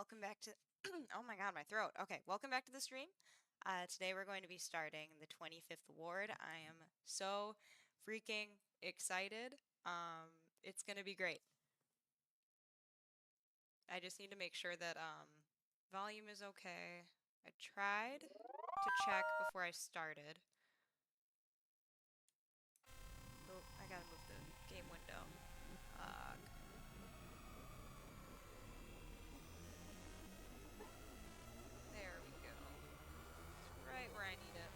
welcome back to oh my god, my throat. Okay, welcome back to the stream. Today we're going to be starting the 25th ward. I am so freaking excited. It's gonna be great. I just need to make sure that volume is okay. I tried to check before I started. Oh, I gotta move the game window. There we go. Right where I need it.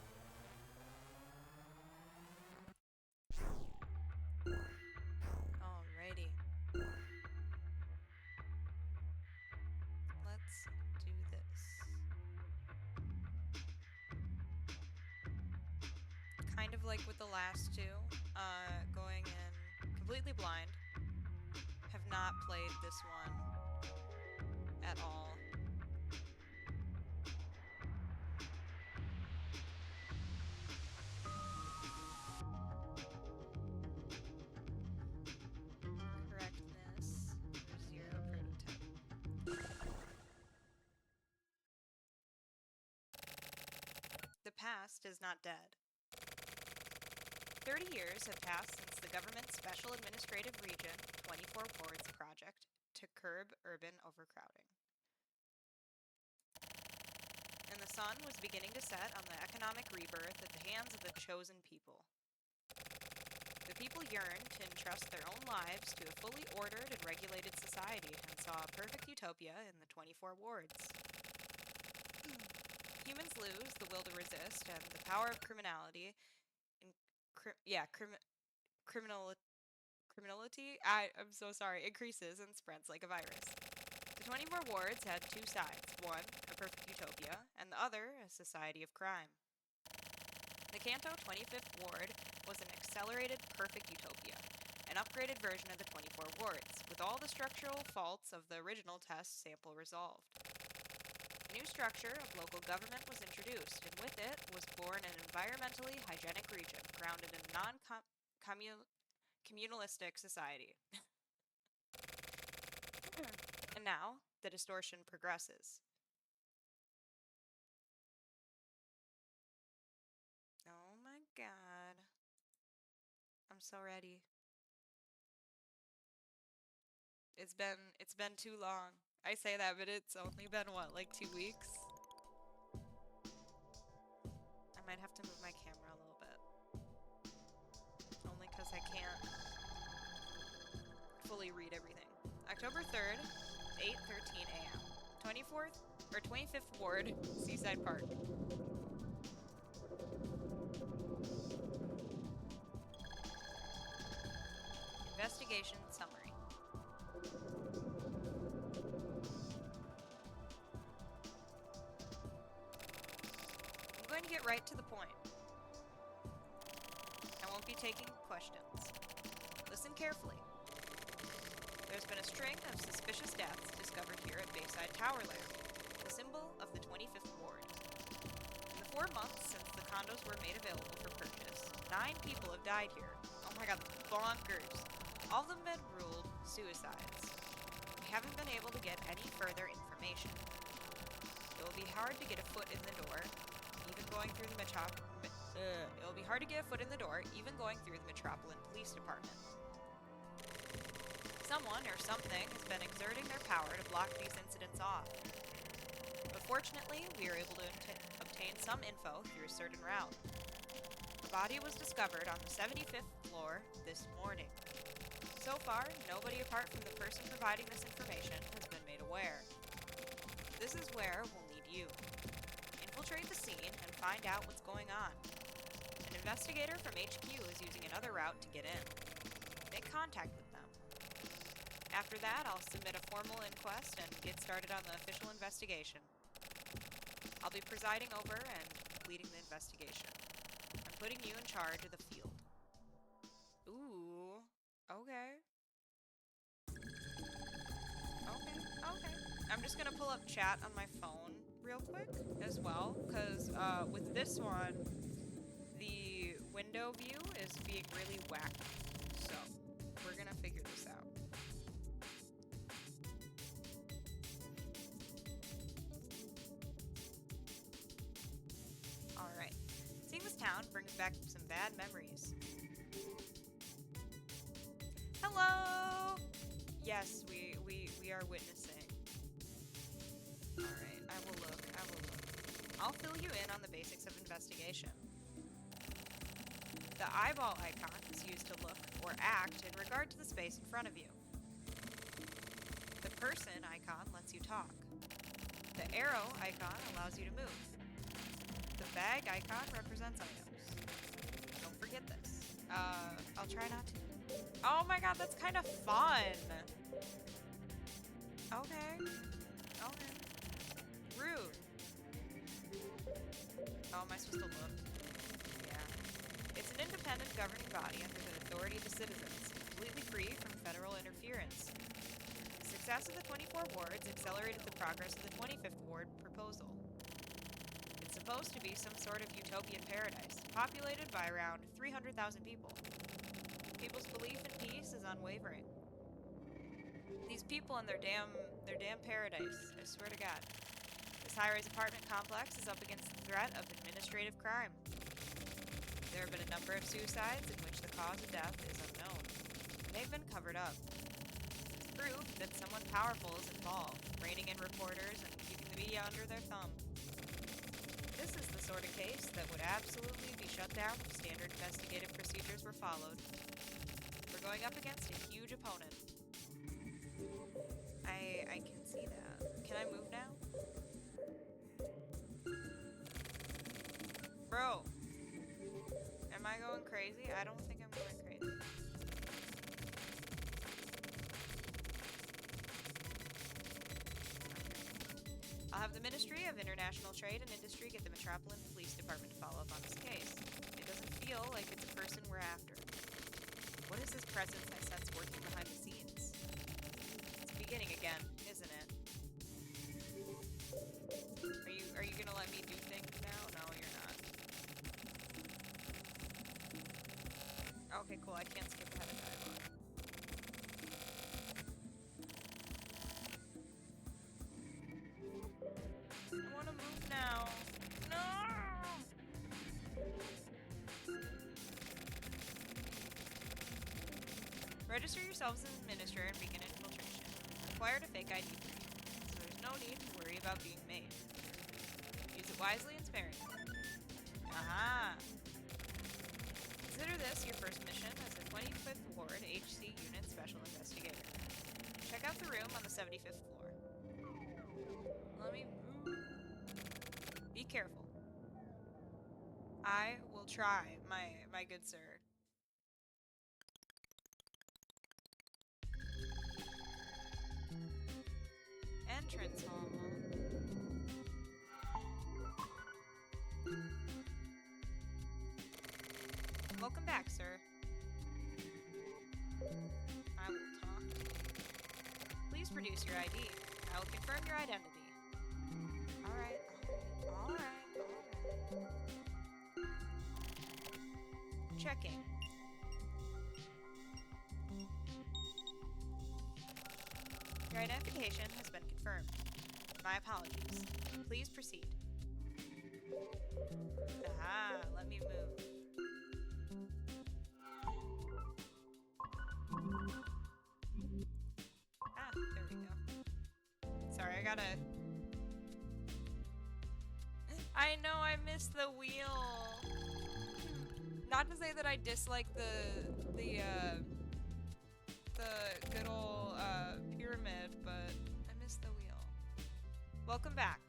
Alrighty. Let's do this. Kind of like with the last two, going in completely blind. Have not played this one at all. Correctness, 0 prototype. The past is not dead. 30 years have passed since the government's Special Administrative Region 24 Wards project to curb urban overcrowding. And the sun was beginning to set on the economic rebirth at the hands of the chosen people. The people yearned to entrust their own lives to a fully ordered and regulated society and saw a perfect utopia in the 24 wards. Humans lose the will to resist, and the power of criminality criminality, I'm so sorry, increases and spreads like a virus. The 24 wards had two sides, one, a perfect utopia, and the other, a society of crime. The Kanto 25th Ward was an accelerated perfect utopia, an upgraded version of the 24 wards, with all the structural faults of the original test sample resolved. A new structure of local government was introduced, and with it was born an environmentally hygienic region grounded in non-communalistic society. And now, the distortion progresses. Oh my god. I'm so ready. It's been too long. I say that, but it's only been what, like 2 weeks? I might have to move my camera a little bit. Only because I can't fully read everything. October 3rd, 8:13 a.m. 24th or 25th Ward, Seaside Park. Investigation summary. I'm going to get right to the point. I won't be taking questions. Listen carefully. There's been a string of suspicious deaths discovered here at Bayside Towerland, the symbol of the 25th Ward. In the 4 months since the condos were made available for purchase, 9 people have died here. Oh my god, bonkers. All of them have been ruled suicides. We haven't been able to get any further information. It will be hard to get a foot in the door, even going through the Metropolitan Police Department. Someone or something has been exerting their power to block these incidents off. But fortunately, we are able to obtain some info through a certain route. A body was discovered on the 75th floor this morning. So far, nobody apart from the person providing this information has been made aware. This is where we'll need you. Infiltrate the scene and find out what's going on. An investigator from HQ is using another route to get in. Make contact with them. After that, I'll submit a formal inquest and get started on the official investigation. I'll be presiding over and leading the investigation. I'm putting you in charge of the field. Ooh, okay. Okay. I'm just gonna pull up chat on my phone real quick as well, because with this one, the window view is being really wacky. So, we're gonna figure this out. Bringing back some bad memories. Hello! Yes, we are witnessing. Alright, I will look. I'll fill you in on the basics of investigation. The eyeball icon is used to look or act in regard to the space in front of you. The person icon lets you talk. The arrow icon allows you to move. The bag icon represents items. Don't forget this. I'll try not to. Oh my god, that's kind of fun! Okay. Okay. Rude. Oh, am I supposed to look? Yeah. It's an independent governing body under the authority of the citizens, completely free from federal interference. The success of the 24 wards accelerated the progress of the 25th ward proposal. It's supposed to be some sort of utopian paradise, populated by around 300,000 people. People's belief in peace is unwavering. These people and their damn paradise, I swear to God. This high-rise apartment complex is up against the threat of administrative crime. There have been a number of suicides in which the cause of death is unknown. They've been covered up. It's proof that someone powerful is involved, reining in reporters and keeping the media under their thumb. This is the sort of case that would absolutely be shut down if standard investigative procedures were followed. We're going up against a huge opponent. I can see that. Can I move now? Bro! Am I going crazy? I don't think I'm going crazy. I'll have the Ministry of International Trade and Industry get the Metropolitan Police Department to follow up on this case. It doesn't feel like it's a person we're after. What is this presence I sense working behind the scenes? It's beginning again, isn't it? Are you gonna let me do things now? No, you're not. Okay, cool. I can't skip ahead of dialogue. I want to move now. No! Register yourselves as administrator and begin infiltration. Required a fake ID for you, so there's no need to worry about being made. Use it wisely and sparingly. Aha! Consider this your first mission as a 25th Ward HC Unit Special Investigator. Check out the room on the 75th floor. Let me... Be careful. I will try, my good sir. Entrance hall. Welcome back, sir. I will talk to you. Please produce your ID. I will confirm your identity. Alright. Checking. Your identification has been confirmed. My apologies. Please proceed. Aha, let me move. Ah, there we go. Sorry, I gotta... I know I missed the wheel. Not to say that I dislike the good old pyramid, but I missed the wheel. Welcome back.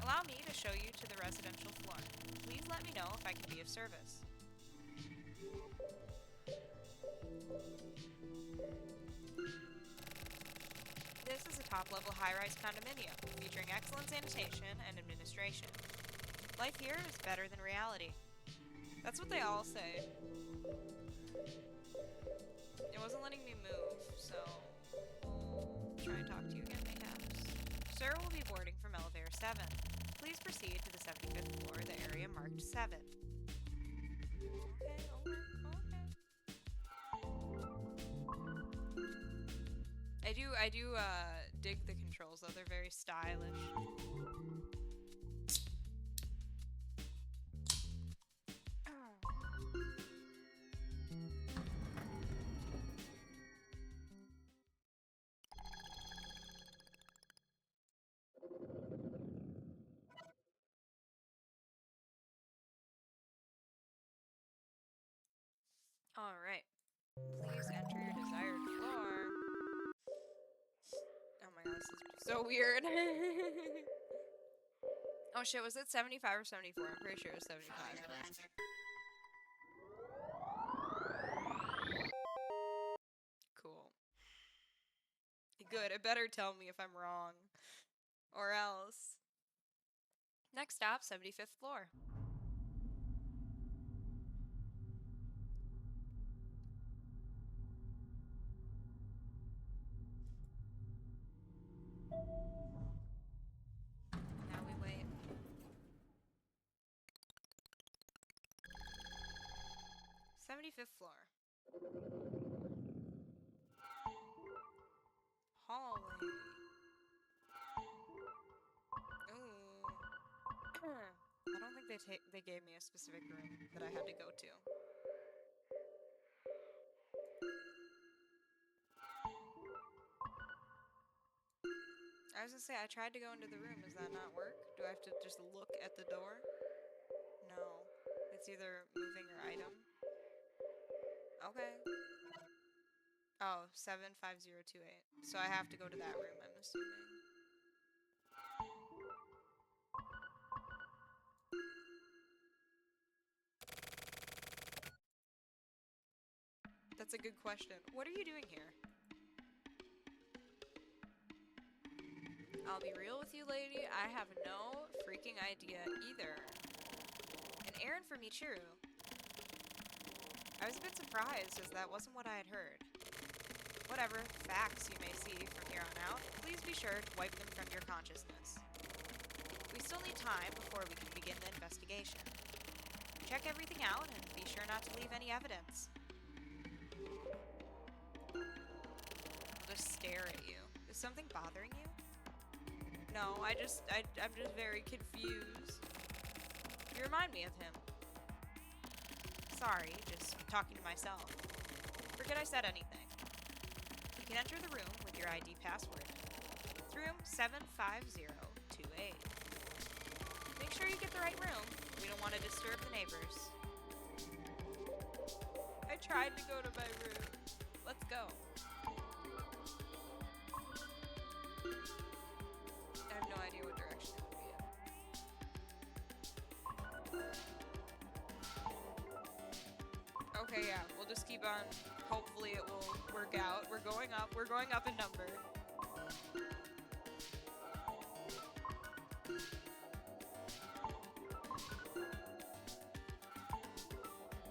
Allow me to show you to the residential floor. Please let me know if I can be of service. This is a top-level high-rise condominium, featuring excellent sanitation and administration. Life here is better than reality. That's what they all say. It wasn't letting me move, so we'll try and talk to you again, mayhaps. Sir will be boarding from elevator 7. Please proceed to the 75th floor, the area marked 7. Okay. I do dig the controls though, they're very stylish. Alright. Please enter your desired floor. Oh my god, this is so weird. Oh shit, was it 75 or 74? I'm pretty sure it was 75. Cool. Good, it better tell me if I'm wrong. Or else. Next stop, 75th floor. Now we wait. 75th floor. Hallway. Ooh. I don't think they gave me a specific room that I had to go to. I was gonna say, I tried to go into the room. Does that not work? Do I have to just look at the door? No. It's either moving or item. Okay. Oh, 75028. So I have to go to that room, I'm assuming. That's a good question. What are you doing here? I'll be real with you, lady. I have no freaking idea either. An errand for Michiru. I was a bit surprised, as that wasn't what I had heard. Whatever facts you may see from here on out, please be sure to wipe them from your consciousness. We still need time before we can begin the investigation. Check everything out and be sure not to leave any evidence. I'll just stare at you. Is something bothering you? No, I'm just very confused. You remind me of him. Sorry, just talking to myself. Forget I said anything. You can enter the room with your ID password. It's room 75028. Make sure you get the right room. We don't want to disturb the neighbors. I tried to go to my room. Let's go. I have no idea what direction it would be in. Okay, yeah, we'll just keep on. Hopefully it will work out. We're going up in number.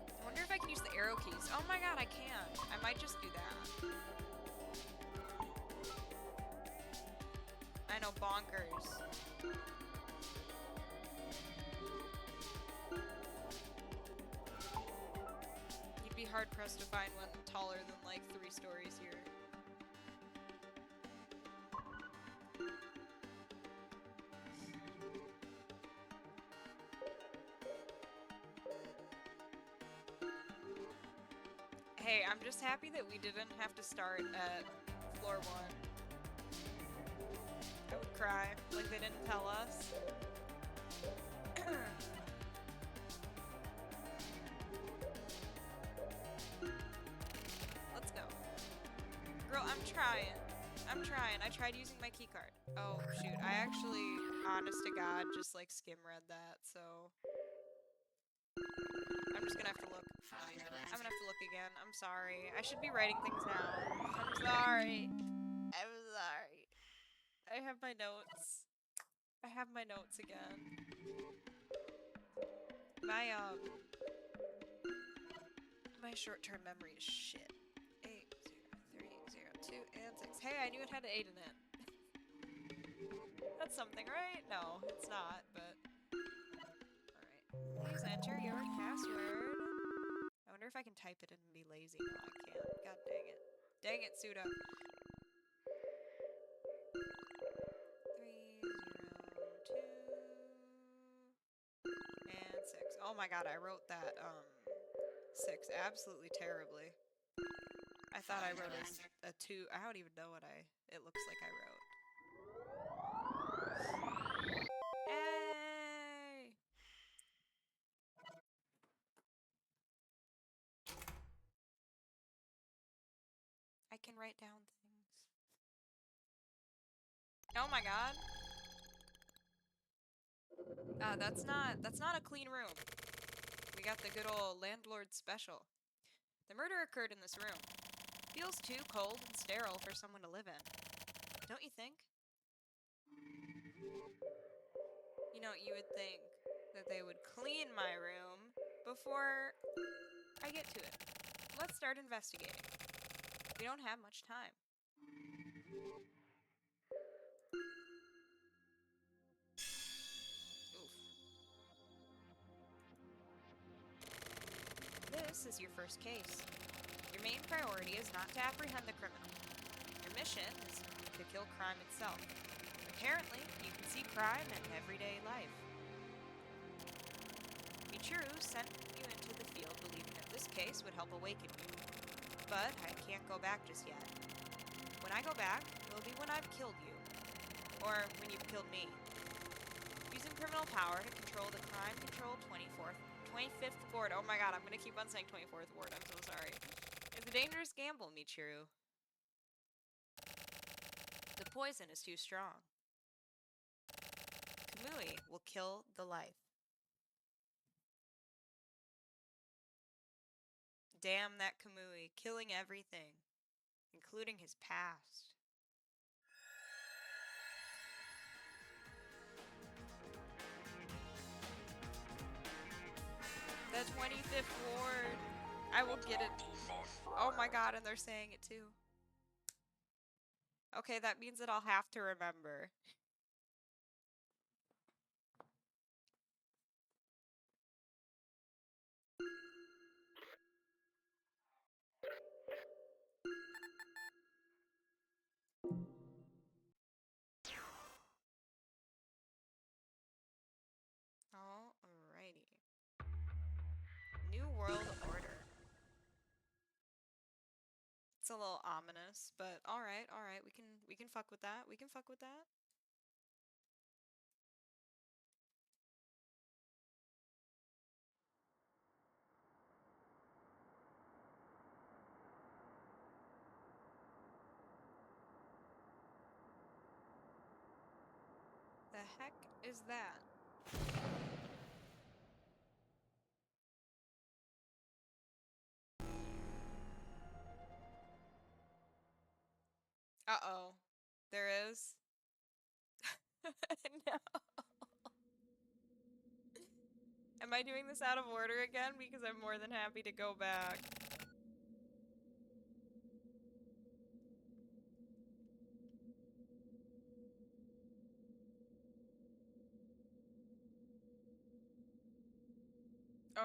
I wonder if I can use the arrow keys. Oh my god, I can. I might just do that. I know, bonkers. You'd be hard pressed to find one taller than like 3 stories here. Hey, I'm just happy that we didn't have to start at floor 1. I would cry, like they didn't tell us. Let's go. Girl, I'm trying. I tried using my keycard. Oh, shoot. I actually, honest to God, just like skim read that, so... I'm just gonna have to look. I'm gonna have to look again. I'm sorry. I should be writing things down. I'm sorry. I'm sorry. I have my notes. I have my notes again. My short-term memory is shit. 8, 0, 3, 0, 2, and 6. Hey, I knew it had an 8 in it. That's something, right? No, it's not, but... Alright. Please enter your password. I wonder if I can type it in and be lazy. No, I can't. God dang it. Dang it, Suda. 3, 0, 2... and 6. Oh my god, I wrote that, 6 absolutely terribly. I thought I wrote a 2. I don't even know what it looks like I wrote. I can write down things. Oh my god. That's not a clean room. We got the good old landlord special. The murder occurred in this room. Feels too cold and sterile for someone to live in. Don't you think? You know, you would think that they would clean my room before I get to it. Let's start investigating. We don't have much time. Oof. This is your first case. Your main priority is not to apprehend the criminal. Your mission is to kill crime itself. Apparently, you can see crime in everyday life. Michiru sent you into the field believing that this case would help awaken you. But I can't go back just yet. When I go back, it'll be when I've killed you. Or when you've killed me. Using criminal power to control the Crime Control 25th Ward. Oh my god, I'm gonna keep on saying 24th Ward, I'm so sorry. It's a dangerous gamble, Michiru. The poison is too strong. Kamui will kill the life. Damn that Kamui, killing everything, including his past. The 25th Ward. I will get it. Oh my god, and they're saying it too. Okay, that means that I'll have to remember. Alrighty. New World Order. It's a little ominous, but alright, we can fuck with that. We can fuck with that. The heck is that? Uh-oh. There is? No. Am I doing this out of order again? Because I'm more than happy to go back.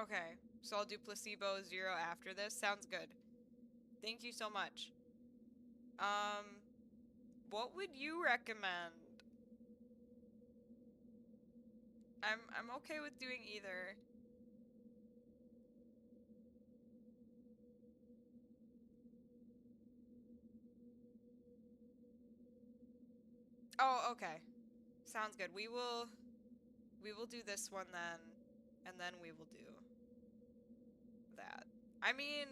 Okay, so I'll do placebo 0 after this. Sounds good. Thank you so much. What would you recommend? I'm okay with doing either. Oh, okay. Sounds good. We will do this one then, and then we will do that. I mean,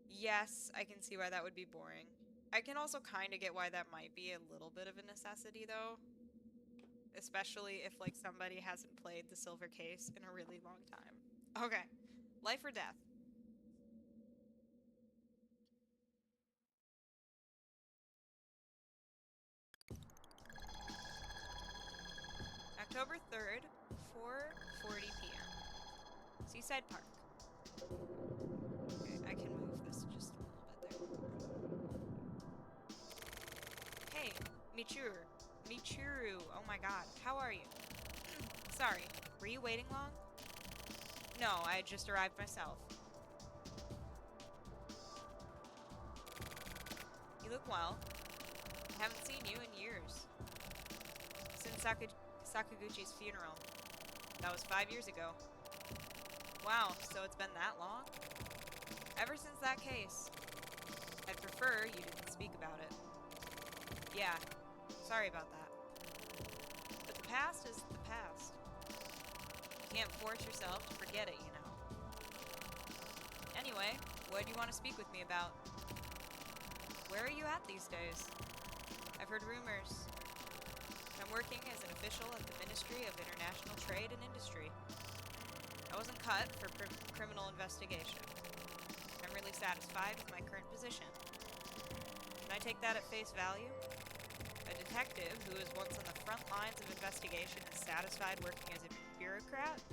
yes, I can see why that would be boring. I can also kind of get why that might be a little bit of a necessity, though. Especially if, like, somebody hasn't played the Silver Case in a really long time. Okay. Life or death? October 3rd, 4:40 p.m. Seaside Park. Okay, I can move this just a little bit there. Hey, Michiru. Michiru. Oh my god. How are you? Sorry. Were you waiting long? No, I had just arrived myself. You look well. I haven't seen you in years. Since Sakaguchi's funeral. That was 5 years ago. Wow, so it's been that long? Ever since that case. I'd prefer you didn't speak about it. Yeah, sorry about that. But the past is the past. You can't force yourself to forget it, you know. Anyway, what do you want to speak with me about? Where are you at these days? I've heard rumors. I'm working as an official at the Ministry of International Trade and Industry. I wasn't cut for criminal investigation. I'm really satisfied with my current position. Can I take that at face value? A detective who was once on the front lines of investigation is satisfied working as a bureaucrat?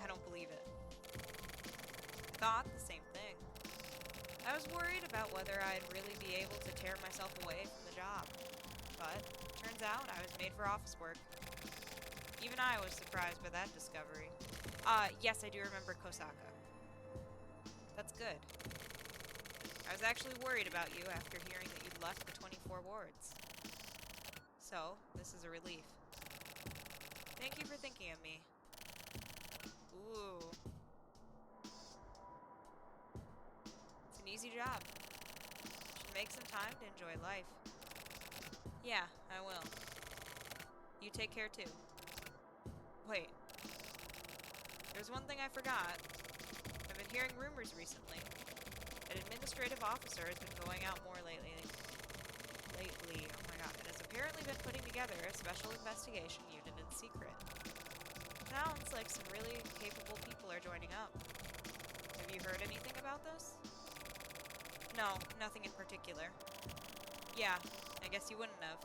I don't believe it. I thought the same thing. I was worried about whether I'd really be able to tear myself away from the job. But, turns out I was made for office work. Even I was surprised by that discovery. Yes, I do remember Kosaka. That's good. I was actually worried about you after hearing that you'd left the 24 wards. So, this is a relief. Thank you for thinking of me. Ooh. It's an easy job. Should make some time to enjoy life. Yeah, I will. You take care too. Wait. There's one thing I forgot. I've been hearing rumors recently. An administrative officer has been going out more lately. Oh my god. And has apparently been putting together a special investigation unit in secret. Sounds like some really capable people are joining up. Have you heard anything about this? No, nothing in particular. Yeah, I guess you wouldn't have.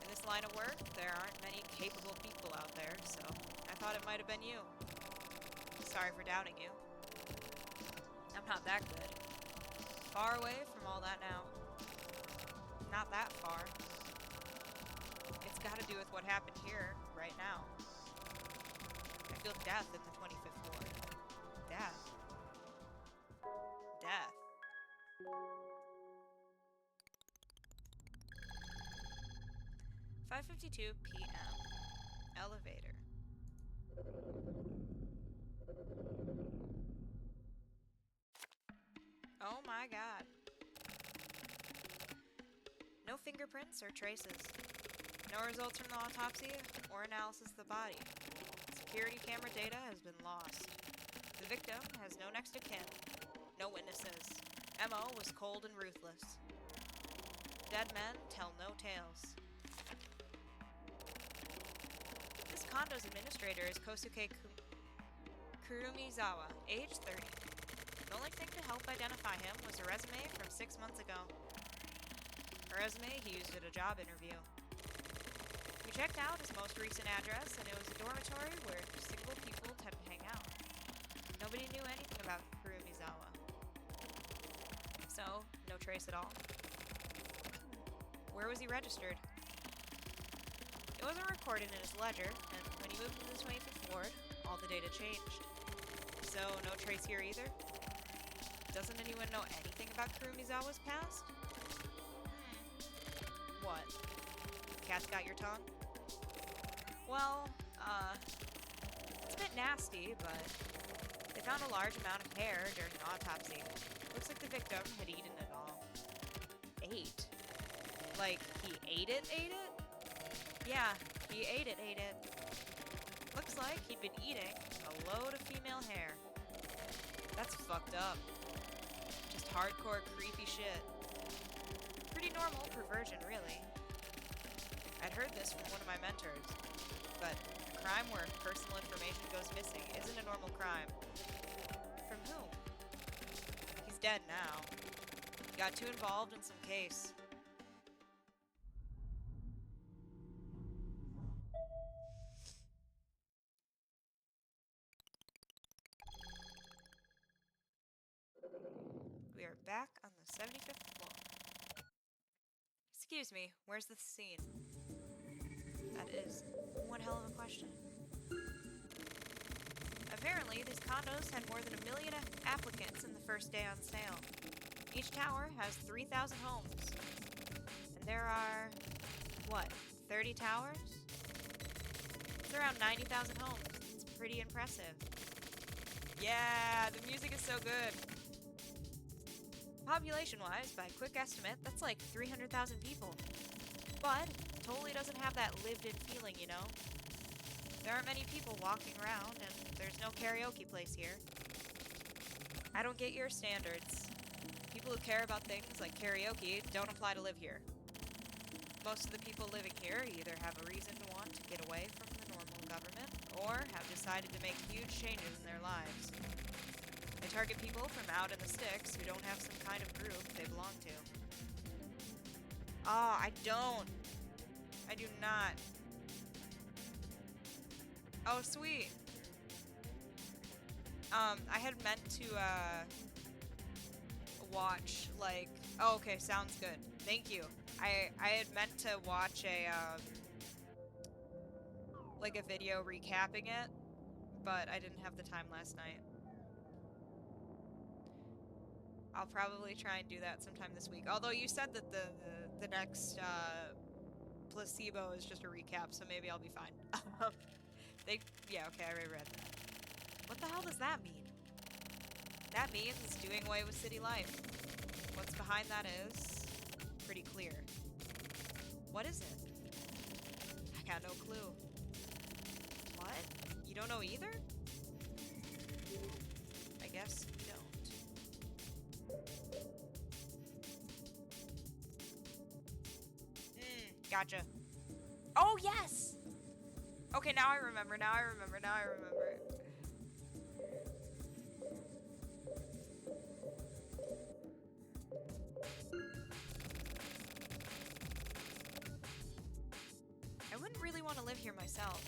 In this line of work, there aren't many capable people out there, so I thought it might have been you. Sorry for doubting you. I'm not that good. Far away from all that now. Not that far. It's gotta do with what happened here, right now. I feel death in the 25th ward. Death. Death. 5:52 p.m. Elevator. Oh my god. No fingerprints or traces. No results from the autopsy or analysis of the body. Security camera data has been lost. The victim has no next of kin. No witnesses. MO was cold and ruthless. Dead men tell no tales. This condo's administrator is Kosuke Kurumizawa, age 30. The only thing to help identify him was a resume from 6 months ago. A resume he used at a job interview. We checked out his most recent address, and it was a dormitory where single people tend to hang out. Nobody knew anything about Kurumizawa. So, no trace at all. Where was he registered? It wasn't recorded in his ledger, and when he moved to the 25th ward, all the data changed. So, no trace here either? Doesn't anyone know anything about Kurumizawa's past? What? Cat's got your tongue? Well, it's a bit nasty, but they found a large amount of hair during the autopsy. Looks like the victim had eaten it all. Ate? Like, he ate it? Yeah, he ate it. Looks like he'd been eating a load of female hair. That's fucked up. Just hardcore creepy shit. Pretty normal perversion, really. I'd heard this from one of my mentors, but a crime where personal information goes missing isn't a normal crime. From whom? He's dead now. He got too involved in some case. We are back on the 75th floor. Excuse me, where's the scene? That is one hell of a question. Apparently, these condos had more than 1 million applicants in the first day on sale. Each tower has 3,000 homes. And there are, 30 towers? It's around 90,000 homes. It's pretty impressive. Yeah, the music is so good. Population-wise, by quick estimate, that's like 300,000 people. But it totally doesn't have that lived-in feeling, you know? There aren't many people walking around, and there's no karaoke place here. I don't get your standards. People who care about things like karaoke don't apply to live here. Most of the people living here either have a reason to want to get away from the normal government, or have decided to make huge changes in their lives. They target people from out in the sticks who don't have some kind of group they belong to. Ah, I don't. I do not. Oh, sweet. I had meant to, watch, like... Oh, okay, sounds good. Thank you. I had meant to watch a, like a video recapping it, but I didn't have the time last night. I'll probably try and do that sometime this week. Although you said that the next, placebo is just a recap, so maybe I'll be fine. Yeah, okay, I already read that. What the hell does that mean? That means doing away with city life. What's behind that is pretty clear. What is it? I got no clue. What? You don't know either? I guess we don't. Gotcha. Oh, yes! Okay, now I remember, now I remember, now I remember. I wouldn't really want to live here myself.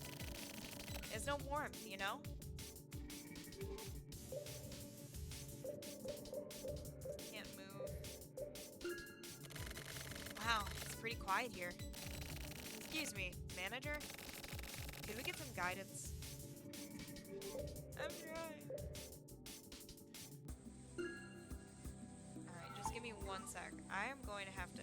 There's no warmth, you know? Can't move. Wow, it's pretty quiet here. Excuse me, manager? Could we get some guidance? I'm trying. Alright, just give me 1 sec. I am going to have to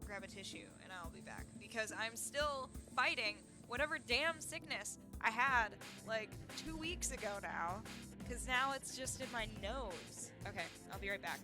grab a tissue and I'll be back. Because I'm still fighting whatever damn sickness I had like 2 weeks ago now. Because now it's just in my nose. Okay, I'll be right back.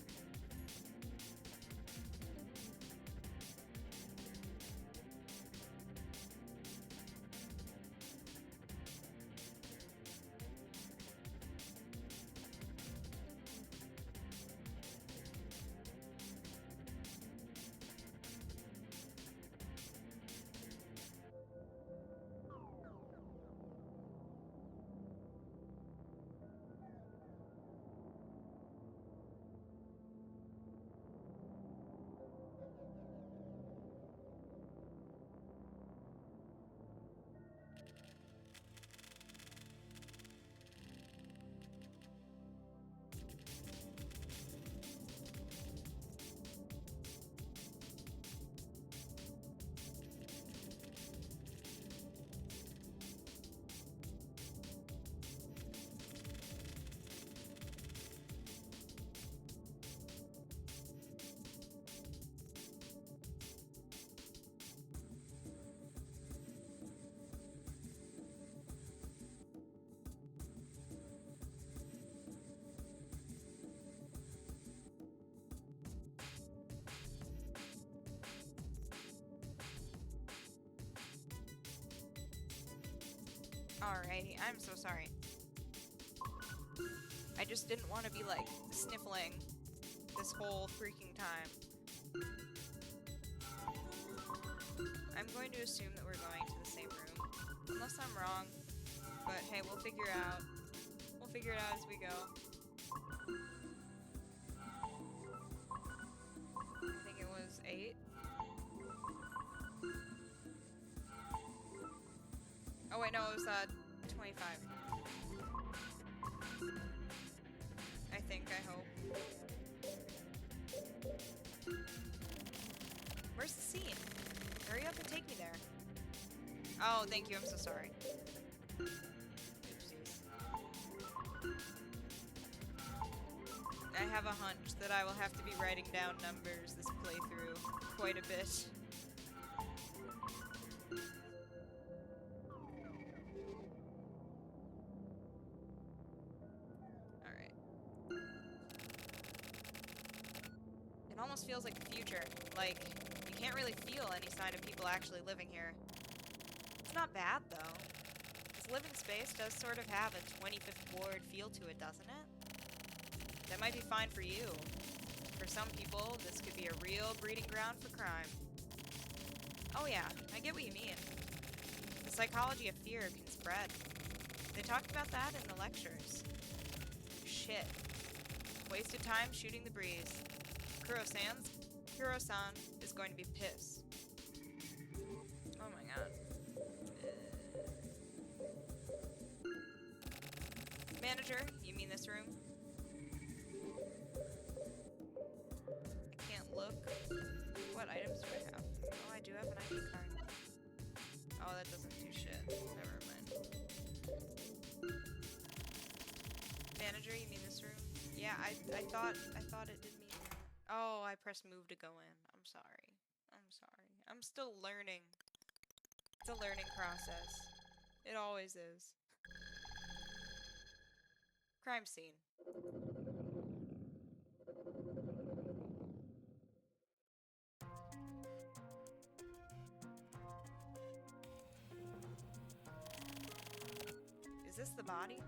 Alrighty, I'm so sorry. I just didn't want to be, like, sniffling this whole freaking time. I'm going to assume that we're going to the same room. Unless I'm wrong. But hey, we'll figure it out. We'll figure it out as we go. I think it was 8. Oh wait, no, it was 25. I think, I hope. Where's the scene? Hurry up and take me there. Oh, thank you, I'm so sorry. Oopsies. I have a hunch that I will have to be writing down numbers this playthrough quite a bit. It almost feels like the future. Like, you can't really feel any sign of people actually living here. It's not bad, though. This living space does sort of have a 25th Ward feel to it, doesn't it? That might be fine for you. For some people, this could be a real breeding ground for crime. Oh yeah, I get what you mean. The psychology of fear can spread. They talked about that in the lectures. Shit. Wasted time shooting the breeze. Kuro-san is going to be pissed. Oh my god. Manager, you mean this room? I can't look. What items do I have? Oh, I do have an ID card. Oh, that doesn't do shit. Never mind. Manager, you mean this room? Yeah, I thought it did mean that. Oh, I pressed move to go in. I'm sorry. I'm sorry. I'm still learning. It's a learning process. It always is. Crime scene. Is this the body?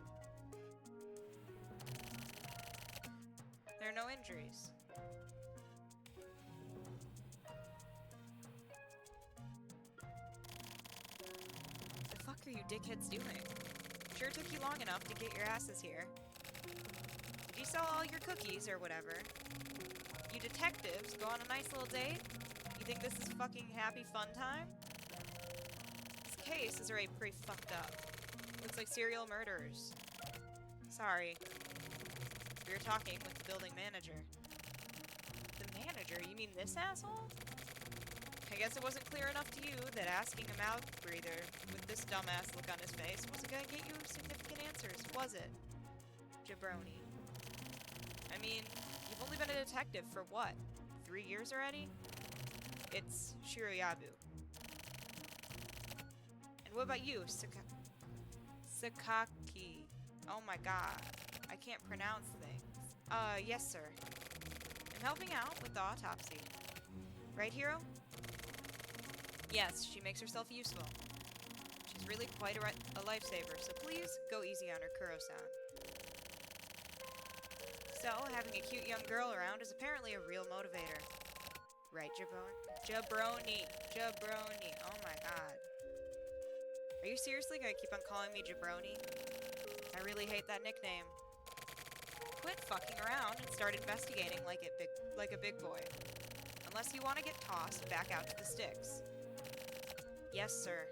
There are no injuries. The fuck are you dickheads doing? Sure took you long enough to get your asses here. Did you sell all your cookies or whatever? You detectives go on a nice little date? You think this is fucking happy fun time? This case is already pretty fucked up. Looks like serial murderers. Sorry. We were talking with the building manager. The manager? You mean this asshole? I guess it wasn't clear enough to you that asking a mouth breather with this dumbass look on his face wasn't gonna get you significant answers, was it? Jabroni. I mean, you've only been a detective for what? 3 years already? It's Shiroyabu. And what about you, Sakaki? Oh my god. I can't pronounce things. Yes, sir. I'm helping out with the autopsy. Right, Hiro? Yes, she makes herself useful. She's really quite a lifesaver, so please go easy on her, Kuro-san. So, having a cute young girl around is apparently a real motivator. Right, Jabroni. Jabroni. Oh my god. Are you seriously gonna keep on calling me Jabroni? I really hate that nickname. Quit fucking around and start investigating like a big boy. Unless you want to get tossed back out to the sticks. Yes, sir.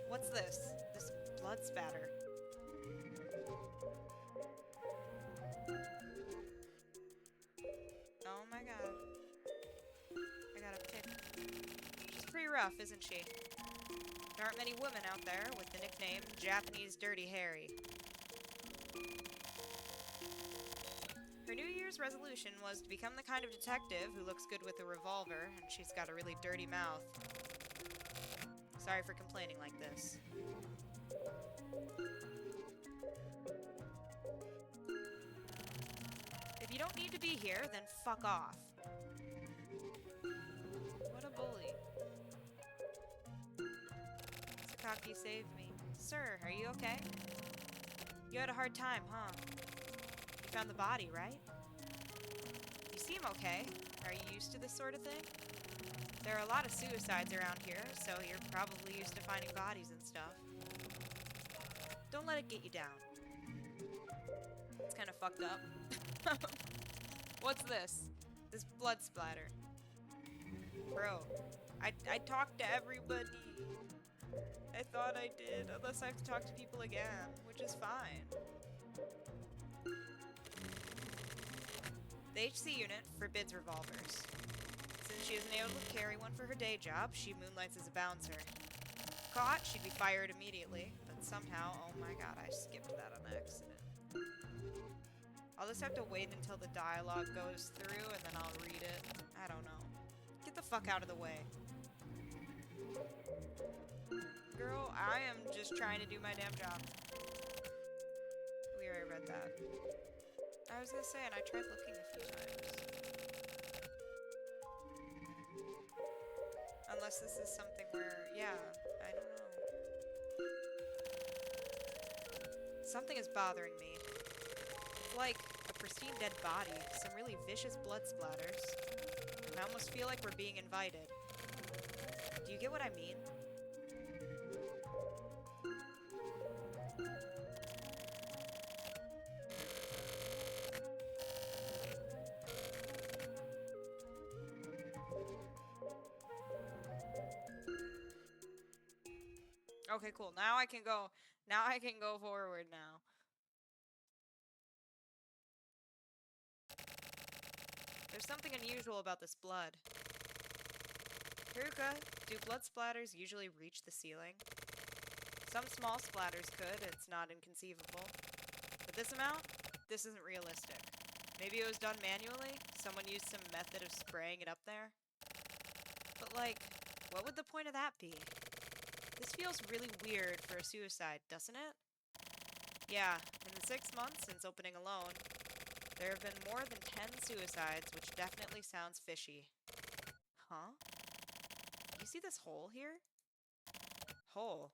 What's this? This blood spatter. Oh my god. I gotta pick. She's pretty rough, isn't she? There aren't many women out there with the nickname Japanese Dirty Harry. Her New Year's resolution was to become the kind of detective who looks good with a revolver, and she's got a really dirty mouth. Sorry for complaining like this. If you don't need to be here, then fuck off. What a bully. Sakaki saved me. Sir, are you okay? You had a hard time, huh? You found the body, right? You seem okay. Are you used to this sort of thing? There are a lot of suicides around here, so you're probably used to finding bodies and stuff. Don't let it get you down. It's kind of fucked up. What's this? This blood splatter. Bro, I talked to everybody. I thought I did, unless I have to talk to people again, which is fine. The HC unit forbids revolvers. Since she isn't able to carry one for her day job, she moonlights as a bouncer. Caught, she'd be fired immediately, but somehow, oh my god, I skipped that on accident. I'll just have to wait until the dialogue goes through and then I'll read it. I don't know. Get the fuck out of the way. Girl, I am just trying to do my damn job. We already read that. I was gonna say, and I tried looking a few times. Unless this is something where, yeah, I don't know. Something is bothering me. It's like a pristine dead body, some really vicious blood splatters. I almost feel like we're being invited. Do you get what I mean? Okay, cool. Now I can go forward now. There's something unusual about this blood. Haruka, do blood splatters usually reach the ceiling? Some small splatters could, it's not inconceivable. But this amount? This isn't realistic. Maybe it was done manually? Someone used some method of spraying it up there? But like, what would the point of that be? This feels really weird for a suicide, doesn't it? Yeah, in the 6 months since opening alone, there have been more than 10 suicides, which definitely sounds fishy. Huh? You see this hole here? Hole.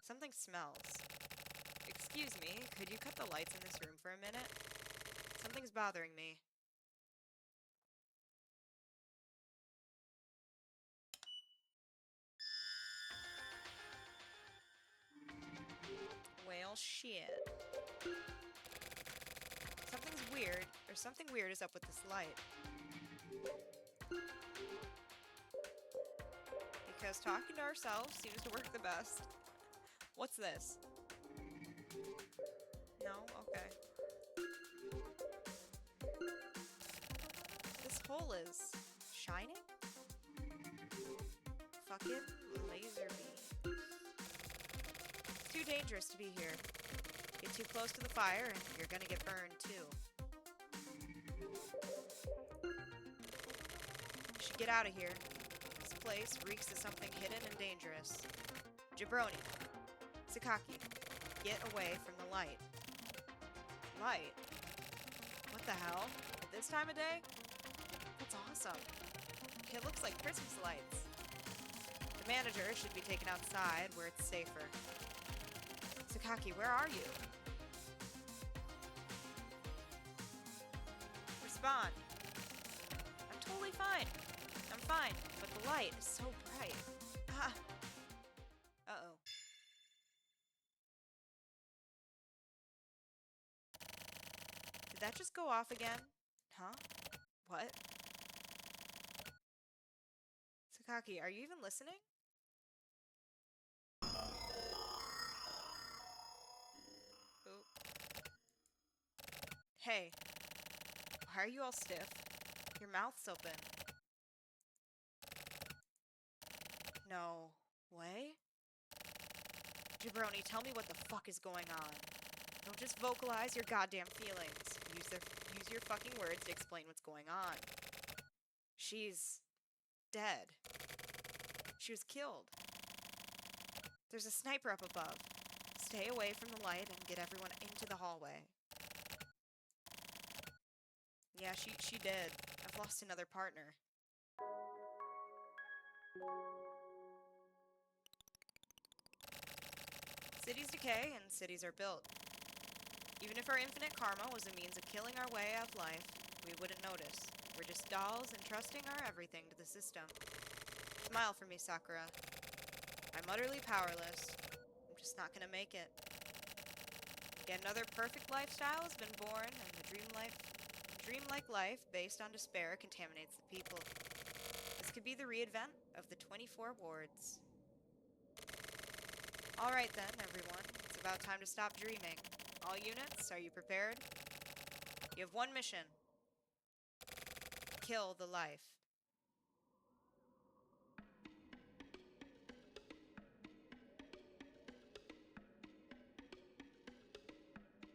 Something smells. Excuse me, could you cut the lights in this room for a minute? Something's bothering me. Well, shit. Something's weird, or something weird is up with this light. Because talking to ourselves seems to work the best. What's this? No? Okay. This hole is shining? Fucking laser beams. It's too dangerous to be here. Get too close to the fire and you're gonna get burned too. We should get out of here. This place reeks of something hidden and dangerous. Jabroni. Sakaki. Get away from the light. Light? What the hell? At this time of day? That's awesome. It looks like Christmas lights. The manager should be taken outside where it's safer. Sakaki, where are you? Respond. I'm totally fine. I'm fine, but the light is so bright. Ah. Uh-oh. Did that just go off again? Huh? What? Sakaki, are you even listening? Oop. Hey. Why are you all stiff? Your mouth's open. No way? Jabroni, tell me what the fuck is going on. Don't just vocalize your goddamn feelings. Use your fucking words to explain what's going on. She's dead. She was killed. There's a sniper up above. Stay away from the light and get everyone into the hallway. Yeah, she did. I've lost another partner. Cities decay and cities are built. Even if our infinite karma was a means of killing our way out of life, we wouldn't notice. We're just dolls entrusting our everything to the system. Smile for me, Sakura. I'm utterly powerless. I'm just not gonna make it. Yet another perfect lifestyle has been born, and the dreamlike life based on despair contaminates the people. This could be the re-advent of the 24 wards. Alright then, everyone. It's about time to stop dreaming. All units, are you prepared? You have one mission. Kill the life.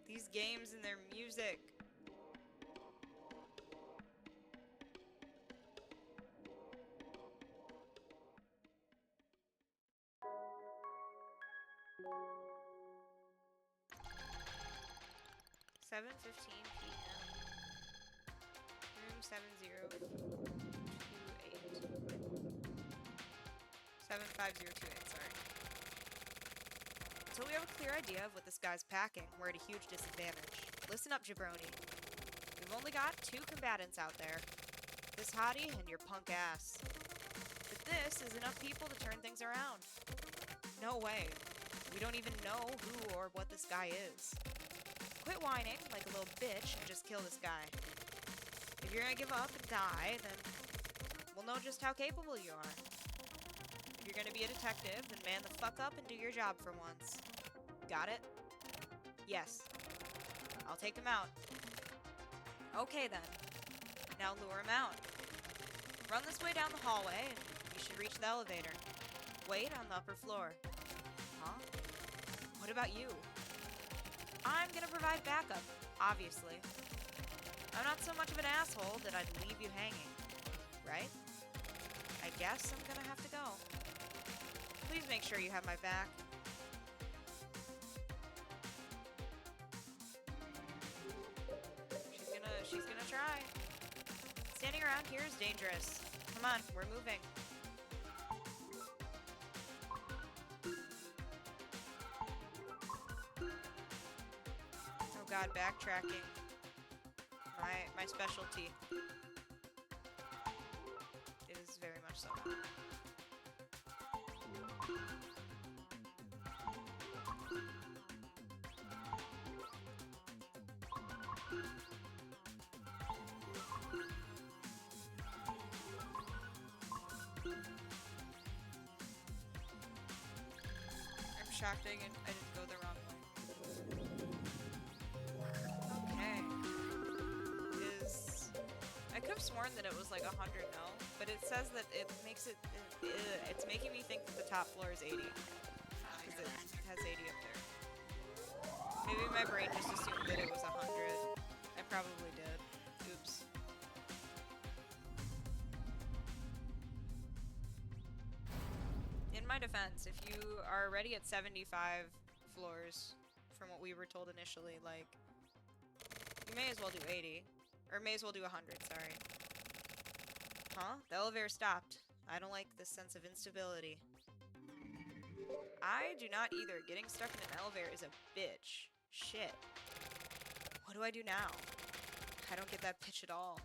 These games and their music. $7:15 p.m. Room 7028. 75028, sorry. Until we have a clear idea of what this guy's packing, we're at a huge disadvantage. Listen up, jabroni. We've only got 2 combatants out there. This hottie and your punk ass. But this is enough people to turn things around. No way. We don't even know who or what this guy is. Quit whining like a little bitch and just kill this guy. If you're gonna give up and die, then we'll know just how capable you are. If you're gonna be a detective, then man the fuck up and do your job for once. Got it? Yes. I'll take him out. Okay then. Now lure him out. Run this way down the hallway and you should reach the elevator. Wait on the upper floor. Huh? What about you? I'm gonna provide backup, obviously. I'm not so much of an asshole that I'd leave you hanging, right? I guess I'm gonna have to go. Please make sure you have my back. She's gonna try. Standing around here is dangerous. Come on, we're moving. Oh god, backtracking. My specialty. It is very much so. I'm shocked I didn't go the wrong way. Okay. I could have sworn that it was like 100 no, but it says that it makes it, it's making me think that the top floor is 80. Because it has 80 up there. Maybe my brain just assumed that it was 100. I probably did. Oops. In my defense, if you are already at 75 floors from what we were told initially, like, you may as well do 80. Or may as well do 100, sorry. Huh? The elevator stopped. I don't like this sense of instability. I do not either. Getting stuck in an elevator is a bitch. Shit. What do I do now? I don't get that pitch at all.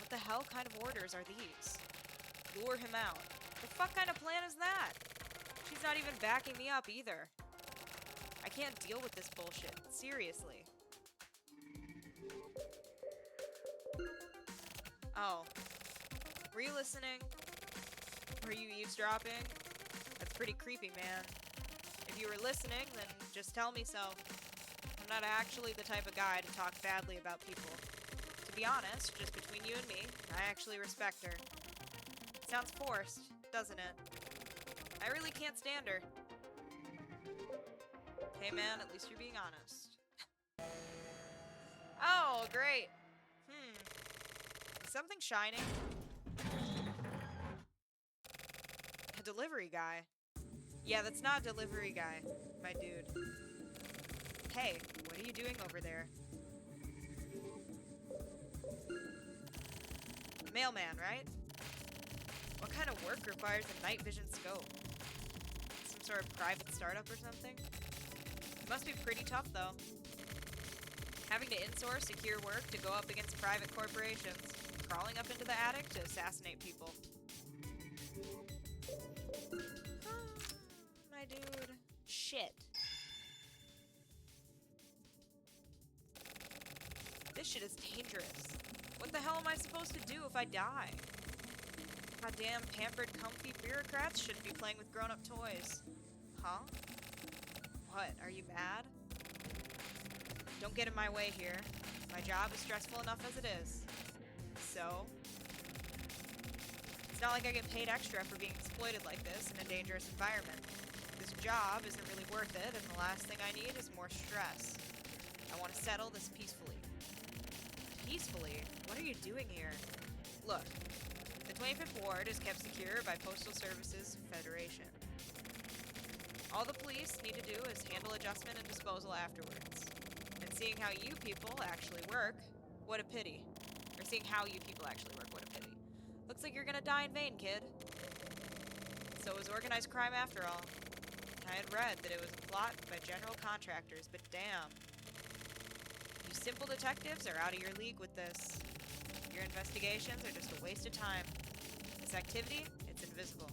What the hell kind of orders are these? Lure him out. The fuck kind of plan is that? She's not even backing me up either. I can't deal with this bullshit. Seriously. Oh. Were you listening? Were you eavesdropping? That's pretty creepy, man. If you were listening, then just tell me so. I'm not actually the type of guy to talk badly about people. To be honest, just between you and me, I actually respect her. Sounds forced, doesn't it? I really can't stand her. Hey man, at least you're being honest. Oh, great. Is something shining? A delivery guy. Yeah, that's not a delivery guy, my dude. Hey, what are you doing over there? Mailman, right? What kind of work requires a night vision scope? Some sort of private startup or something? It must be pretty tough, though. Having to insource secure work to go up against private corporations. Crawling up into the attic to assassinate people. My dude. Shit. This shit is dangerous. What the hell am I supposed to do if I die? Goddamn pampered, comfy bureaucrats shouldn't be playing with grown-up toys. Huh? What, are you mad? Don't get in my way here. My job is stressful enough as it is. So? It's not like I get paid extra for being exploited like this in a dangerous environment. This job isn't really worth it, and the last thing I need is more stress. I want to settle this peacefully. Peacefully? What are you doing here? Look, the 25th Ward is kept secure by Postal Services Federation. All the police need to do is handle adjustment and disposal afterwards. And seeing how you people actually work, what a pity. Or seeing how you people actually work, what a pity. Looks like you're gonna die in vain, kid. So is organized crime after all. I had read that it was a plot by general contractors, but damn. You simple detectives are out of your league with this. Your investigations are just a waste of time. This activity, it's invisible.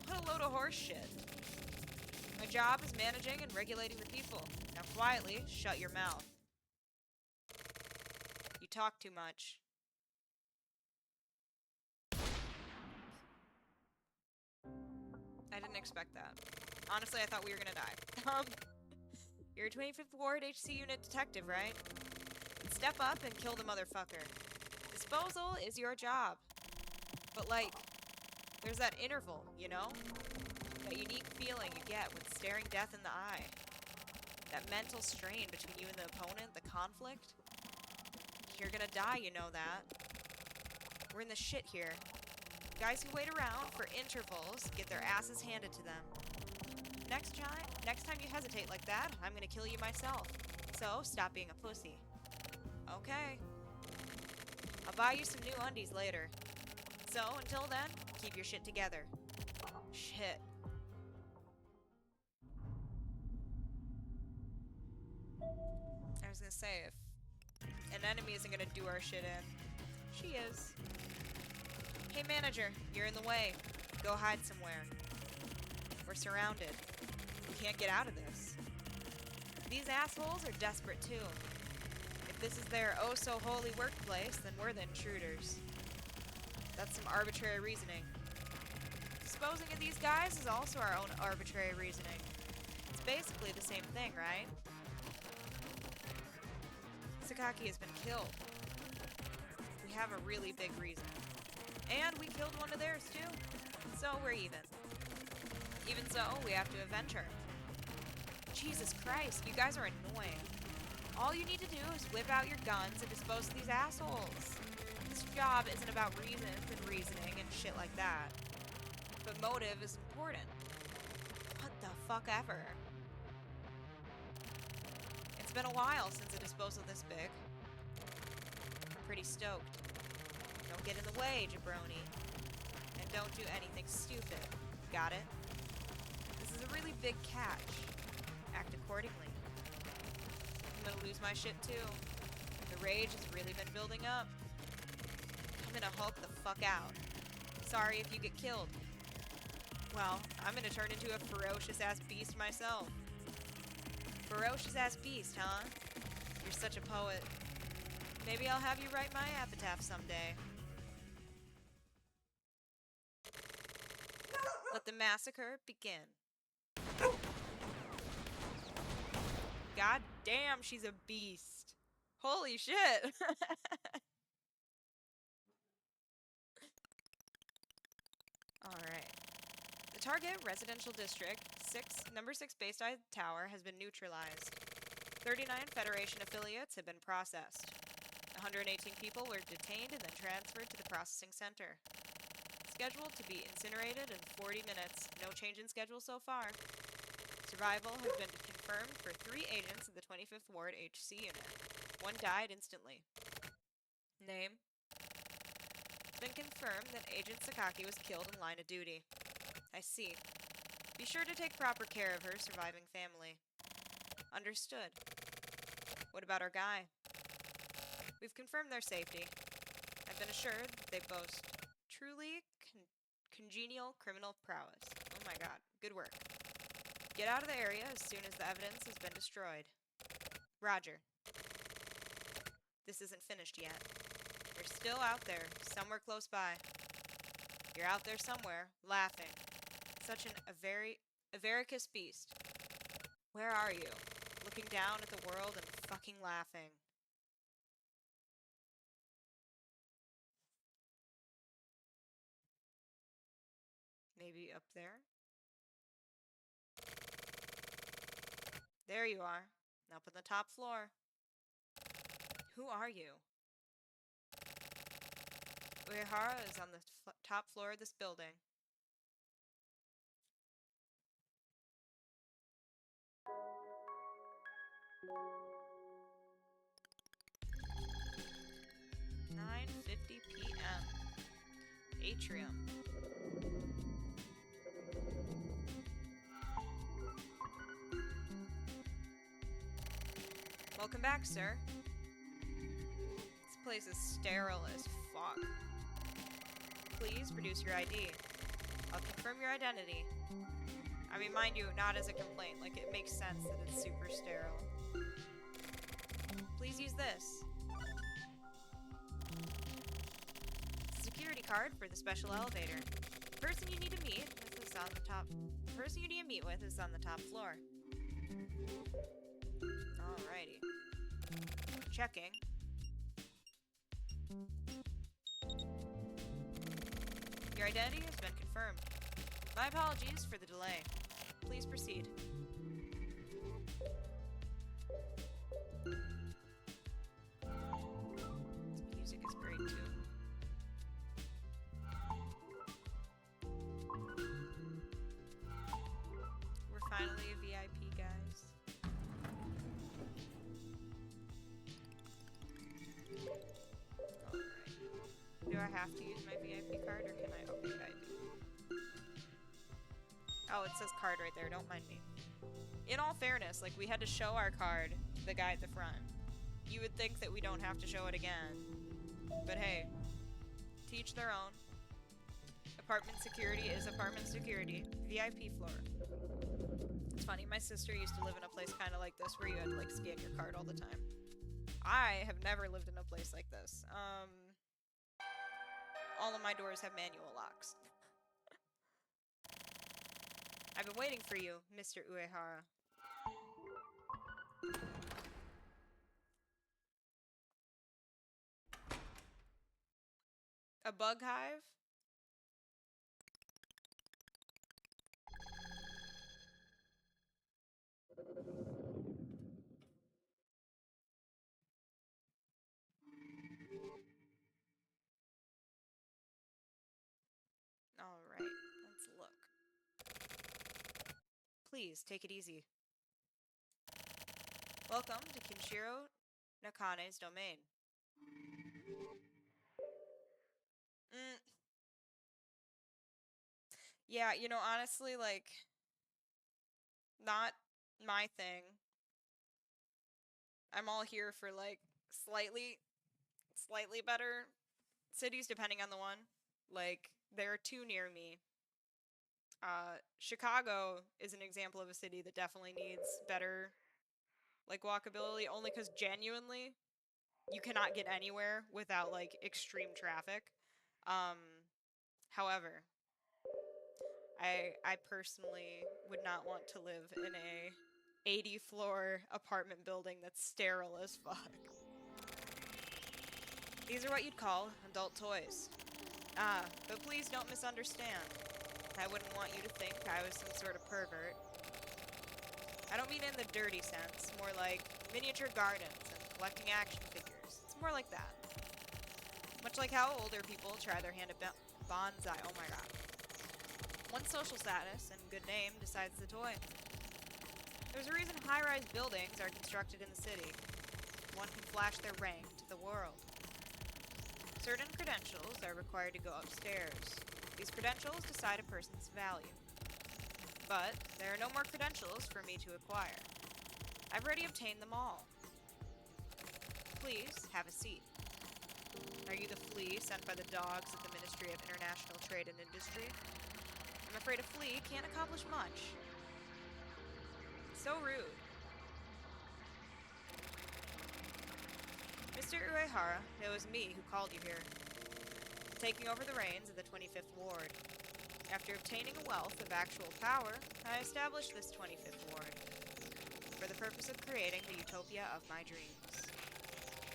What a load of horse shit. My job is managing and regulating the people. Now quietly, shut your mouth. You talk too much. I didn't expect that. Honestly, I thought we were gonna die. You're a 25th Ward HC unit detective, right? Step up and kill the motherfucker. Disposal is your job. But like, there's that interval, you know? That unique feeling you get when staring death in the eye. That mental strain between you and the opponent, the conflict. You're gonna die, you know that. We're in the shit here. Guys who wait around for intervals get their asses handed to them. Next time you hesitate like that, I'm gonna kill you myself. So, stop being a pussy. Okay. I'll buy you some new undies later. So, until then, keep your shit together. Shit. I was gonna say, if an enemy isn't gonna do our shit in, she is. Hey manager, you're in the way. Go hide somewhere. We're surrounded. We can't get out of this. These assholes are desperate too. If this is their oh-so-holy workplace, then we're the intruders. That's some arbitrary reasoning. Disposing of these guys is also our own arbitrary reasoning. It's basically the same thing, right? Sakaki has been killed. We have a really big reason. And we killed one of theirs too. So we're even. Even so, we have to avenge her. Jesus Christ, you guys are annoying. All you need to do is whip out your guns and dispose of these assholes. This job isn't about reasons and reasoning and shit like that. But motive is important. What the fuck ever? It's been a while since a disposal this big. I'm pretty stoked. Don't get in the way, jabroni. And don't do anything stupid. Got it? This is a really big catch. Act accordingly. I'm gonna lose my shit too. The rage has really been building up. I'm gonna Hulk the fuck out. Sorry if you get killed. Well, I'm gonna turn into a ferocious-ass beast myself. Ferocious-ass beast, huh? You're such a poet. Maybe I'll have you write my epitaph someday. Let the massacre begin. God damn, she's a beast. Holy shit. Alright. The target residential district, number 6 Bayside Tower, has been neutralized. 39 Federation affiliates have been processed. 118 people were detained and then transferred to the processing center. Scheduled to be incinerated in 40 minutes. No change in schedule so far. Survival has been confirmed for 3 agents of the 25th Ward HC unit. 1 died instantly. Name? It's been confirmed that Agent Sakaki was killed in line of duty. I see. Be sure to take proper care of her surviving family. Understood. What about our guy? We've confirmed their safety. I've been assured they boast truly congenial criminal prowess. Oh my god, good work. Get out of the area as soon as the evidence has been destroyed. Roger. This isn't finished yet. They're still out there, somewhere close by. You're out there somewhere, laughing. Such an avaricious beast. Where are you? Looking down at the world and fucking laughing. Maybe up there? There you are, up on the top floor. Who are you? Uehara is on the top floor of this building. (9:50 p.m.) Atrium. Welcome back, sir. This place is sterile as fuck. Please produce your ID. I'll confirm your identity. I mean, mind you, not as a complaint. Like, it makes sense that it's super sterile. Please use this. Security card for the special elevator. The person you need to meet with is on the top. The person you need to meet with is on the top floor. Alrighty. Checking. Your identity has been confirmed. My apologies for the delay. Please proceed. This music is great too. We're finally a VIP, guys. Alright. Do I have to use my VIP card or can I? Okay, I do. Oh, it says card right there, don't mind me. In all fairness, like, we had to show our card to the guy at the front. You would think that we don't have to show it again. But hey, to each their own. Apartment security is apartment security. VIP floor. It's funny, my sister used to live in a place kind of like this where you had to, like, scan your card all the time. I have never lived in a place like this. All of my doors have manual locks. I've been waiting for you, Mr. Uehara. A bug hive? Alright, let's look. Please, take it easy. Welcome to Kinshiro Nakane's domain. Yeah, you know, honestly, like, not my thing. I'm all here for, like, slightly better cities, depending on the one. Like, there are two near me. Chicago is an example of a city that definitely needs better, like, walkability, only because genuinely, you cannot get anywhere without, like, extreme traffic. However, I personally would not want to live in a 80-floor apartment building that's sterile as fuck. These are what you'd call adult toys. But please don't misunderstand. I wouldn't want you to think I was some sort of pervert. I don't mean in the dirty sense, more like miniature gardens and collecting action figures. It's more like that. Much like how older people try their hand at bonsai. Oh my god. One social status and good name decides the toy. There's a reason high-rise buildings are constructed in the city. One can flash their rank to the world. Certain credentials are required to go upstairs. These credentials decide a person's value. But there are no more credentials for me to acquire. I've already obtained them all. Please have a seat. Are you the flea sent by the dogs at the Ministry of International Trade and Industry? I'm afraid a flea can't accomplish much. So rude. Mr. Uehara, it was me who called you here. Taking over the reins of the 25th Ward. After obtaining a wealth of actual power, I established this 25th Ward for the purpose of creating the utopia of my dreams.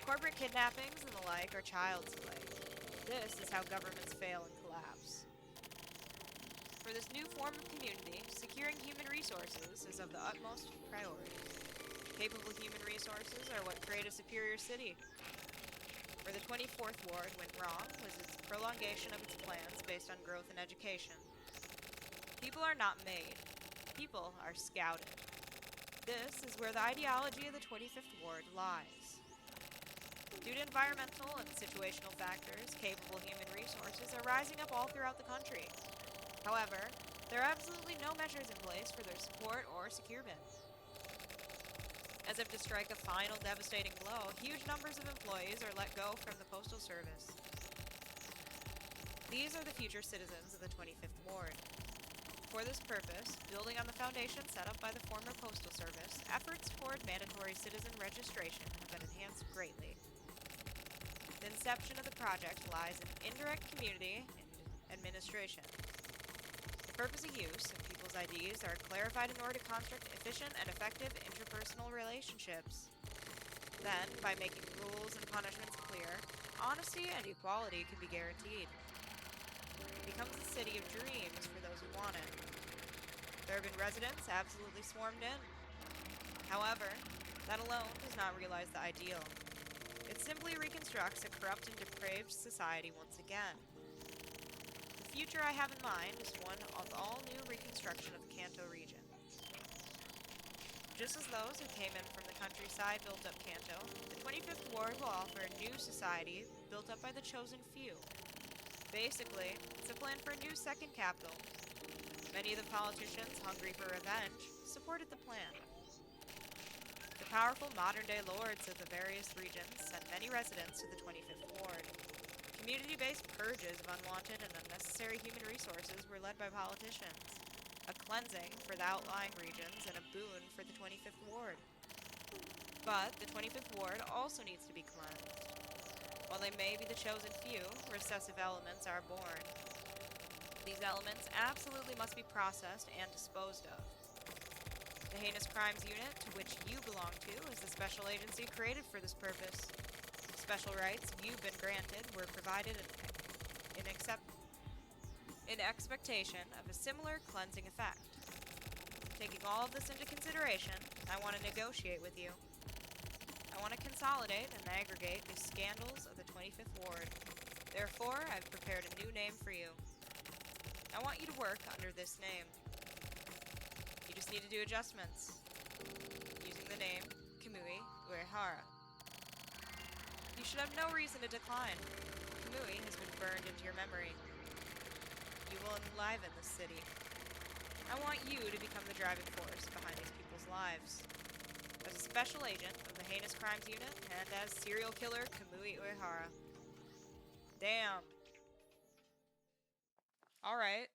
Corporate kidnappings and the like are child's play. This is how governments fail and collapse. For this new form of community, securing human resources is of the utmost priority. Capable human resources are what create a superior city. Where the 24th Ward went wrong was its prolongation of its plans based on growth and education. People are not made. People are scouted. This is where the ideology of the 25th Ward lies. Due to environmental and situational factors, capable human resources are rising up all throughout the country. However, there are absolutely no measures in place for their support or securement. As As if to strike a final devastating blow, huge numbers of employees are let go from the Postal Service. These are the future citizens of the 25th Ward. For this purpose, building on the foundation set up by the former Postal Service, efforts toward mandatory citizen registration have been enhanced greatly. The inception of the project lies in indirect community and administration. The purpose of use of people's IDs are clarified in order to construct efficient and effective interpersonal relationships. Then, by making rules and punishments clear, honesty and equality can be guaranteed. It becomes a city of dreams for those who want it. The urban residents absolutely swarmed in. However, that alone does not realize the ideal. It simply reconstructs a corrupt and depraved society once again. The future I have in mind is one of all-new reconstruction of the Kanto region. Just as those who came in from the countryside built up Kanto, the 25th Ward will offer a new society built up by the chosen few. Basically, it's a plan for a new second capital. Many of the politicians, hungry for revenge, supported the plan. The powerful modern-day lords of the various regions sent many residents to the 25th Ward. Community-based purges of unwanted and unnecessary human resources were led by politicians. A cleansing for the outlying regions and a boon for the 25th Ward. But the 25th Ward also needs to be cleansed. While they may be the chosen few, recessive elements are born. These elements absolutely must be processed and disposed of. The Heinous Crimes Unit, to which you belong to, is the special agency created for this purpose. Special rights you've been granted were provided in expectation of a similar cleansing effect. Taking all of this into consideration, I want to negotiate with you. I want to consolidate and aggregate the scandals of the 25th Ward. Therefore, I've prepared a new name for you. I want you to work under this name. You just need to do adjustments using the name Kamui Uehara. You should have no reason to decline. Kamui has been burned into your memory. You will enliven the city. I want you to become the driving force behind these people's lives. As a special agent of the Heinous Crimes Unit and as serial killer Kamui Uehara. Damn. Alright.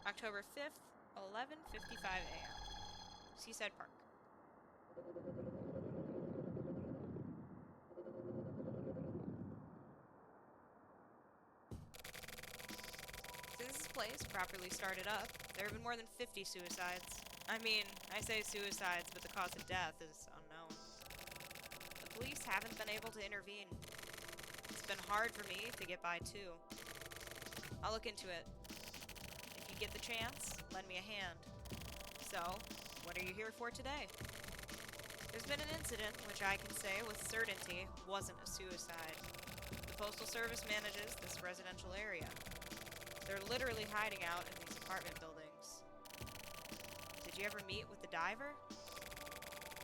October 5th, 11:55 a.m. Seaside Park. Since this place properly started up, there have been more than 50 suicides. I mean, I say suicides, but the cause of death is unknown. The police haven't been able to intervene. It's been hard for me to get by, too. I'll look into it. If you get the chance, lend me a hand. So, what are you here for today? There's been an incident which I can say with certainty wasn't a suicide. The Postal Service manages this residential area. They're literally hiding out in these apartment buildings. Did you ever meet with the diver?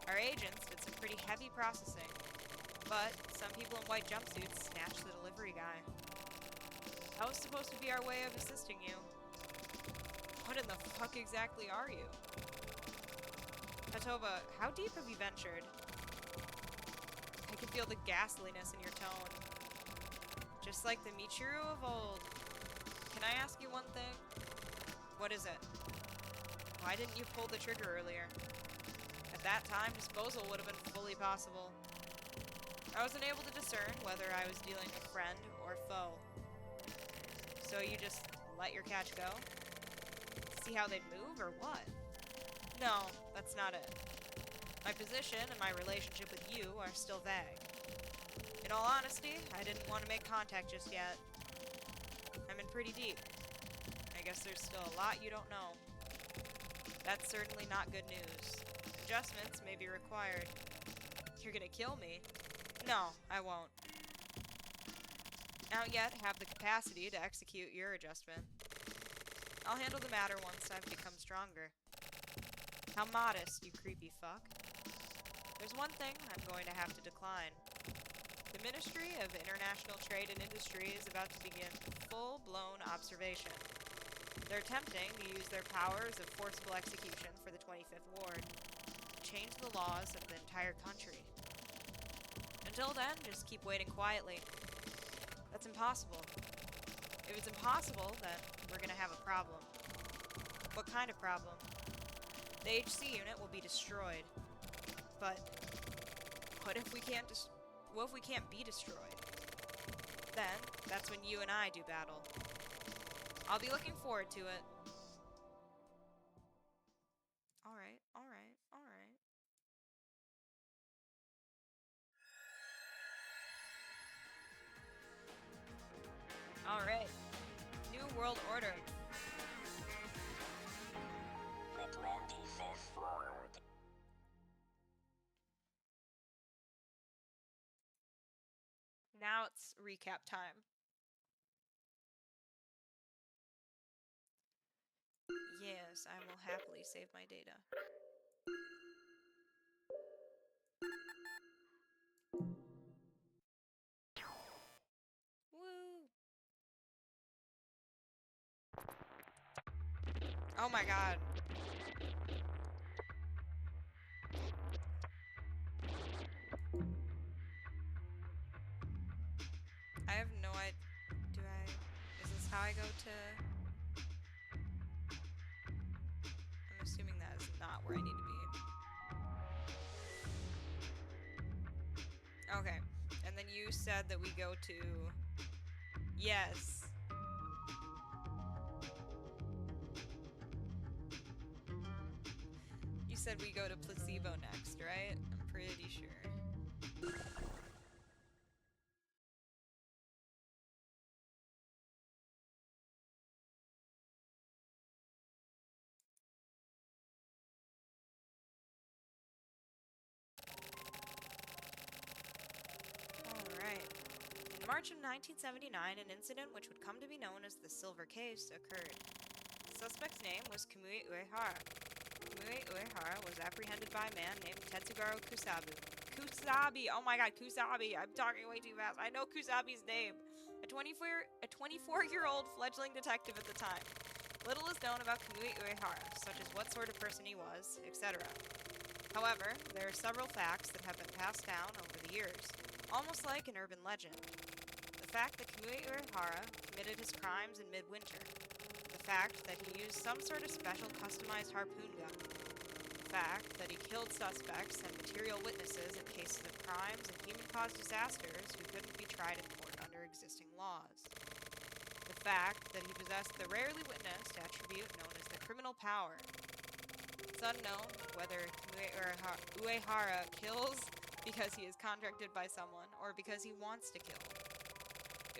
Our agents did some pretty heavy processing, but some people in white jumpsuits snatched the delivery guy. That was supposed to be our way of assisting you. What in the fuck exactly are you? Hatoba, how deep have you ventured? I can feel the ghastliness in your tone. Just like the Michiru of old. Can I ask you one thing? What is it? Why didn't you pull the trigger earlier? At that time, disposal would have been fully possible. I wasn't able to discern whether I was dealing with friend or foe. So you just let your catch go? See how they'd move, or what? No, that's not it. My position and my relationship with you are still vague. In all honesty, I didn't want to make contact just yet. I'm in pretty deep. I guess there's still a lot you don't know. That's certainly not good news. Adjustments may be required. You're gonna kill me? No, I won't. I don't yet have the capacity to execute your adjustment. I'll handle the matter once I've become stronger. How modest, you creepy fuck. There's one thing I'm going to have to decline. The Ministry of International Trade and Industry is about to begin full-blown observation. They're attempting to use their powers of forcible execution for the 25th Ward to change the laws of the entire country. Until then, just keep waiting quietly. That's impossible. If it's impossible, then we're gonna have a problem. What kind of problem? The HC unit will be destroyed. But what if we can't be destroyed? Then, that's when you and I do battle. I'll be looking forward to it. Alright, alright, alright. Alright. New World Order. The 25th Ward. Now it's recap time. Yes, I will happily save my data. Woo! Oh my god. I have no idea. Is this how I go to... I'm assuming that is not where I need to be. Okay. And then you said that we go to... Yes. You said we go to Placebo next, right? I'm pretty sure. March of 1979, an incident which would come to be known as the Silver Case occurred. The suspect's name was Kamui Uehara. Kamui Uehara was apprehended by a man named Tetsugaru Kusabu. Kusabi! Oh my god, Kusabi! I'm talking way too fast. I know Kusabi's name. A 24-year-old fledgling detective at the time. Little is known about Kamui Uehara, such as what sort of person he was, etc. However, there are several facts that have been passed down over the years, almost like an urban legend. The fact that Kamui Uehara committed his crimes in midwinter. The fact that he used some sort of special customized harpoon gun. The fact that he killed suspects and material witnesses in cases of crimes and human-caused disasters who couldn't be tried in court under existing laws. The fact that he possessed the rarely witnessed attribute known as the criminal power. It's unknown whether Kamui Uehara kills because he is contracted by someone or because he wants to kill.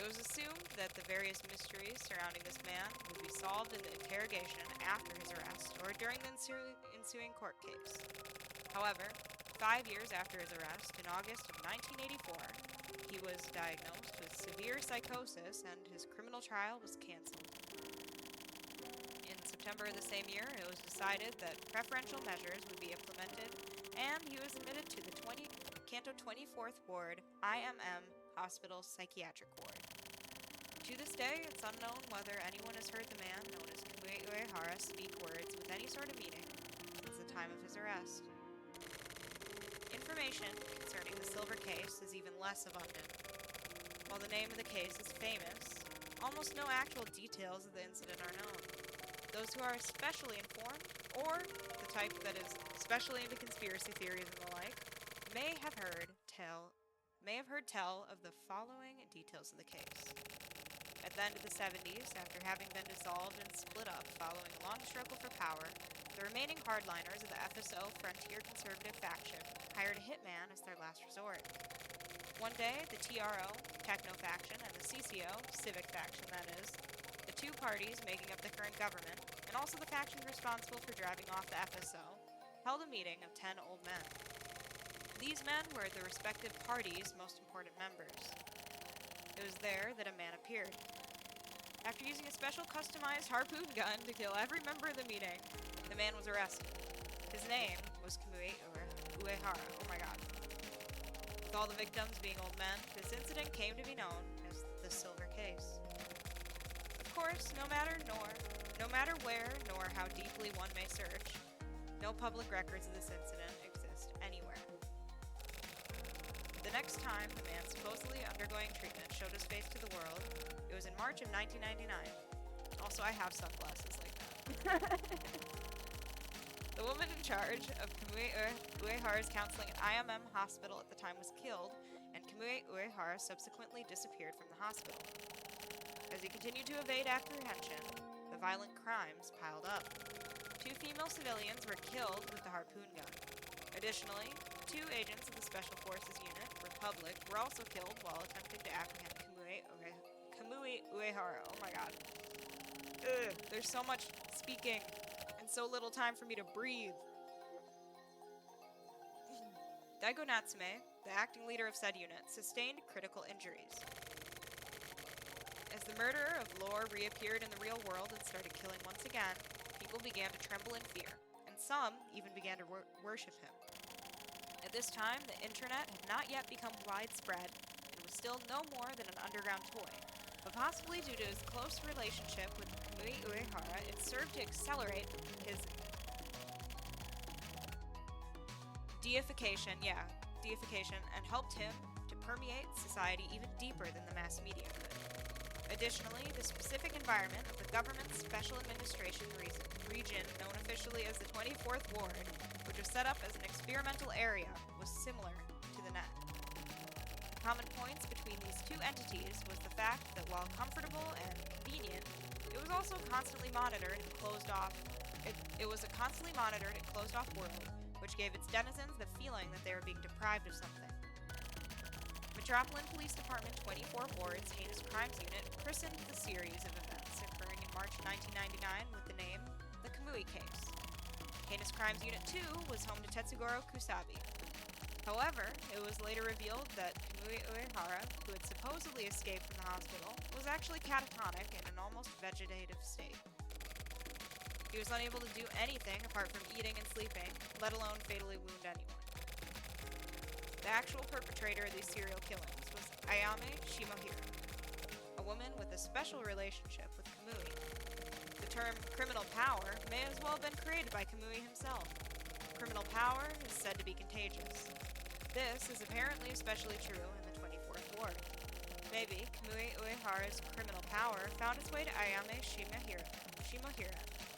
It was assumed that the various mysteries surrounding this man would be solved in the interrogation after his arrest or during the ensuing court case. However, 5 years after his arrest, in August of 1984, he was diagnosed with severe psychosis and his criminal trial was cancelled. In September of the same year, it was decided that preferential measures would be implemented and he was admitted to the Kanto 24th Ward IMM Hospital Psychiatric Ward. To this day, it's unknown whether anyone has heard the man known as Kamui Uehara speak words with any sort of meaning since the time of his arrest. Information concerning the Silver Case is even less abundant. While the name of the case is famous, almost no actual details of the incident are known. Those who are especially informed, or the type that is especially into conspiracy theories and the like, may have heard tell of the following details of the case. At the end of the 70s, after having been dissolved and split up following a long struggle for power, the remaining hardliners of the FSO Frontier Conservative faction hired a hitman as their last resort. One day, the TRO, Techno faction, and the CCO, Civic faction that is, the two parties making up the current government, and also the factions responsible for driving off the FSO, held a meeting of 10 old men. These men were the respective parties' most important members. It was there that a man appeared. After using a special customized harpoon gun to kill every member of the meeting, the man was arrested. His name was Kamui Uehara. Oh my god. With all the victims being old men, this incident came to be known as the Silver Case. Of course, no matter matter where nor how deeply one may search, no public records of this incident exist anywhere. The next time the man supposedly undergoing treatment showed his face to the world, it was in March of 1999. Also, I have sunglasses like that. The woman in charge of Kamui Uehara's counseling at IMM Hospital at the time was killed, and Kamui Uehara subsequently disappeared from the hospital. As he continued to evade apprehension, the violent crimes piled up. 2 female civilians were killed with the harpoon gun. Additionally, 2 agents of the Special Forces Unit, Republic, were also killed while attempting to apprehend Kamui Uehara. Oh my god. Ugh, there's so much speaking and so little time for me to breathe. Daigo Natsume, the acting leader of said unit, sustained critical injuries. As the murderer of Lore reappeared in the real world and started killing once again, people began to tremble in fear, and some even began to worship him. At this time, the internet had not yet become widespread and was still no more than an underground toy, but possibly due to his close relationship with Kamui Uehara, it served to accelerate his deification, and helped him to permeate society even deeper than the mass media could. Additionally, the specific environment of the government's Special Administration region, known officially as the 24th Ward, which was set up as an experimental area, was similar to the net. Common points between these 2 entities was the fact that while comfortable and convenient, it was also constantly monitored and closed off. It was a constantly monitored and closed off world, which gave its denizens the feeling that they were being deprived of something. Metropolitan Police Department 24 Ward's Heinous Crimes Unit christened the series of events occurring in March 1999 with the name the Kamui Case. Heinous Crimes Unit 2 was home to Tetsugoro Kusabi. However, it was later revealed that Kamui Uehara, who had supposedly escaped from the hospital, was actually catatonic in an almost vegetative state. He was unable to do anything apart from eating and sleeping, let alone fatally wound anyone. The actual perpetrator of these serial killings was Ayame Shimohira, a woman with a special relationship with Kamui. The term criminal power may as well have been created by Kamui himself. Criminal power is said to be contagious. This is apparently especially true in the 24th Ward. Maybe Kamui Uehara's criminal power found its way to Ayame Shimohira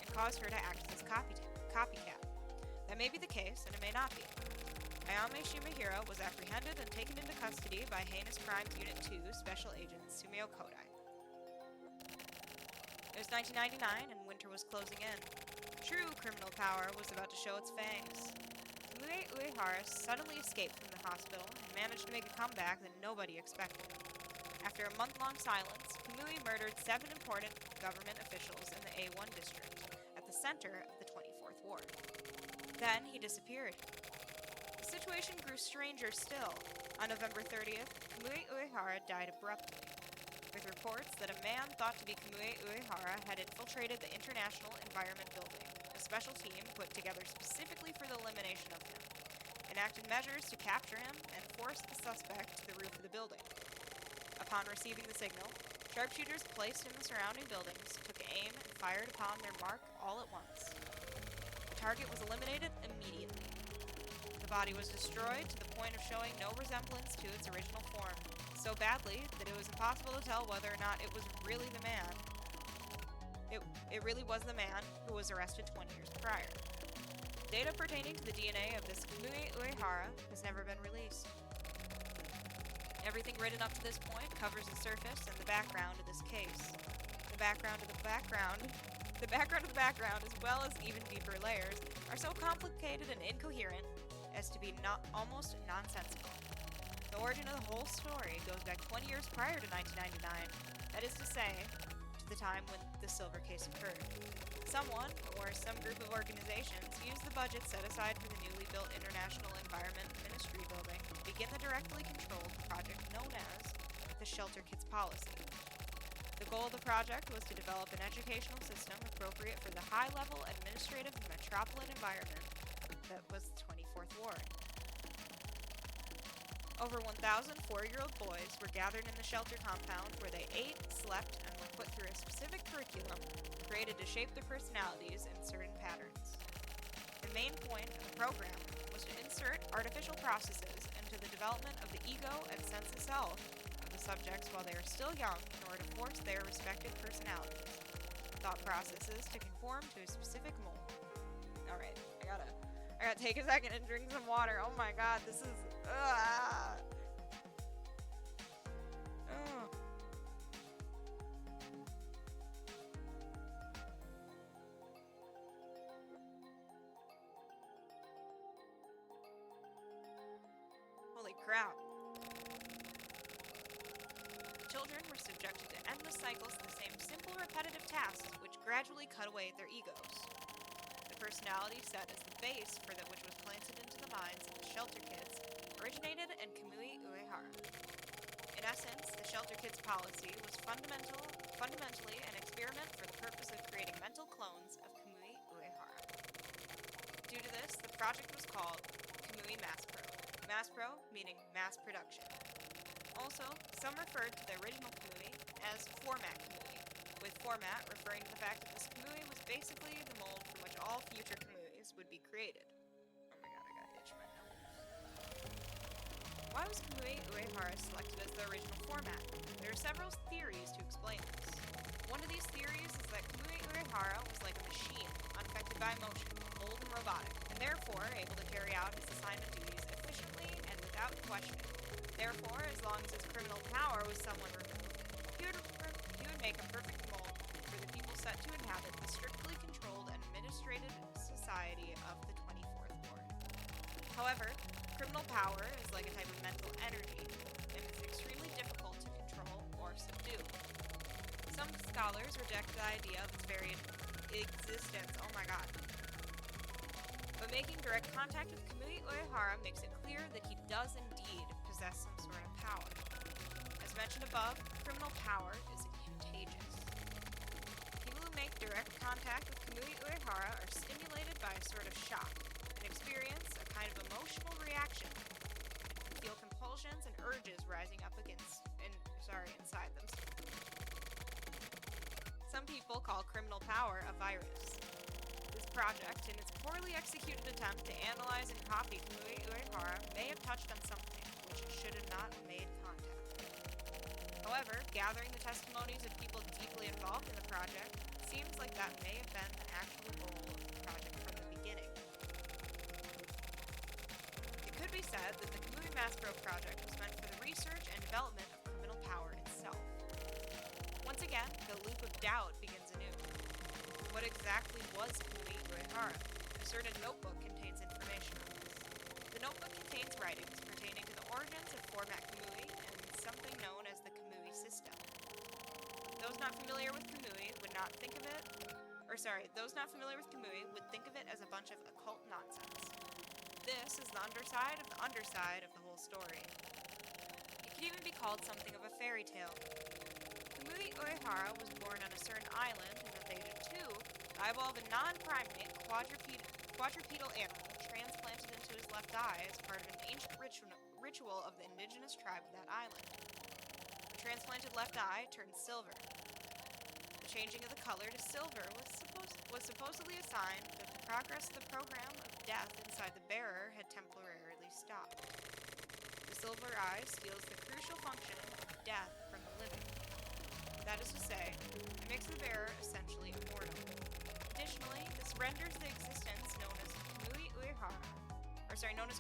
and caused her to act as his copycat. That may be the case, and it may not be. Ayame Shimohira was apprehended and taken into custody by Heinous Crimes Unit 2 Special Agent Sumio Kodai. It was 1999 and winter was closing in. True criminal power was about to show its fangs. Kamui Uehara suddenly escaped from the hospital and managed to make a comeback that nobody expected. After a month-long silence, Kamui murdered 7 important government officials in the A1 district, at the center of the 24th Ward. Then he disappeared. The situation grew stranger still. On November 30th, Kamui Uehara died abruptly, with reports that a man thought to be Kamui Uehara had infiltrated the International Environment Building, a special team put together specifically for the elimination of him, enacted measures to capture him, and forced the suspect to the roof of the building. Upon receiving the signal, sharpshooters placed in the surrounding buildings took aim and fired upon their mark all at once. The target was eliminated immediately. The body was destroyed to the point of showing no resemblance to its original form, so badly that it was impossible to tell whether or not it was really the man. It really was the man who was arrested 20 years prior. Data pertaining to the DNA of this Kamui Uehara has never been released. Everything written up to this point covers the surface and the background of this case. The background of the background, as well as even deeper layers, are so complicated and incoherent as to be almost nonsensical. The origin of the whole story goes back 20 years prior to 1999, that is to say, to the time when the Silver Case occurred. Someone, or some group of organizations, used the budget set aside for the newly built International Environment Ministry building to begin the directly controlled project known as the Shelter Kits Policy. The goal of the project was to develop an educational system appropriate for the high-level administrative metropolitan environment that was the 24th Ward. Over 1,000 4-year-old boys were gathered in the shelter compound where they ate, slept, and were put through through a specific curriculum created to shape their personalities in certain patterns. The main point of the program was to insert artificial processes into the development of the ego and sense of self of the subjects while they are still young in order to force their respective personalities, thought processes to conform to a specific mold. Alright, I gotta take a second and drink some water. Oh my god, this is... Ugh. Holy crap. Children were subjected to endless cycles of the same simple repetitive tasks which gradually cut away their egos. The personality set as the base for that which was planted into the minds of the shelter kids originated in Kamui Uehara. In essence, the shelter kids policy was fundamentally an experiment for the purpose of creating mental clones of Kamui Uehara. Due to this, the project was called Kamui MassPro. MassPro meaning mass production. Also, some referred to the original Kamui as Format Kamui, with format referring to the fact that this Kamui was basically the mold from which all future Kamuis would be created. Oh my god, I gotta itch my nose. Why was Kamui Uehara selected as the original format? There are several theories to explain this. One of these theories is that Kamui Uehara was like a machine, unaffected by emotion, cold and robotic, and therefore able to carry out his assignment duties efficiently and without question. Therefore, as long as his criminal power was somewhat removed, he would make a perfect mold for the people set to inhabit the strictly controlled and administrated society of the 24th Ward. However, criminal power is like a type of mental energy, and is extremely difficult to control or subdue. Some scholars reject the idea of its very existence. Oh my god. But making direct contact with Kamui Uehara makes it clear that he does indeed possess some sort of power. As mentioned above, criminal power is contagious. People who make direct contact with Kamui Uehara are stimulated by a sort of shock, and experience a kind of emotional reaction, and feel compulsions and urges rising up inside them. Some people call criminal power a virus. This project, in its poorly executed attempt to analyze and copy Kamui Uehara, may have touched on something which it should have not made contact with. However, gathering the testimonies of people deeply involved in the project seems like that may have been the actual goal of the project from the beginning. It could be said that the Kamui MassPro project was meant for the research and development of criminal power itself. Once again, the loop of doubt begins anew. What exactly was Kamui Uehara? A certain notebook contains information on this. The notebook contains writings pertaining to the origins of Format Kamui and something known as the Kamui system. Those not familiar with Kamui would think of it as a bunch of occult nonsense. This is the underside of the whole story. It could even be called something of a fairy tale. Kamui Uehara was born on a certain island, and at the age of 2, the eyeball of a non-primate quadrupedal animal transplanted into his left eye as part of an ancient ritual of the indigenous tribe of that island. The transplanted left eye turned silver. The changing of the color to silver was supposedly a sign that the progress of the program of death inside the bearer had temporarily stopped. The silver eye steals the crucial function of death from the living. That is to say, it makes the bearer essentially immortal. Additionally, this renders the existence known as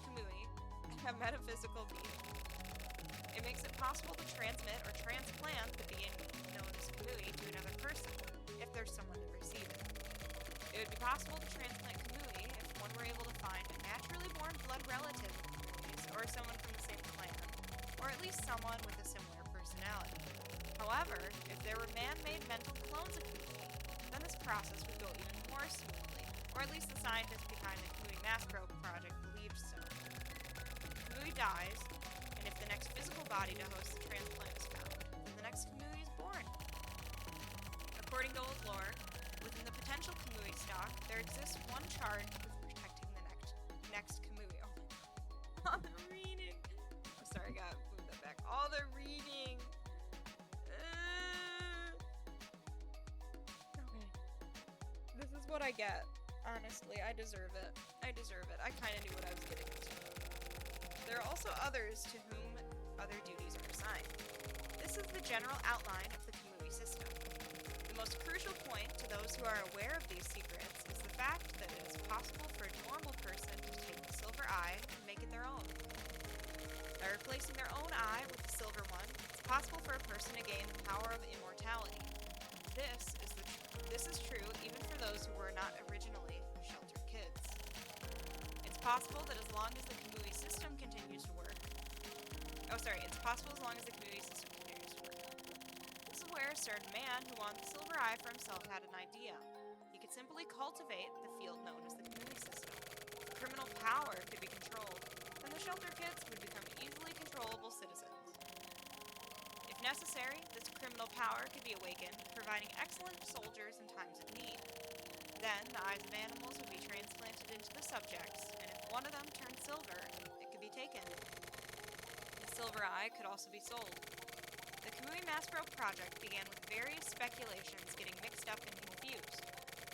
Kamui, a metaphysical being. It makes it possible to transmit or transplant the being known as Kamui to another person, if there's someone to receive it. It would be possible to transplant Kamui if one were able to find a naturally born blood relative of Kamui's, or someone from the same clan, or at least someone with a similar personality. However, if there were man-made mental clones of Kamui, then this process would go even more smoothly, or at least the scientists behind the Kamui MassPro project believed so. Kamui dies, and if the next physical body to host the transplant is found, then the next Kamui is born. According to old lore, within the potential Kamui stock, there exists one charge with protecting the next Kamui. All the reading! I'm sorry, I gotta move that back. All the reading! what I get. Honestly, I deserve it. I deserve it. I kind of knew what I was getting into. There are also others to whom other duties are assigned. This is the general outline of the Kamui system. The most crucial point to those who are aware of these secrets is the fact that it is possible for a normal person to take the silver eye and make it their own. By replacing their own eye with the silver one, it's possible for a person to gain the power of immortality. This is true even for those who were not originally sheltered kids. It's possible that as long as the Kamui system continues to work. It's possible as long as the Kamui system continues to work. This is where a certain man who wanted the silver eye for himself had an idea. He could simply cultivate the field known as the Kamui system. If criminal power could be controlled, then the shelter kids would become easily controllable citizens. If necessary, this criminal power could be awakened, providing excellent soldiers in times of need. Then, the eyes of animals would be transplanted into the subjects, and if one of them turned silver, it could be taken. The silver eye could also be sold. The Kamui Maspero project began with various speculations getting mixed up and confused,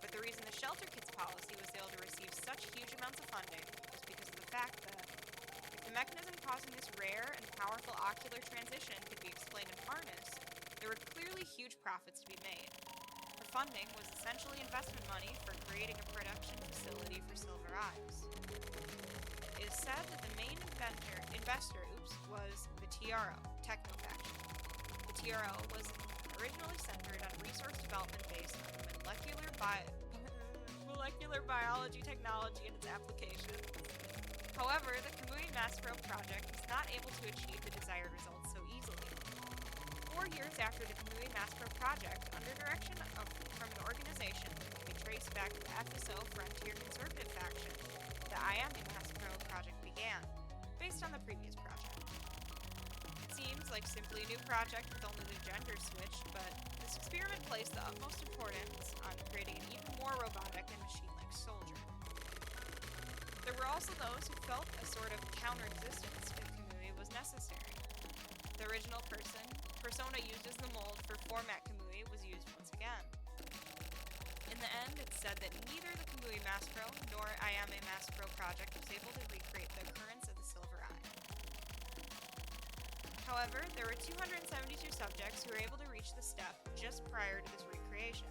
but the reason the Shelter Kids policy was able to receive such huge amounts of funding was because of the fact that if the mechanism causing this rare and powerful ocular transition could be explained and harnessed, there were clearly huge profits to be made. The funding was essentially investment money for creating a production facility for silver eyes. It is said that the main investor was the TRO, Techno Faction. The TRO was originally centered on resource development based on molecular biology technology and its applications. However, the Kamui Maspero project was not able to achieve the desired results so easily. 4 years after the Kamui Maspero project, under direction from an organization that can be traced back to the FSO Frontier Conservative Faction, the Ayame Maspero project began, based on the previous project. It seems like simply a new project with only the gender switched, but this experiment placed the utmost importance on creating an even more robotic and machine-like soldier. There were also those who felt a sort of counter-existence to Kamui was necessary. The original persona used as the mold for format Kamui was used once again. In the end, it's said that neither the Kamui Maspero nor Ayame Maspero project was able to recreate the occurrence of the silver eye. However, there were 272 subjects who were able to reach the step just prior to this recreation.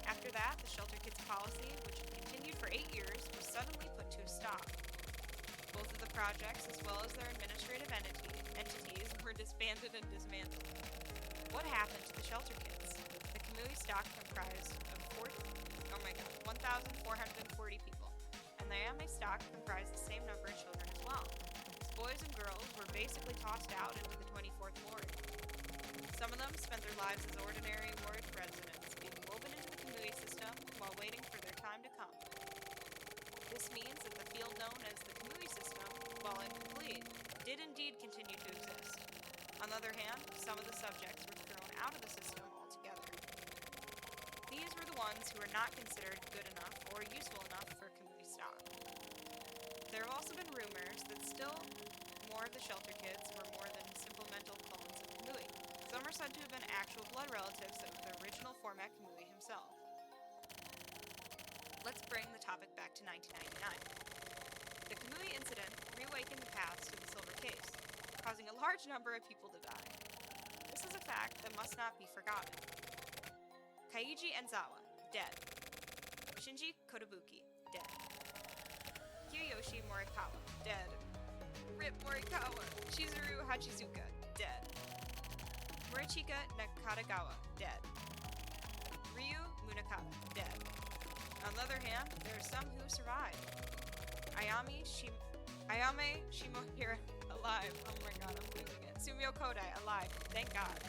After that, the Shelter Kids policy, which had continued for 8 years, was suddenly put to a stop. Both of the projects, as well as their administrative entities, were disbanded and dismantled. What happened to the Shelter Kids? The Kamui stock comprised of 1,440 people, and the Ayame stock comprised the same number of children as well. These boys and girls were basically tossed out into the 24th ward. Some of them spent their lives as ordinary ward residents, being woven into the Kamui system while waiting for their time to come. This means that the field known as the Kamui system, while incomplete, did indeed continue to exist. On the other hand, some of the subjects were thrown out of the system altogether. These were the ones who were not considered good enough or useful enough for Kamui stock. There have also been rumors that still more of the Shelter Kids were more than simple mental clones of Kamui. Some are said to have been actual blood relatives of the original format Kamui himself. Let's bring the topic back to 1999. The Kamui incident reawakened the paths to the Silver Case, causing a large number of people to die. This is a fact that must not be forgotten. Kaiji Enzawa, dead. Shinji Kotobuki, dead. Kiyoshi Morikawa, dead. Rip Morikawa. Chizuru Hachizuka, dead. Morichika Nakatagawa, dead. Ryu Munakata, dead. On the other hand, there are some who survived. Ayame Shimohira, alive. Oh my god, I'm losing it. Sumio Kodai, alive. Thank god.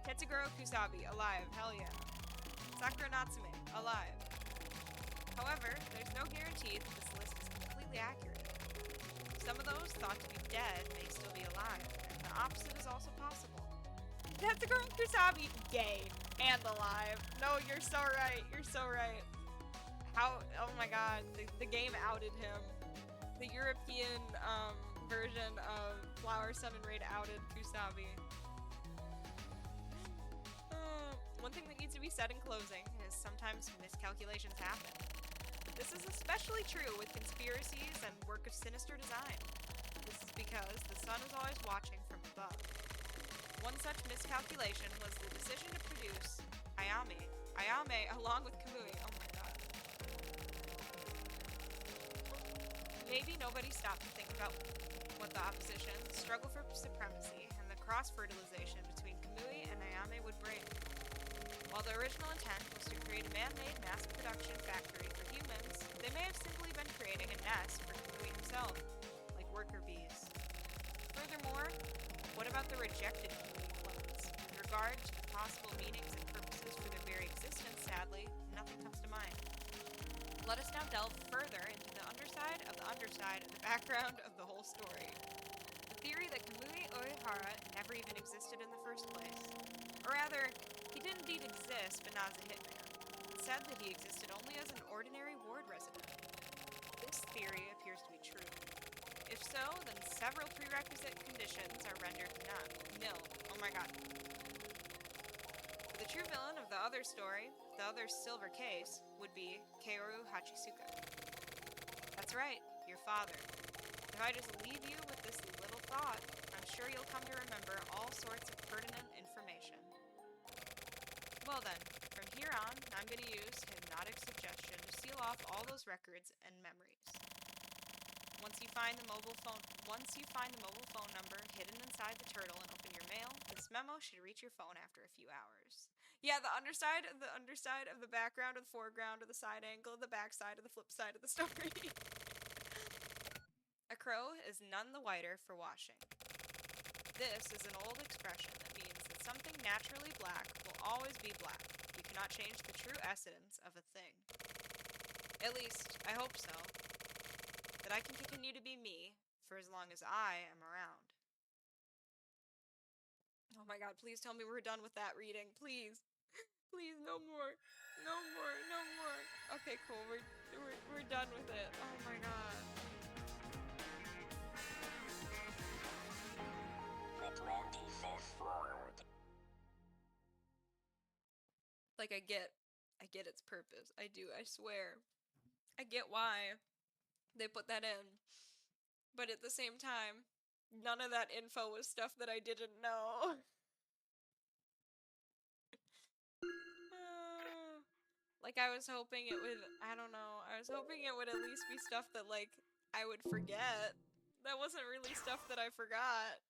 Tetsuguro Kusabi, alive. Hell yeah. Sakura Natsume, alive. However, there's no guarantee that this list is completely accurate. Some of those thought to be dead may still be alive, and the opposite is also possible. Tetsuguro Kusabi, gay and alive. No, you're so right. You're so right. Oh my god, the game outed him. The European version of Flower Sun and Raid outed Kusabi. One thing that needs to be said in closing is sometimes miscalculations happen. But this is especially true with conspiracies and work of sinister design. This is because the sun is always watching from above. One such miscalculation was the decision to produce Ayame along with Kamui. Oh my god. Maybe nobody stopped to think about what the opposition, the struggle for supremacy, and the cross-fertilization between Kamui and Ayame would bring. While the original intent was to create a man-made mass production factory for humans, they may have simply been creating a nest for Kamui himself, like worker bees. Furthermore, what about the rejected Kamui clones? With regard to the possible meanings and purposes for their very existence, sadly, nothing comes to mind. Let us now delve further into the underside of the background of the whole story. The theory that Kamui Oihara never even existed in the first place. Or rather, he did indeed exist, but not as a hitman. It said that he existed only as an ordinary ward resident. This theory appears to be true. If so, then several prerequisite conditions are rendered nil. Oh my god. The true villain of the other story, the other silver case, would be Kaoru Hachisuka. That's right, your father. If I just leave you with this little thought, I'm sure you'll come to remember all sorts of pertinent information. Well then, from here on, I'm going to use hypnotic suggestion to seal off all those records and memories. Once you find the mobile phone number hidden inside the turtle and open your mail, this memo should reach your phone after a few hours. Yeah, the underside of the background of the foreground of the side angle of the backside of the flip side of the story. A crow is none the whiter for washing. This is an old expression that means that something naturally black will always be black. You cannot change the true essence of a thing. At least, I hope so. That I can continue to be me for as long as I am around. Oh my god, please tell me we're done with that reading. Please. Please, no more. No more. No more. Okay, cool. We're done with it. Oh my god. Like, I get its purpose. I do, I swear. I get why they put that in. But at the same time, none of that info was stuff that I didn't know. Like, I was hoping it would, I don't know, I was hoping it would at least be stuff that, like, I would forget. That wasn't really stuff that I forgot.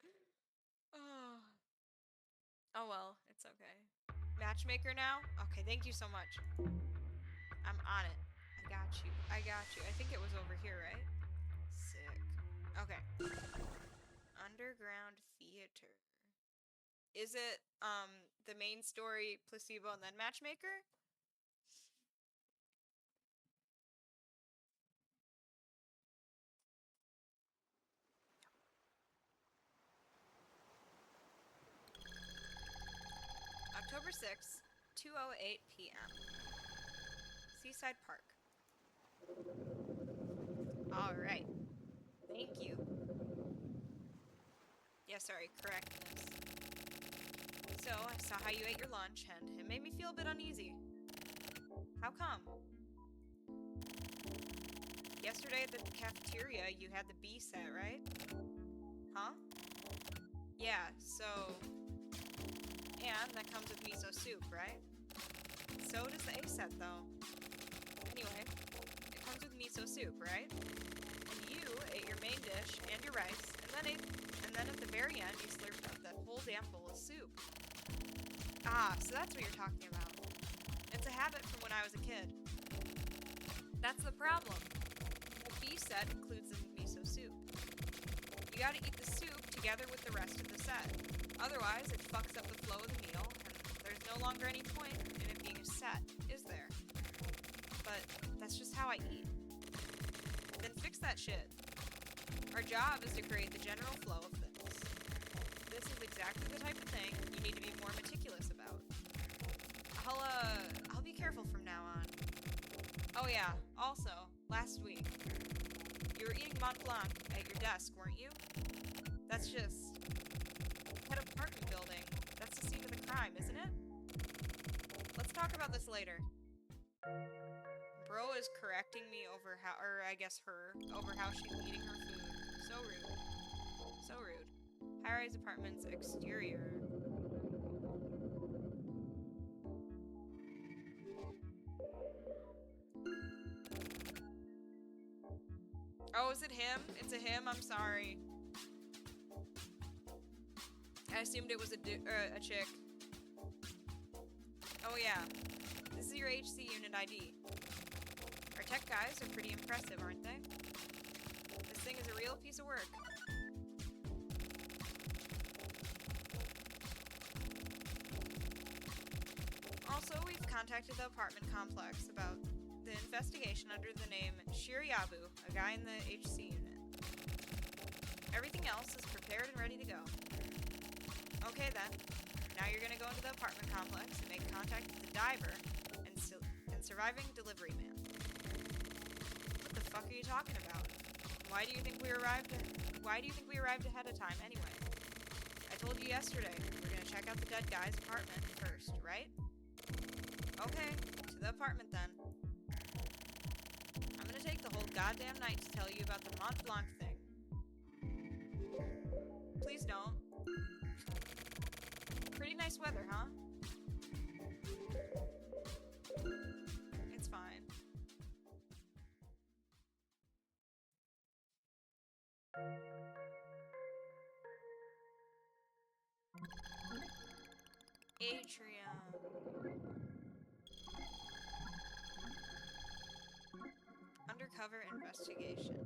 Oh well, it's okay. Matchmaker now? Okay, thank you so much. I'm on it. I got you. I think it was over here, right? Sick. Okay. Underground theater. Is it, the main story, placebo, and then matchmaker? October 6th, 2:08 p.m. Seaside Park. Alright. Thank you. Yeah, sorry, correctness. So, I saw how you ate your lunch, and it made me feel a bit uneasy. How come? Yesterday at the cafeteria, you had the B set, right? Huh? Yeah, so... And that comes with miso soup, right? So does the A set, though. Anyway, it comes with miso soup, right? And you ate your main dish and your rice, and then at the very end, you slurped up that whole damn bowl of soup. Ah, so that's what you're talking about. It's a habit from when I was a kid. That's the problem. The B set includes the miso soup. You gotta eat the soup together with the rest of the set. Otherwise, it fucks up the flow of the meal, and there's no longer any point in it being a set, is there? But that's just how I eat. Then fix that shit. Our job is to create the general flow of things. This is exactly the type of thing you need to be more meticulous about. I'll be careful from now on. Oh yeah, also, last week, you were eating Mont Blanc at your desk, weren't you? That's just... head of apartment building. That's the scene of the crime, isn't it? talk about this later. Bro is correcting me over how, or I guess her, over how she's eating her food. So rude. So rude. High-rise apartments exterior. Oh, is it him? It's a him? I'm sorry. I assumed it was a chick. Oh yeah. This is your HC unit ID. Our tech guys are pretty impressive, aren't they? This thing is a real piece of work. Also, we've contacted the apartment complex about the investigation under the name Shiryabu, a guy in the HC unit. Everything else is prepared and ready to go. Okay then. Now you're gonna go into the apartment complex and make contact with the diver and surviving delivery man. What the fuck are you talking about? Why do you think we arrived ahead of time anyway? I told you yesterday, we're gonna check out the dead guy's apartment first, right? Okay, to the apartment then. I'm gonna take the whole goddamn night to tell you about the Mont Blanc thing. Please don't. Pretty nice weather, huh? It's fine. Atrium. Undercover investigation.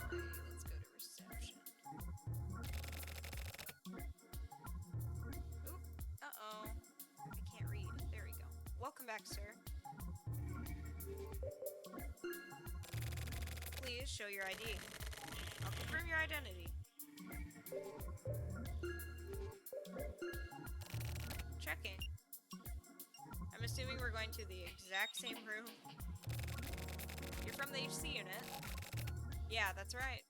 Okay, let's go to reception. Oop, uh-oh. I can't read. There we go. Welcome back, sir. Please show your ID. I'll confirm your identity. Checking. I'm assuming we're going to the exact same room. You're from the HC unit? Yeah, that's right.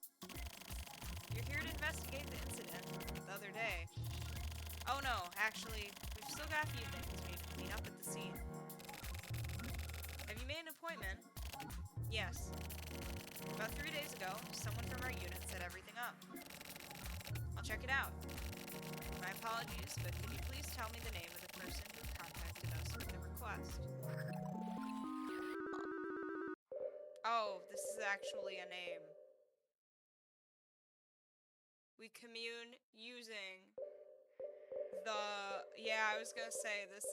You're here to investigate the incident the other day. Oh no, actually, we've still got a few things we need to clean up at the scene. Have you made an appointment? Yes. About 3 days ago, someone from our unit set everything up. I'll check it out. My apologies, but could you please tell me the name of the person who contacted us with the request? Oh, this is actually a name. We commune using the... Yeah, I was gonna say, this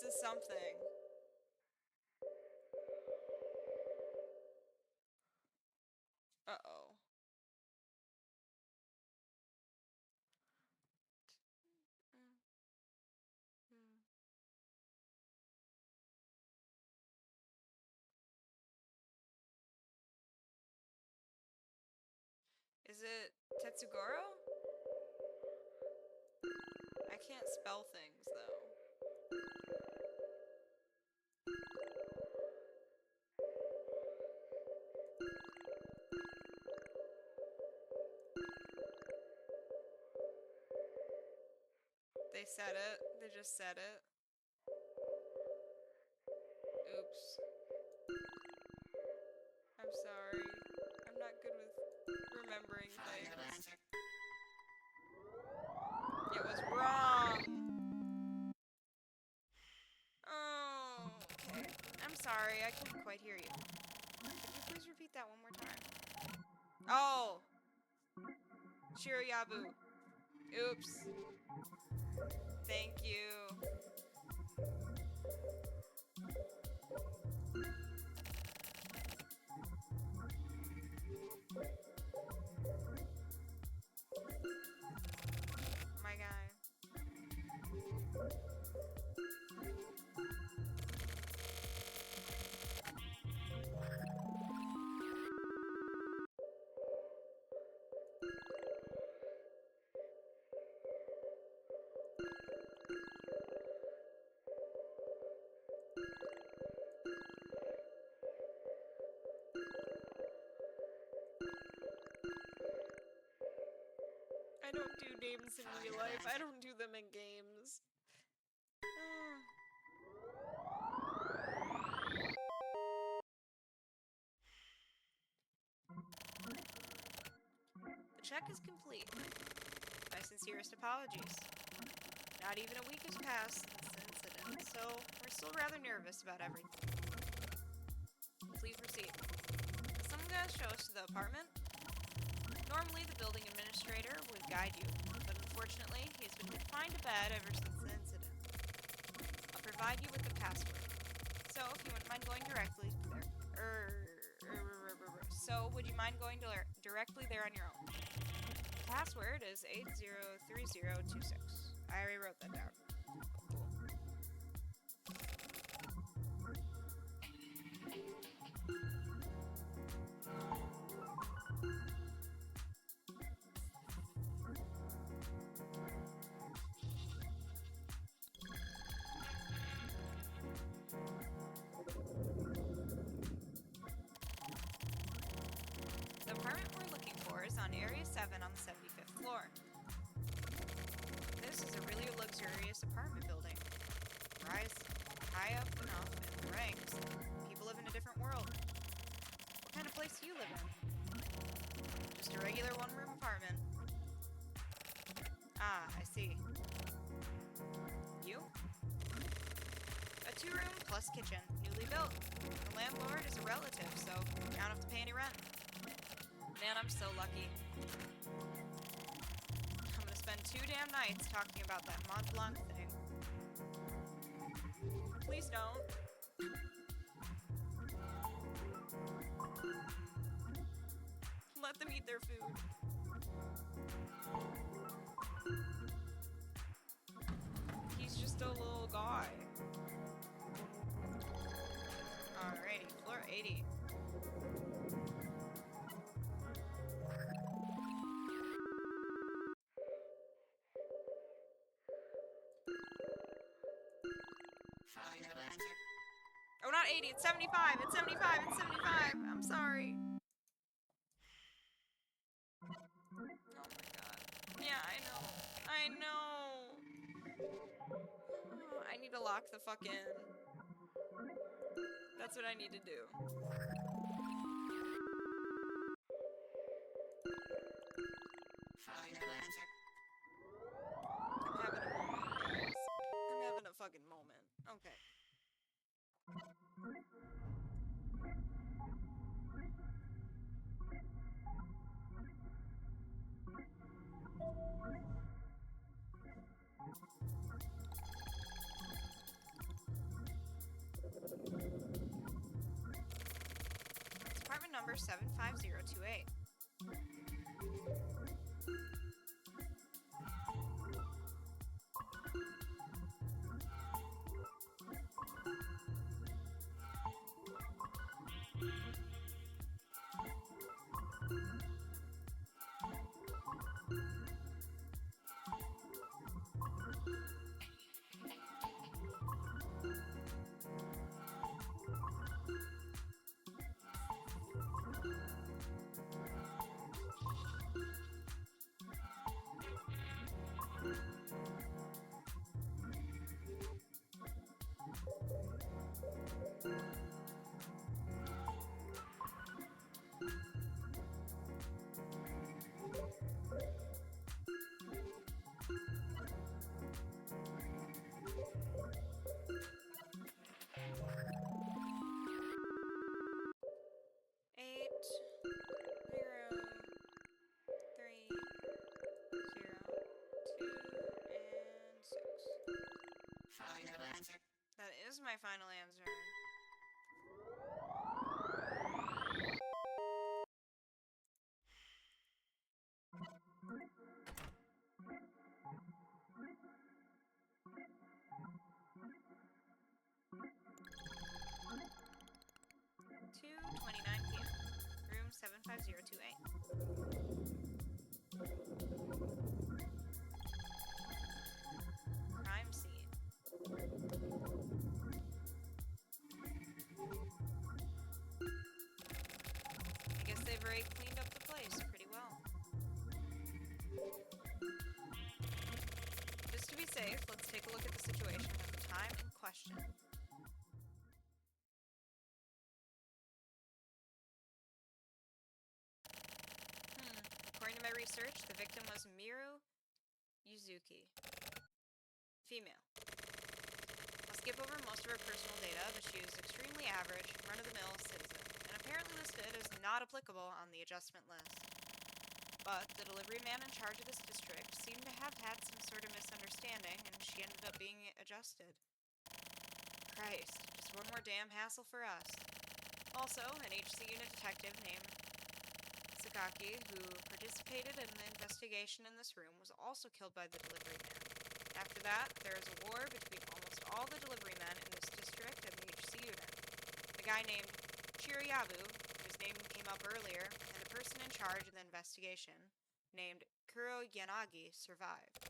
is something. Uh-oh. Is it Tetsugoro? I can't spell things, though. They said it. They just said it. Oops. I'm sorry. I'm not good with remembering things. It was wrong. Oh, okay. I'm sorry. I couldn't quite hear you. Could you please repeat that one more time? Oh. Shiryabu. Oops. Thank you. My guy. don't do names in real life. I don't do them in games. The check is complete. My sincerest apologies. Not even a week has passed since the incident, so we're still rather nervous about everything. Please proceed. Is someone gonna show us to the apartment? Normally, the building administrator would guide you, but unfortunately, he's been confined to bed ever since the incident. I'll provide you with the password. So, if you wouldn't mind going directly there. So, would you mind going directly there on your own? The password is 803026. I already wrote that down. Cool. The apartment we're looking for is on Area 7 on the 75th floor. This is a really luxurious apartment building. Rise high up enough in the ranks. People live in a different world. What kind of place do you live in? Just a regular one-room apartment. Ah, I see. You? A 2-room plus kitchen, newly built. The landlord is a relative, so you don't have to pay any rent. Man, I'm so lucky. I'm gonna spend 2 damn nights talking about that Mont Blanc thing. Please don't. Let them eat their food. He's just a little guy. Alrighty, floor 80. Oh, not 80, it's 75, it's 75, it's 75. I'm sorry. Oh my god. Yeah, I know. Oh, I need to lock the fuck in. That's what I need to do. I'm having a moment, guys. I'm having a fucking moment. Okay. It's apartment number 75028. That is my final answer. p.m. Room 75028. Crime scene. safe, let's take a look at the situation at the time in question. According to my research, the victim was Miru Yuzuki. Female. I'll skip over most of her personal data, but she was extremely average, run-of-the-mill citizen, and apparently listed as not applicable on the adjustment list. But the delivery man in charge of this district seemed to have had some sort of misunderstanding, and she ended up being adjusted. Christ, just one more damn hassle for us. Also, an HC unit detective named Sakaki, who participated in the investigation in this room, was also killed by the delivery man. After that, there is a war between almost all the delivery men in this district and the HC unit. A guy named Chiriyabu, whose name came up earlier, and a person in charge of the investigation, named Kuro Yanagi, survived.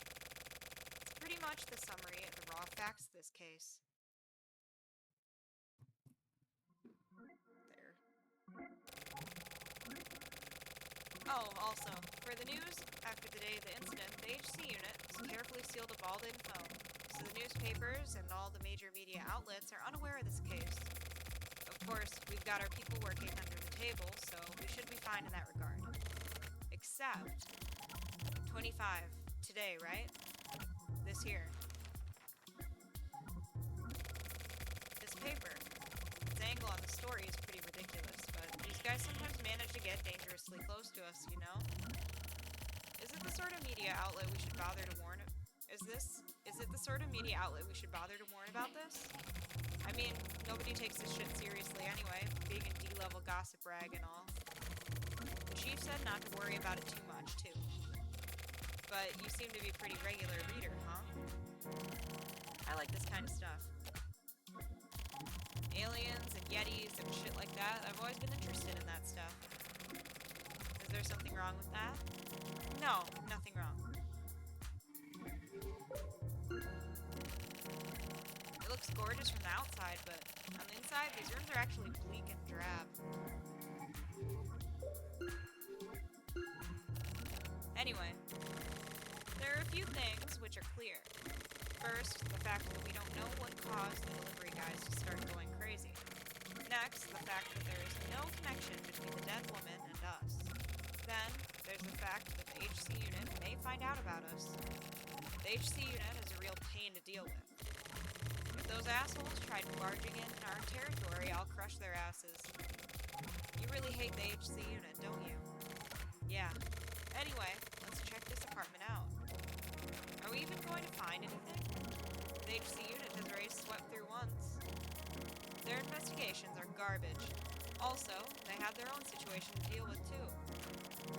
It's pretty much the summary of the raw facts of this case. There. Oh, also, for the news, after the day of the incident, the HC unit has carefully sealed up all the info, so the newspapers and all the major media outlets are unaware of this case. Of course, we've got our people working under the table, so we should be fine in that regard. Except 25, today, right? This here. This paper. Its angle on the story is pretty ridiculous, but these guys sometimes manage to get dangerously close to us, you know? Is it the sort of media outlet we should bother to warn? Is it the sort of media outlet we should bother to warn about this? I mean, nobody takes this shit seriously anyway, being a D-level gossip rag and all. The chief said not to worry about it too much, too. But you seem to be a pretty regular reader, huh? I like this kind of stuff. Aliens and yetis and shit like that, I've always been interested in that stuff. Is there something wrong with that? No, nothing wrong. It looks gorgeous from the outside, but on the inside, these rooms are actually bleak and drab. Anyway, there are a few things which are clear. First, the fact that we don't know what caused the delivery guys to start going crazy. Next, the fact that there is no connection between the dead woman and us. Then, there's the fact that the HC unit may find out about us. The HC unit is a real pain to deal with. If those assholes tried barging in our territory, I'll crush their asses. You really hate the HC unit, don't you? Yeah. Anyway, let's check this apartment out. Are we even going to find anything? The HC unit has already swept through once. Their investigations are garbage. Also, they have their own situation to deal with too.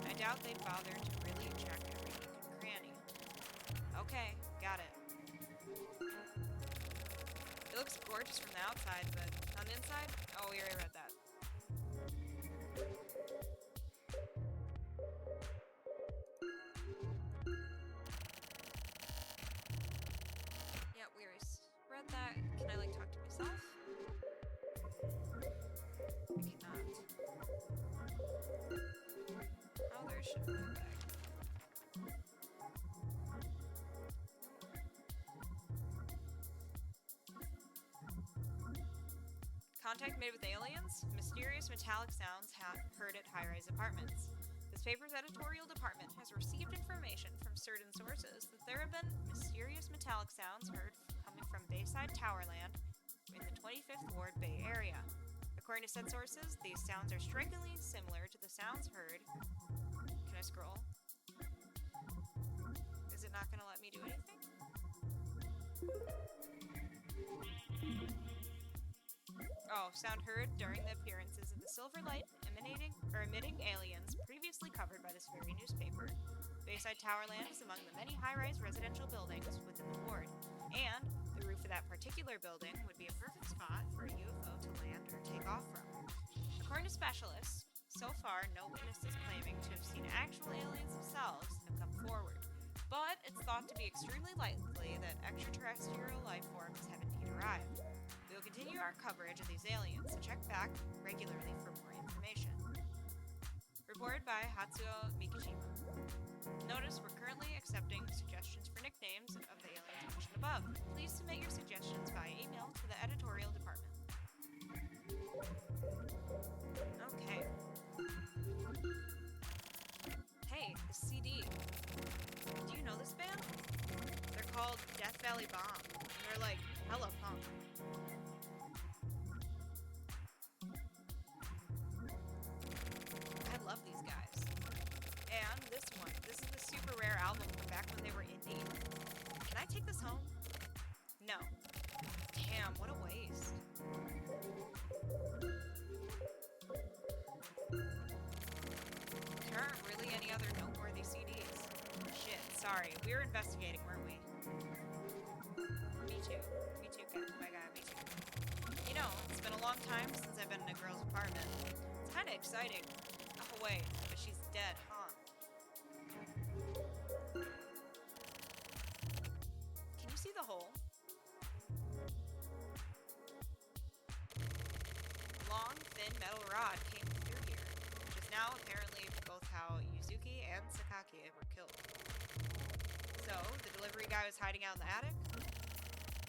I doubt they'd bother to really check every nook and cranny. Okay, got it. It looks gorgeous from the outside, but on the inside? Oh, we already read that. Yeah, we already read that. Can I, talk to myself? I cannot. Oh, there should be a bag. Contact made with aliens? Mysterious metallic sounds heard at high-rise apartments. This paper's editorial department has received information from certain sources that there have been mysterious metallic sounds heard coming from Bayside Towerland in the 25th Ward Bay area. According to said sources, these sounds are strikingly similar to the sounds heard. Can I scroll? Is it not going to let me do anything? Oh, sound heard during the appearances of the silver light emitting aliens previously covered by this very newspaper. Bayside Towerland is among the many high-rise residential buildings within the ward, and the roof of that particular building would be a perfect spot for a UFO to land or take off from. According to specialists, so far no witnesses claiming to have seen actual aliens themselves have come forward, but it's thought to be extremely likely that extraterrestrial life forms have indeed arrived. We will continue our coverage of these aliens and check back regularly for more information. Reported by Hatsuo Mikishima. Notice we're currently accepting suggestions for nicknames of the aliens mentioned know this band? They're called Death Valley Bomb. And they're like hella punk. I love these guys. And this one. This is the super rare album from back when they were indie. Can I take this home? No. Damn, what a waste. There aren't really any other noteworthy CDs. Shit, sorry. We were investigating, weren't we? Me too. Me too, my guy, me too. You know, it's been a long time since I've been in a girl's apartment. It's kinda exciting. Oh wait, but she's dead, huh? Can you see the hole? A long, thin metal rod came through here, which is now apparently both how Yuzuki and Sakaki were killed. So, the delivery guy was hiding out in the attic?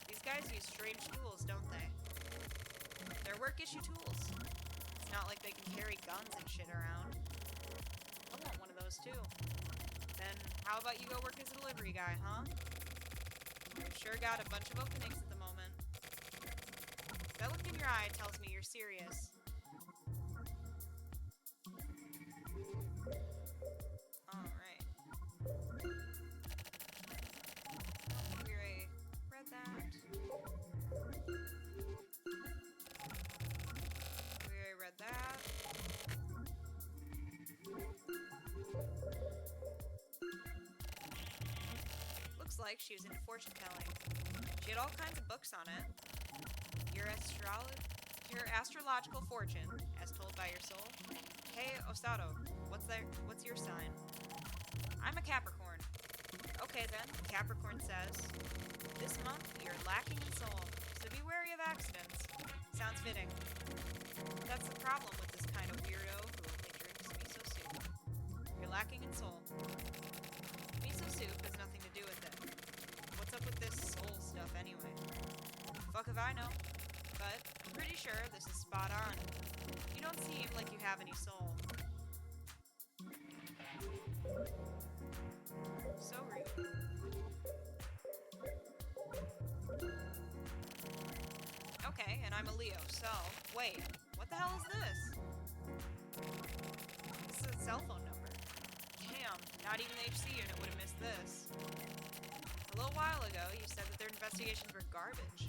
These guys use strange tools, don't they? They're work-issue tools. It's not like they can carry guns and shit around. I want one of those too. Then, how about you go work as a delivery guy, huh? You've sure got a bunch of openings at the moment. That look in your eye tells me you're serious. Alright. We read that. We read that. Looks like she was into fortune telling. She had all kinds of books on it. Your astrological fortune, as told by your soul. Hey, Osato, what's your sign? I'm a Capricorn. Okay then, Capricorn says, this month you're lacking in soul, so be wary of accidents. Sounds fitting. That's the problem with this kind of weirdo who only drinks miso soup. You're lacking in soul. Miso soup has nothing to do with it. What's up with this soul stuff anyway? Fuck if I know. But I'm pretty sure this is spot on. You don't seem like you have any soul. So rude. Okay, and I'm a Leo, so... Wait, what the hell is this? This is a cell phone number. Damn, not even the HC unit would have missed this. A little while ago, you said that their investigations were garbage.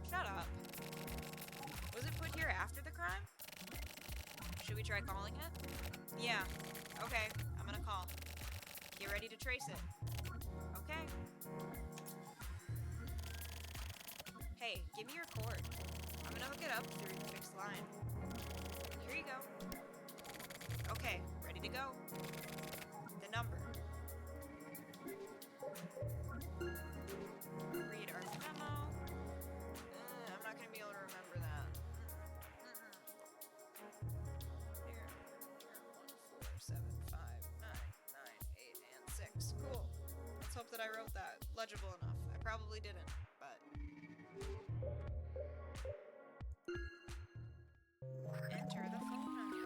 Shut up. Was it put here after the crime? Should we try calling it? Yeah. Okay, I'm gonna call. Get ready to trace it. Okay. Hey, give me your cord. I'm gonna hook it up through the fixed line. Here you go. Okay, ready to go. The number. Read our memo. I'm not gonna be able to remember that. Here, 1, 4, 7, 5, 9, 8, and 6. Cool. Let's hope that I wrote that legible enough. I probably didn't, but... Enter the phone number.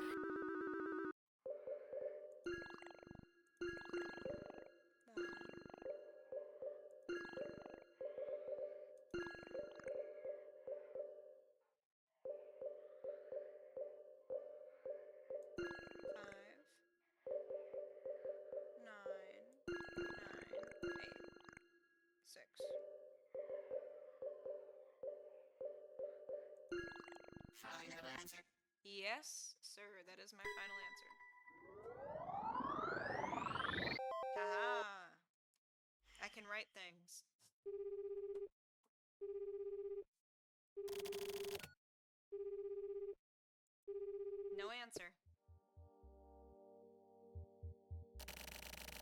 Final answer. Yes, sir, that is my final answer. Haha. I can write things. No answer.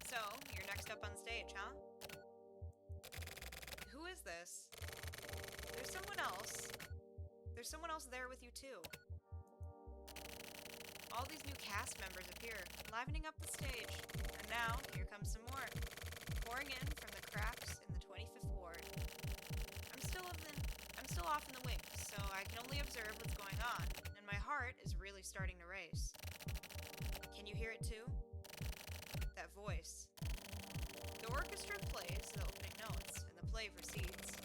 So, you're next up on stage, huh? Who is this? There's someone else. There's someone else there with you, too. All these new cast members appear, livening up the stage. And now, here comes some more. Pouring in from the cracks in the 25th Ward. I'm still off in the wings, so I can only observe what's going on, and my heart is really starting to race. Can you hear it too? That voice. orchestra plays the opening notes, and the play proceeds.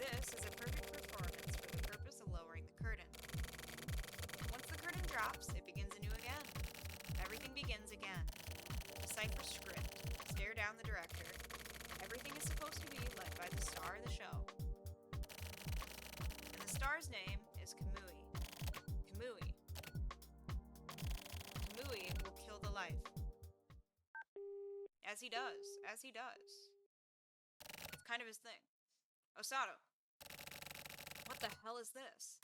This is a perfect performance for the purpose of lowering the curtain. Once the curtain drops, it begins anew again. Everything begins again. Decipher script. Stare down the director. Everything is supposed to be led by the star of the show. And the star's name is Kamui. Kamui. Kamui will kill the life. As he does. As he does. It's kind of his thing. Osato. What the hell is this?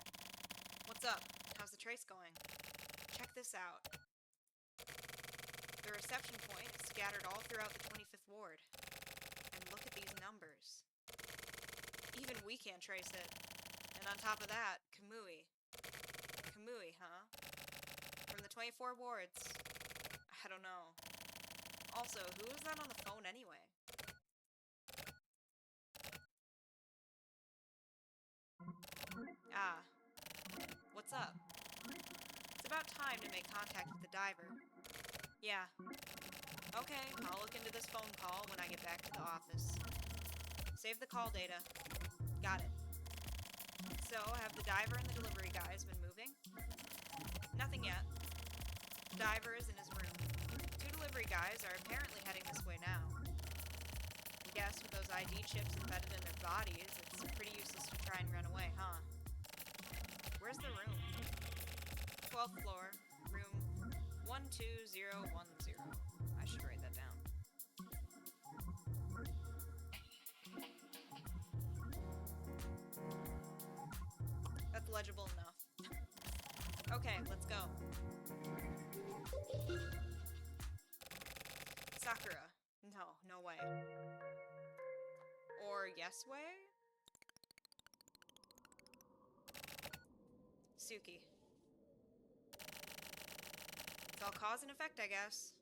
What's up? How's the trace going? Check this out. The reception point is scattered all throughout the 25th ward. And look at these numbers. Even we can't trace it. And on top of that, Kamui. Kamui, huh? From the 24 wards. I don't know. Also, who is that on the phone anyway? Ah. What's up? It's about time to make contact with the diver. Yeah. Okay, I'll look into this phone call when I get back to the office. Save the call data. Got it. So, have the diver and the delivery guys been moving? Nothing yet. The diver is in his room. 2 delivery guys are apparently heading this way now. I guess with those ID chips embedded in their bodies, it's pretty useless to try and run away, huh? Where's the room? 12th floor, room 12010. I should write that down. That's legible enough. Okay, let's go. Sakura. No way. Or yes way? Suki. It's all cause and effect, I guess.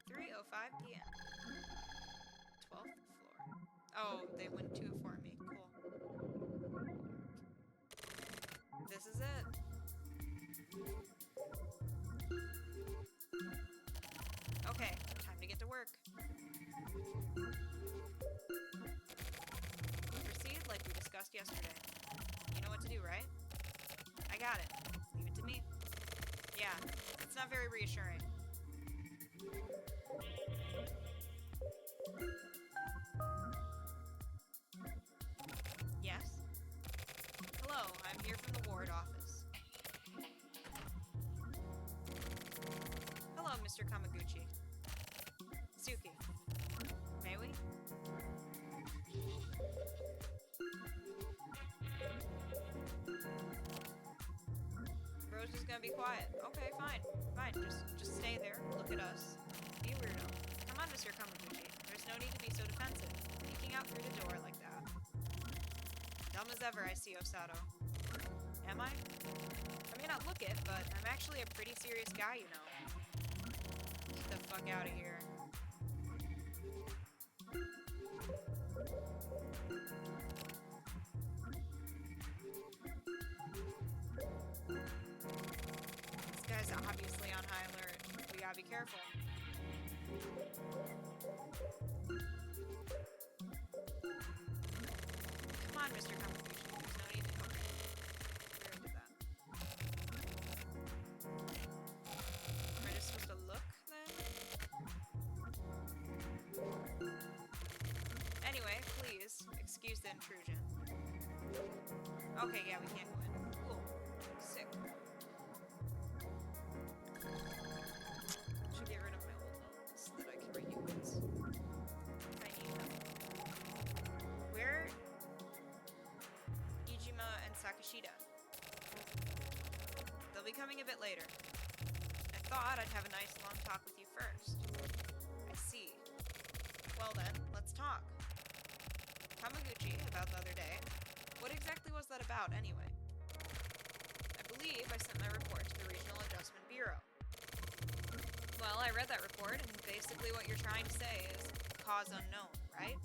3:05 p.m. 12th floor. Oh, they went to it for me. Cool. This is it. Okay, time to get to work. Proceed like we discussed yesterday. You know what to do, right? I got it. Leave it to me. Yeah, it's not very reassuring. Yes? Hello, I'm here from the ward office. Hello, Mr. Kamaguchi. Suki. May we? Rose is gonna be quiet. Okay, fine. Fine, just stay there, look at us. Be a weirdo. Come on, Mr. Kamaguchi. There's no need to be so defensive. Peeking out through the door like that. Dumb as ever, I see, Osato. Am I? I may not look it, but I'm actually a pretty serious guy, you know. Get the fuck out of here. This guy's obviously on high alert. We gotta be careful. Come on, Mr. Kamaguchi. There's no need to go. We already did that. Am I just supposed to look, then? Anyway, please, excuse the intrusion. Okay, yeah, we can't go in. Cool. Sick. Should get rid of my old notes so that I can write new ones. I need them. Where? Ijima and Sakashida. They'll be coming a bit later. I thought I'd have a nice long talk with you first. I see. Well then, let's talk. Kamaguchi, about the other day. What exactly was that about, anyway? I believe I sent my report to the Regional Adjustment Bureau. Well, I read that report, and basically what you're trying to say is cause unknown, right?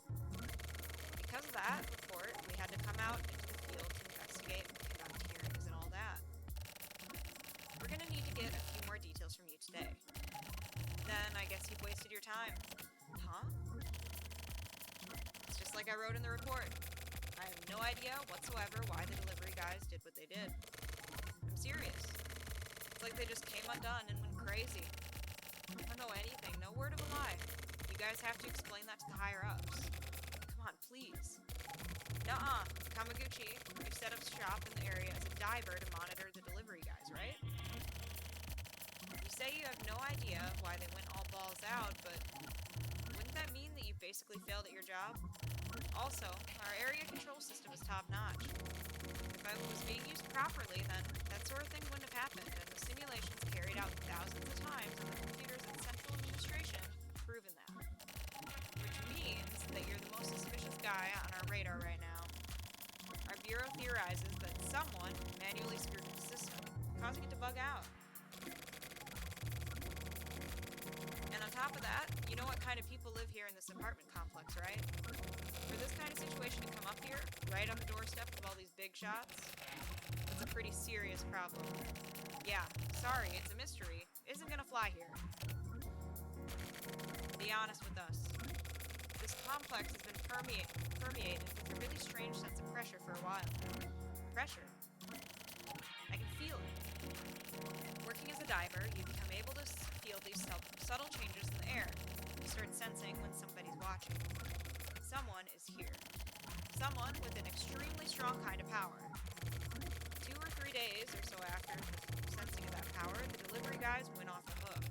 Because of that report, we had to come out into the field to investigate and conduct hearings and all that. we're gonna need to get a few more details from you today. Then I guess you've wasted your time. Huh? It's just like I wrote in the report. I have no idea whatsoever why the delivery guys did what they did. I'm serious. It's like they just came undone and went crazy. I don't know anything, no word of a lie. You guys have to explain that to the higher-ups. Come on, please. Nuh-uh. Kamaguchi, you've set up shop in the area as a diver to monitor the delivery guys, right? You say you have no idea why they went all balls out, but wouldn't that mean that you basically failed at your job? Also, our area control system is top-notch. If it was being used properly, then that sort of thing wouldn't have happened, and the simulations carried out thousands of times on the computers at Central Administration have proven that. Which means that you're the most suspicious guy on our radar right now. Our bureau theorizes that someone manually screwed with the system, causing it to bug out. And on top of that, you know what kind of people live here in this apartment complex, right? For this kind of situation to come up here, right on the doorstep of all these big shots, it's a pretty serious problem. Yeah, sorry, it's a mystery. Isn't gonna fly here. Be honest with us. This complex has been permeated with a really strange sense of pressure for a while. Pressure? I can feel it. Working as a diver, you become able to feel these subtle changes in the air. You start sensing when somebody's watching. Someone is here. Someone with an extremely strong kind of power. 2 or 3 days or so after the sensing of that power, the delivery guys went off the hook.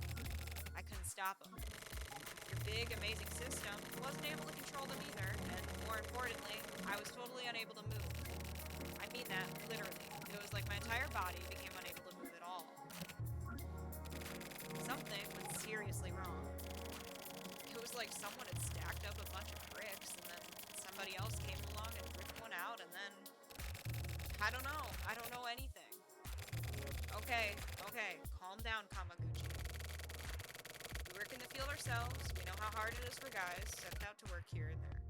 I couldn't stop them. Your big, amazing system wasn't able to control them either, and more importantly, I was totally unable to move. I mean that, literally. It was like my entire body became unable to move at all. Something went seriously wrong. It was like someone had stacked up a bunch of bricks, and then somebody else came along and ripped one out, and then... I don't know. I don't know anything. Okay, calm down, Kamaguchi. We work in the field ourselves. We know how hard it is for guys sent out to work here and there.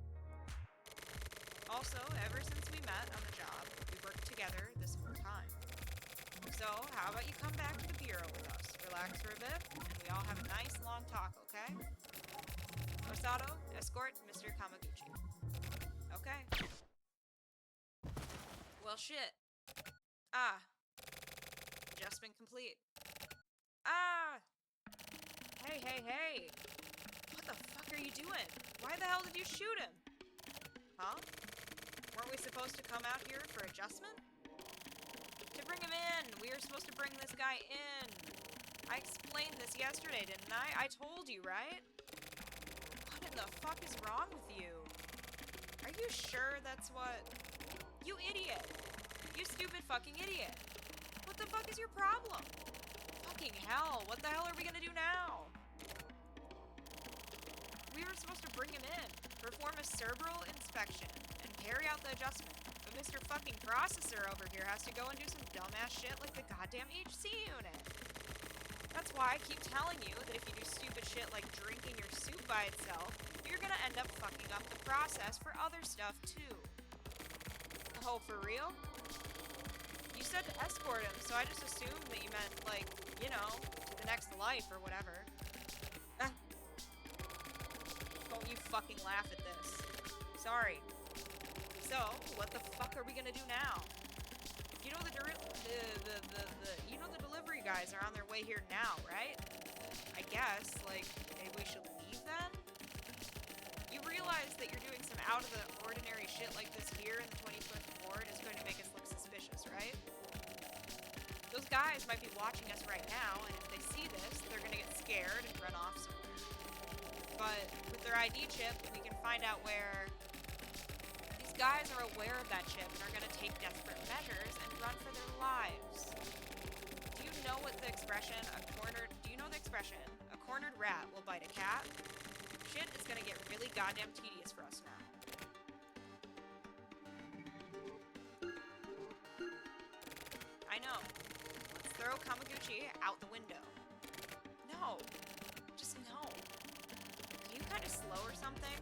Also, ever since we met on the job, we've worked together this whole time. So, how about you come back to the bureau with us, relax for a bit, and we all have a nice long talk, okay? Osato, escort Mr. Kamaguchi. Okay. Well, shit. Adjustment complete. Hey. What the fuck are you doing? Why the hell did you shoot him? Huh? Weren't we supposed to come out here for adjustment? To bring him in! We were supposed to bring this guy in! I explained this yesterday, didn't I? I told you, right? What in the fuck is wrong with you? Are you sure that's what... You idiot! You stupid fucking idiot! What the fuck is your problem? Fucking hell, what the hell are we gonna do now? We were supposed to bring him in, perform a cerebral inspection, and carry out the adjustment. But Mr. fucking processor over here has to go and do some dumbass shit like the goddamn HC unit. That's why I keep telling you that if you do stupid shit like drinking your soup by itself, you're gonna end up fucking up the process for other stuff too. Oh, for real? You said to escort him, so I just assumed that you meant, like, you know, to the next life or whatever. Don't you fucking laugh at this. Sorry. So, what the fuck are we gonna do now? You know the delivery guys are on their way here now, right? I guess, like, maybe we should leave then? You realize that you're doing some out-of-the-ordinary shit like this here in the 25th Ward is going to make us look suspicious, right? Those guys might be watching us right now, and if they see this, they're gonna get scared and run off somewhere. But with their ID chip, we can find out where... These guys are aware of that chip and are gonna take desperate measures and run for their lives. Do you know what the expression, do you know the expression, a cornered rat will bite a cat? Shit is gonna get really goddamn tedious for us now. I know. Let's throw Kamaguchi out the window. No. Just no. Are you kind of slow or something?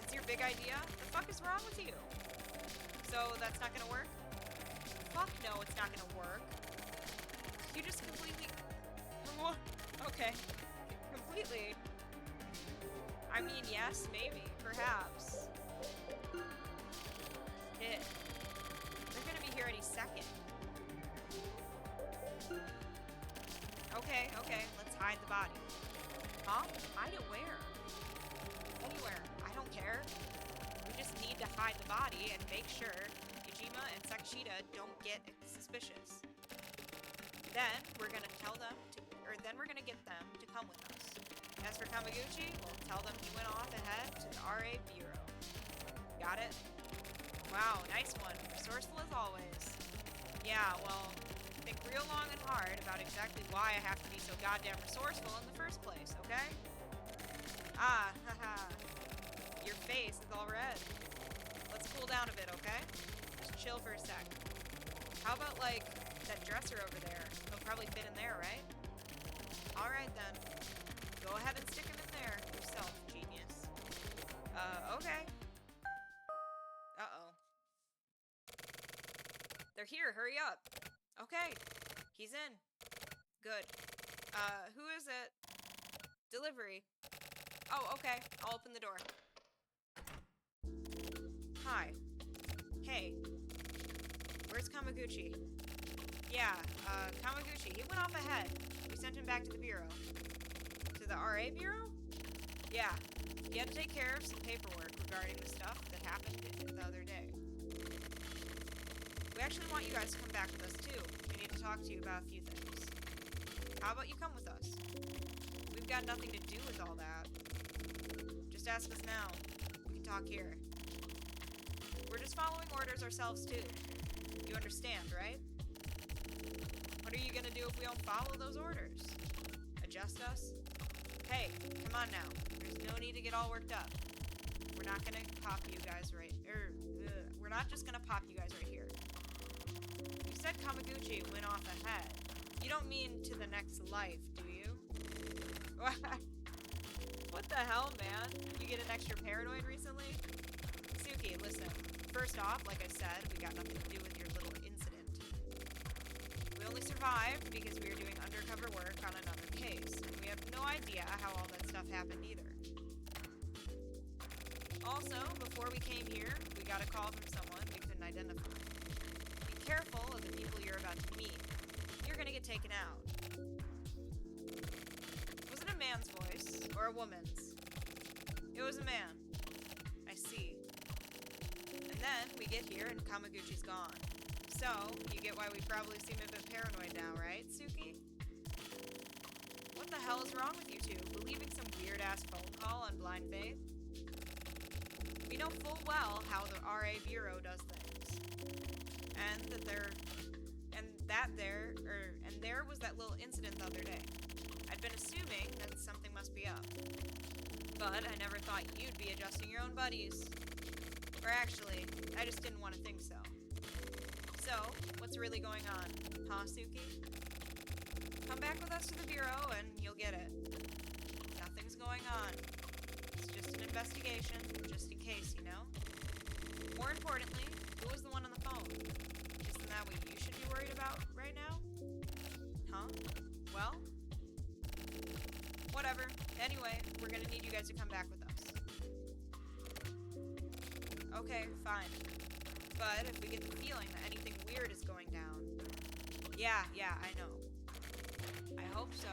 It's your big idea? The fuck is wrong with you? So that's not gonna work? Fuck no, it's not gonna work. You just completely... What? Okay. Completely. I mean, yes, maybe. Perhaps. Shit. They're gonna be here any second. Okay, okay. Let's hide the body. Huh? Hide it where? Anywhere. I don't care. We just need to hide the body and make sure Yujima and Sakashida don't get suspicious. Then we're gonna tell them to, or then we're gonna get them to come with us. As for Kamaguchi, we'll tell them he went off ahead to the RA Bureau. Got it? Wow, nice one. Resourceful as always. Yeah, well, think real long and hard about exactly why I have to be so goddamn resourceful in the first place, okay? Ah, haha. Your face is all red. Let's cool down a bit, okay? Just chill for a sec. How about, like, that dresser over there? He'll probably fit in there, right? Alright then. Go ahead and stick him in there yourself, genius. Okay. Uh-oh. They're here, hurry up. Okay, he's in. Good. Who is it? Delivery. Oh, okay, I'll open the door. Hi. Hey. Where's Kamaguchi? Yeah, Kamaguchi, he went off ahead. We sent him back to the bureau. To the RA bureau? Yeah, he had to take care of some paperwork regarding the stuff that happened the other day. We actually want you guys to come back with us too. We need to talk to you about a few things. How about you come with us? We've got nothing to do with all that. Just ask us now. We can talk here. We're just following orders ourselves too. You understand, right? What are you gonna do if we don't follow those orders? Adjust us? Hey, come on now. There's no need to get all worked up. We're not gonna pop you guys right... we're not just gonna pop you guys right here. You said Kamaguchi went off ahead. You don't mean to the next life, do you? What the hell, man? You get an extra paranoid recently? Suki, listen. First off, like I said, we got nothing to do with your little incident. We only survived because we were doing undercover work on another case, and we have no idea how all that stuff happened either. Also, before we came here, we got a call from someone we couldn't identify. Be careful of the people you're about to meet. You're gonna get taken out. Was it a man's voice, or a woman's? It was a man. I see. And then we get here and Kamaguchi's gone. So, you get why we probably seem a bit paranoid now, right, Suki? What the hell is wrong with you two, believing some weird-ass phone call on blind faith? We know full well how the RA Bureau does things. And that there was that little incident the other day. I'd been assuming that something must be up. But I never thought you'd be adjusting your own buddies. Or actually, I just didn't want to think so. So, what's really going on? Huh, Suki? Come back with us to the Bureau and you'll get it. Nothing's going on. It's just an investigation, just in case, you know? More importantly, who was the one on the phone? Isn't that what you should be worried about right now? Huh? Well? Whatever. Anyway, we're gonna need you guys to come back with us. Okay, fine. But if we get the feeling that anything weird is going down... Yeah, I know. I hope so.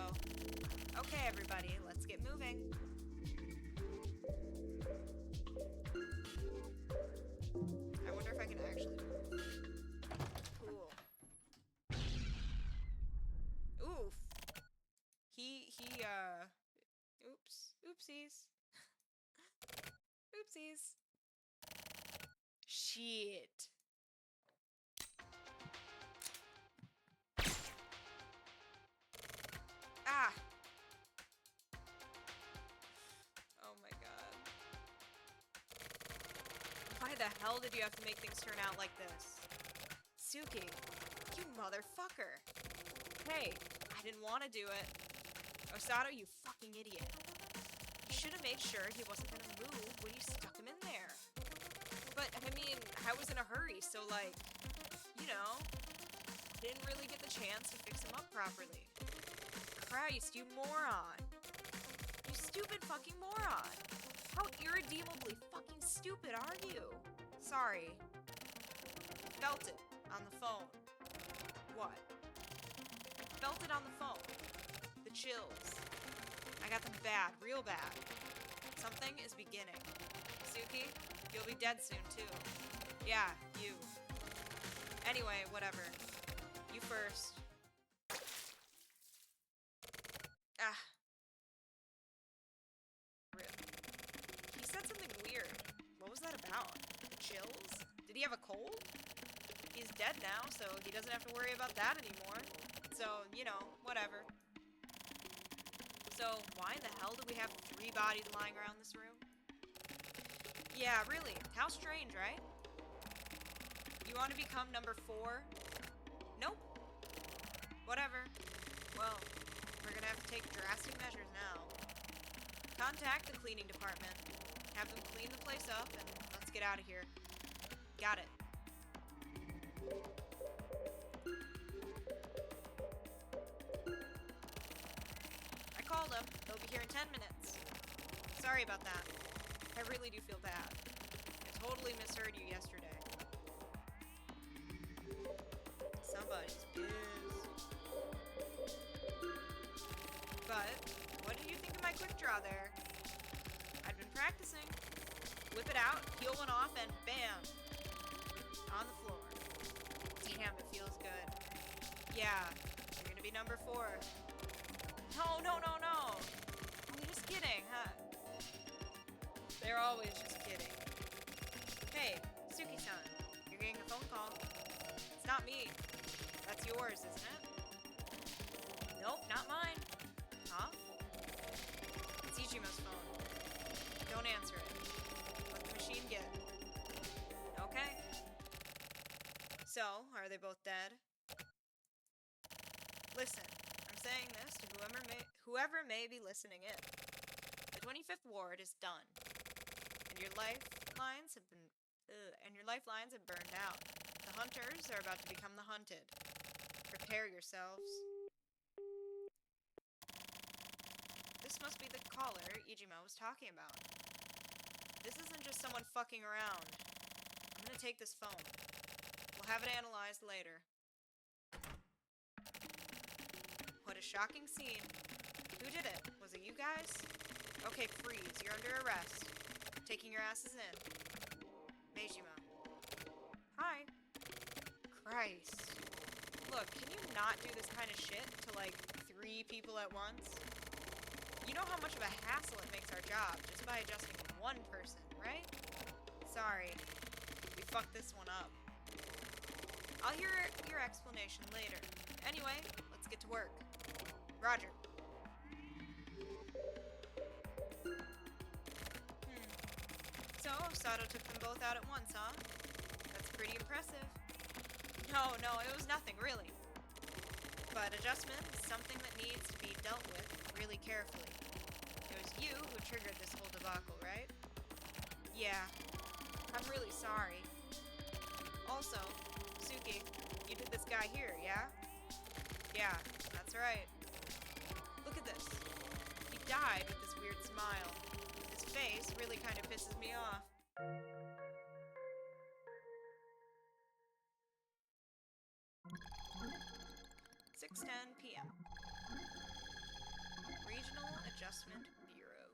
Okay, everybody, let's get moving. I wonder if I can actually move. Cool. Oof. Oops. Oopsies. Oopsies. Shit. Ah. Oh my god. Why the hell did you have to make things turn out like this? Suki, you motherfucker. Hey, I didn't want to do it. Osato, you fucking idiot. You should have made sure he wasn't gonna move when you stuck him in there. But, I mean, I was in a hurry, so, like, you know, didn't really get the chance to fix him up properly. Christ, you moron. You stupid fucking moron. How irredeemably fucking stupid are you? Sorry. Felt it on the phone. What? Felt it on the phone. The chills. I got them bad, real bad. Something is beginning. Suki, you'll be dead soon too. Yeah, you. Anyway, whatever. You first. Ah. Rip. He said something weird. What was that about? The chills? Did he have a cold? He's dead now, so he doesn't have to worry about that anymore. So, you know, whatever. So, why in the hell do we have 3 bodies lying around this room? Yeah, really. How strange, right? You want to become number 4? Nope. Whatever. Well, we're gonna have to take drastic measures now. Contact the cleaning department. Have them clean the place up, and let's get out of here. Got it. I called them. They'll be here in 10 minutes. Sorry about that. I really do feel bad. I totally misheard you yesterday. Somebody's pissed. But, what did you think of my quick draw there? I've been practicing. Whip it out, peel one off, and bam! On the floor. Damn, it feels good. Yeah, you're gonna be number 4. No, no, no, no! I'm just kidding, huh? They're always just kidding. Hey, Suki-san, you're getting a phone call. It's not me. That's yours, isn't it? Nope, not mine. Huh? It's Ichimo's phone. Don't answer it. Let the machine get it. Okay. So, are they both dead? Listen, I'm saying this to whoever may be listening in. The 25th Ward is done. And your lifelines have burned out. The hunters are about to become the hunted. Prepare yourselves. This must be the caller Ichimo was talking about. This isn't just someone fucking around. I'm gonna take this phone. We'll have it analyzed later. What a shocking scene. Who did it? Was it you guys? Okay, freeze. You're under arrest. Taking your asses in. Meijima. Hi. Christ. Look, can you not do this kind of shit to, like, 3 people at once? You know how much of a hassle it makes our job just by adjusting one person, right? Sorry. We fucked this one up. I'll hear your explanation later. Anyway, let's get to work. Roger. So, Sato took them both out at once, huh? That's pretty impressive. No, it was nothing, really. But adjustment is something that needs to be dealt with really carefully. It was you who triggered this whole debacle, right? Yeah. I'm really sorry. Also, Suki, you did this guy here, yeah? Yeah, that's right. Look at this. He died with this weird smile. His face really kind of pisses me off. 6:10 p.m. Regional Adjustment Bureau.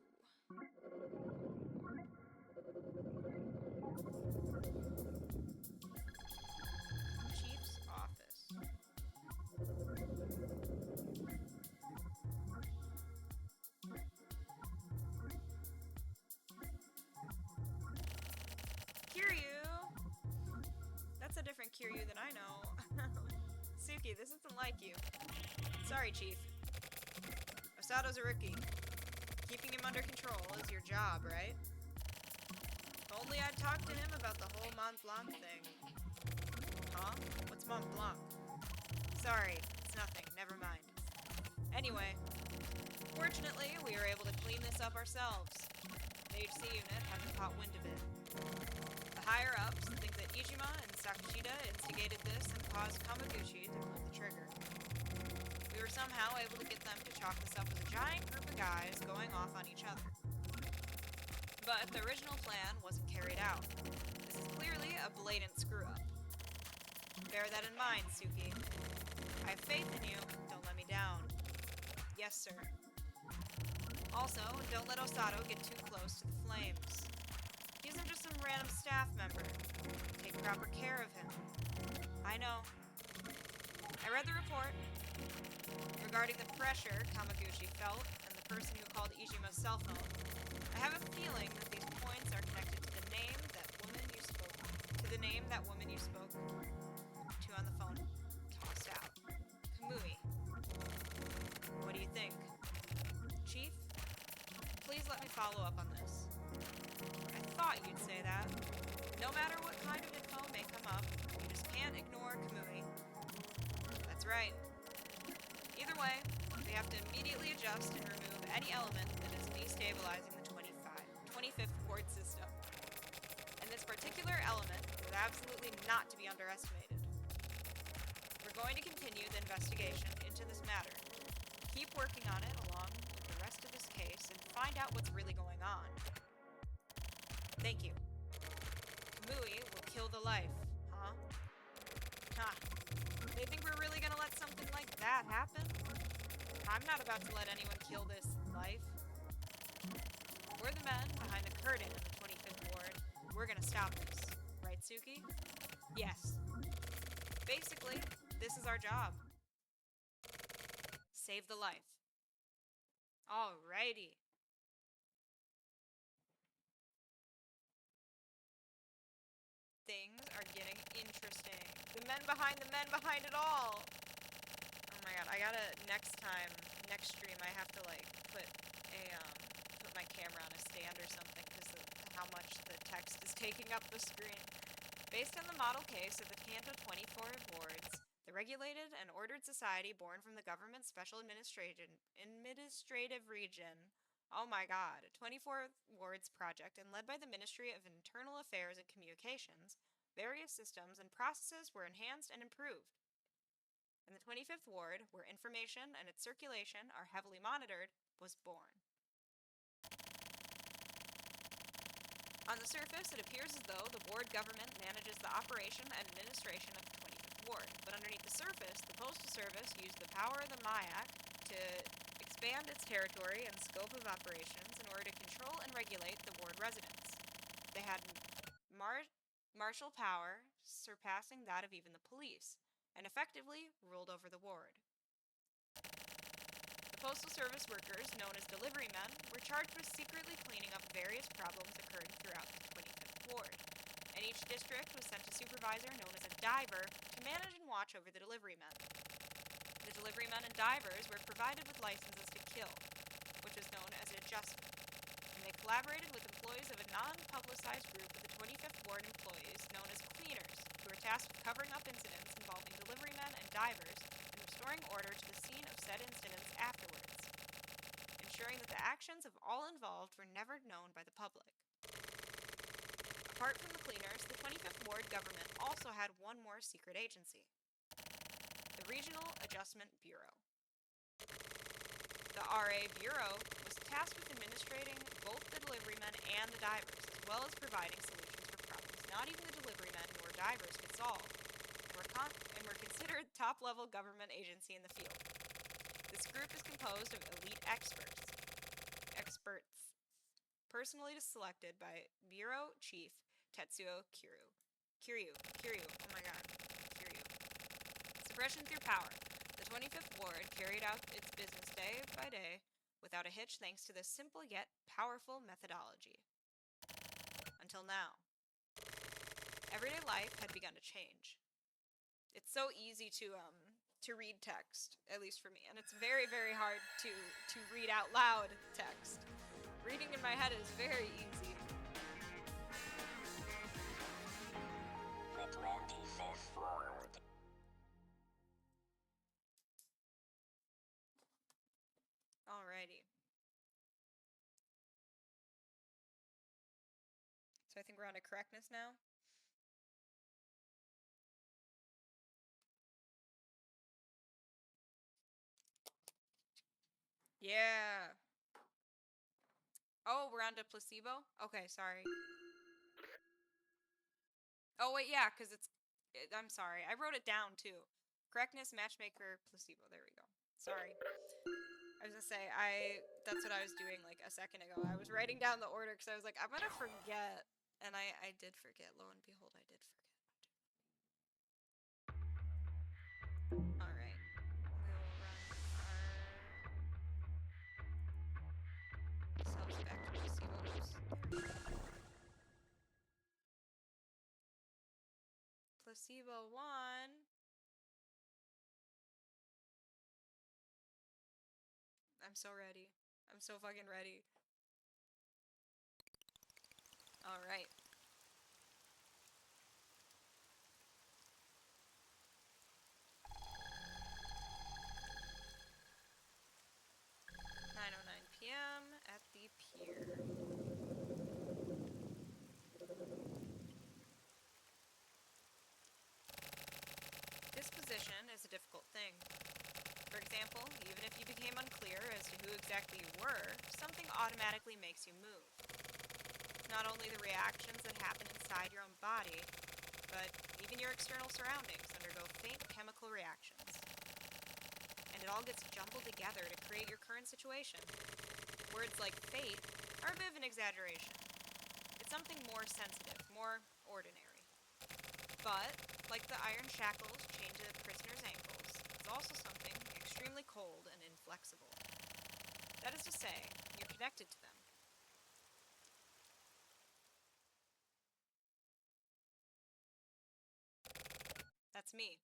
Chief's office. Kiryu! That's a different Kiryu than I know. Suki, this isn't like you. Sorry, Chief. Osato's a rookie. Keeping him under control is your job, right? If only I'd talked to him about the whole Mont Blanc thing. Huh? What's Mont Blanc? Sorry, it's nothing. Never mind. Anyway, fortunately, we were able to clean this up ourselves. The HC unit hasn't caught wind of it. The higher-ups think that Ijima and Sakashida instigated this and caused Kamaguchi to pull the trigger. We were somehow able to get them to chalk this up as a giant group of guys going off on each other. But the original plan wasn't carried out. This is clearly a blatant screw-up. Bear that in mind, Suki. I have faith in you. Don't let me down. Yes, sir. Also, don't let Osato get too close to the flames. He isn't just some random staff member. Take proper care of him. I know. I read the report regarding the pressure Kamaguchi felt and the person who called Ijima's cell phone. I have a feeling that these points are connected to the name that woman you spoke to on the phone tossed out. Kamui. What do you think? Chief? Please let me follow up on this. I thought you'd say that. No matter what kind of info may come up, you just can't ignore Kamui. That's right. Either way, we have to immediately adjust and remove any element that is destabilizing the 25th Ward system. And this particular element is absolutely not to be underestimated. We're going to continue the investigation into this matter. Keep working on it along with the rest of this case and find out what's really going on. Thank you. Kamui will kill the life, huh? Huh. They think we're really gonna let something like that happen? I'm not about to let anyone kill this life. We're the men behind the curtain in the 25th Ward. We're gonna stop this. Right, Suki? Yes. Basically, this is our job. Save the life. Alrighty. Things are getting interesting. The men behind it all. Oh my god, I gotta, next stream, I have to like put my camera on a stand or something because of how much the text is taking up the screen. Based on the model case of the Kanto 24 wards, the regulated and ordered society born from the government's special administrative region, oh my god, 24 wards project and led by the Ministry of Internal Affairs and Communications, various systems and processes were enhanced and improved. And the 25th ward, where information and its circulation are heavily monitored, was born. On the surface, it appears as though the ward government manages the operation and administration of the 25th ward, but underneath the surface, the Postal Service used the power of the MIAC to expand its territory and scope of operations in order to control and regulate the ward residents. They had martial power surpassing that of even the police, and effectively ruled over the ward. The Postal Service workers, known as delivery men, were charged with secretly cleaning up various problems occurring throughout the 25th ward, and each district was sent a supervisor known as a diver to manage and watch over the delivery men. The delivery men and divers were provided with licenses to kill, which was known as an adjustment, and they collaborated with employees of a non-publicized group of the 25th ward employees known as cleaners, who were tasked with covering up incidents involving delivery men and divers and restoring order to the scene of said incidents afterwards, ensuring that the actions of all involved were never known by the public. Apart from the cleaners, the 25th Ward government also had one more secret agency, the Regional Adjustment Bureau. The RA Bureau was tasked with administrating both the delivery men and the divers, as well as providing solutions for problems not even the delivery men nor divers could solve, and were considered top-level government agency in the field. This group is composed of elite experts, personally selected by Bureau Chief Tetsuo Kiryu. Oh my god. Kiryu. Suppression through power. The 25th Ward carried out its business day by day without a hitch thanks to this simple yet powerful methodology. Until now. Everyday life had begun to change. It's so easy to read text, at least for me, and it's very, very hard to read out loud text. Reading in my head is very easy. The 25th Ward. Alrighty. So I think we're on to correctness now. Yeah. Oh, we're on to placebo? Okay, sorry. Oh, wait, yeah, because I'm sorry. I wrote it down, too. Correctness, matchmaker, placebo. There we go. Sorry. I was gonna say, that's what I was doing, like, a second ago. I was writing down the order because I was like, I'm gonna forget. And I did forget. Lo and behold, I did forget. Alright. We will run ourselves back to placebos. There we go. Placebo 1. I'm so ready. I'm so fucking ready. Alright. p.m. at the pier. Disposition is a difficult thing. For example, even if you became unclear as to who exactly you were, something automatically makes you move. Not only the reactions that happen inside your own body, but even your external surroundings undergo faint chemical reactions. And it all gets jumbled together to create your current situation. Words like fate are a bit of an exaggeration. It's something more sensitive, more ordinary. But, like the iron shackles chained to the prisoner's ankles, it's also something extremely cold and inflexible. That is to say, you're connected to them. That's me.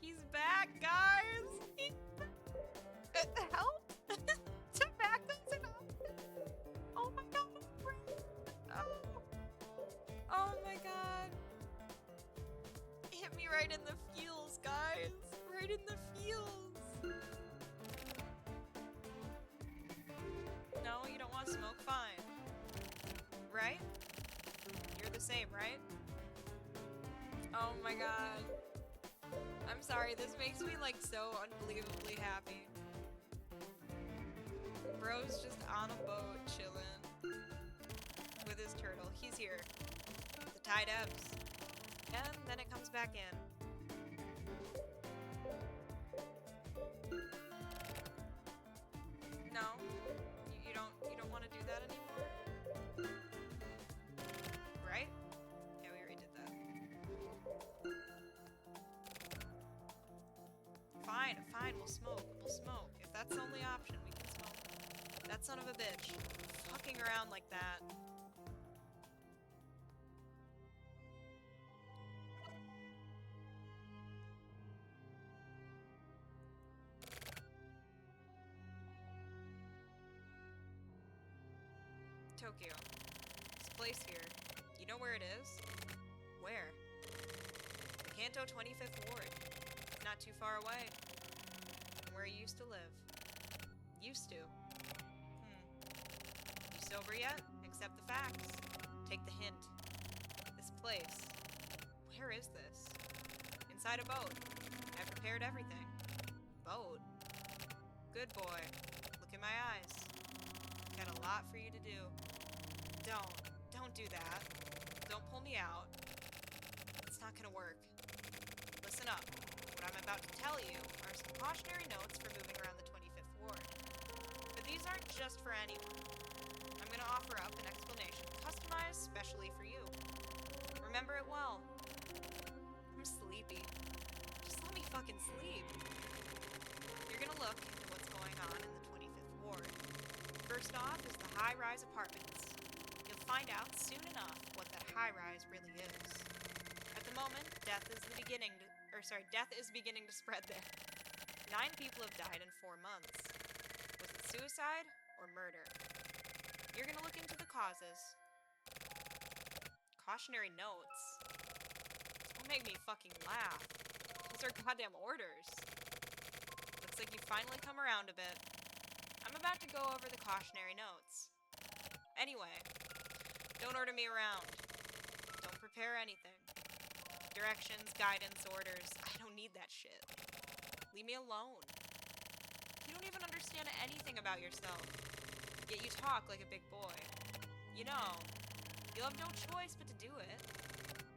He's back, guys! Help! Tobacco's an option! Oh my god! Oh my god! Hit me right in the feels, guys! Right in the feels! No, you don't want smoke? Fine. Right? You're the same, right? Oh my god. I'm sorry, this makes me like so unbelievably happy. Bro's just on a boat chilling with his turtle. He's here. The tide ebbs. And then it comes back in. No? You don't want to do that anymore? Right? Yeah, we already did that. Fine, fine, we'll smoke. We'll smoke. If that's the only option, we can smoke. That son of a bitch. Fucking around like that. Tokyo. This place here. You know where it is? Where? The Kanto 25th Ward. Not too far away. From where you used to live. Used to. You sober yet? Accept the facts. Take the hint. This place. Where is this? Inside a boat. I prepared everything. Boat? Good boy. Look in my eyes. Got a lot for you to do. Don't do that. Don't pull me out. It's not gonna work. Listen up. What I'm about to tell you are some cautionary notes for moving around the 25th Ward. But these aren't just for anyone. I'm gonna offer up an explanation customized specially for you. Remember it well. I'm sleepy. Just let me fucking sleep. You're gonna look into what's going on in the 25th Ward. First off is the high-rise apartments. You'll find out soon enough what that high-rise really is. At the moment, death is beginning to spread there. 9 people have died in 4 months. Was it suicide or murder? You're gonna look into the causes. Cautionary notes? Don't make me fucking laugh. Those are goddamn orders. Looks like you've finally come around a bit. I'm about to go over the cautionary notes. Anyway, Don't order me around. Don't prepare anything. Directions, guidance, orders. I don't need that shit. Leave me alone. You don't even understand anything about yourself. Yet you talk like a big boy. You know, you'll have no choice but to do it.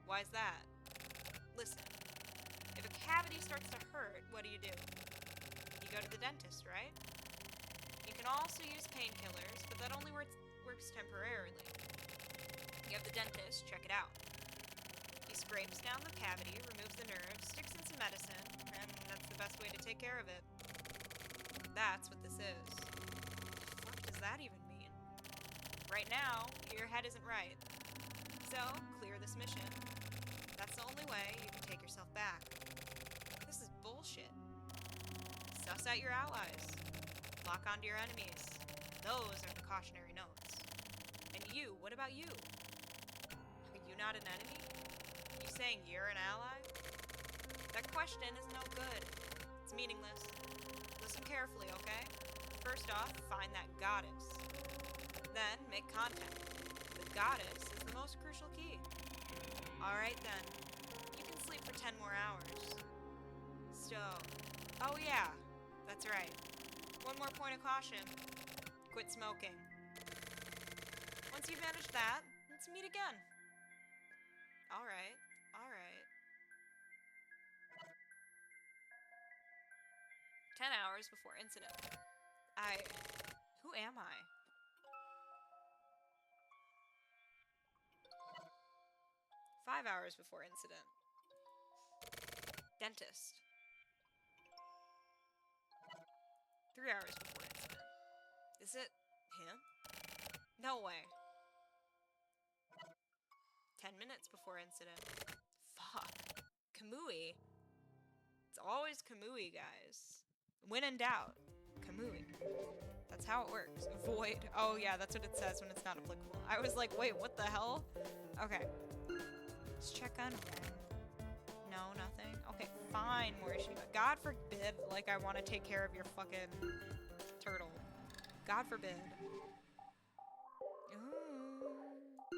Why's that? Listen, if a cavity starts to hurt, what do? You go to the dentist, right? You can also use painkillers, but that only works temporarily. You have the dentist check it out. He scrapes down the cavity, removes the nerve, sticks in some medicine, and that's the best way to take care of it. That's what this is. What does that even mean? Right now, your head isn't right. So, clear this mission. That's the only way you can take yourself back. This is bullshit. Suss out your allies. Lock onto your enemies. Those are the cautionary notes. And you, what about you? Are you not an enemy? You saying you're an ally? That question is no good. It's meaningless. Listen carefully, okay? First off, find that goddess. Then, make contact. The goddess is the most crucial key. Alright then. You can sleep for 10 more hours. So, oh yeah, that's right. One more point of caution. Quit smoking. Once you've managed that, let's meet again. Alright, alright. 10 hours before incident. Who am I? Five hours before incident. Dentist. 3 hours before incident. Is it him? No way. 10 minutes before incident. Fuck. Kamui. It's always Kamui, guys. When in doubt, Kamui. That's how it works. Void. Oh yeah, that's what it says when it's not applicable. I was like, wait, what the hell? Okay. Let's check on Ren. No, nothing. Okay, fine, Morishima. God forbid, like, I want to take care of your fucking turtle. God forbid. Ooh.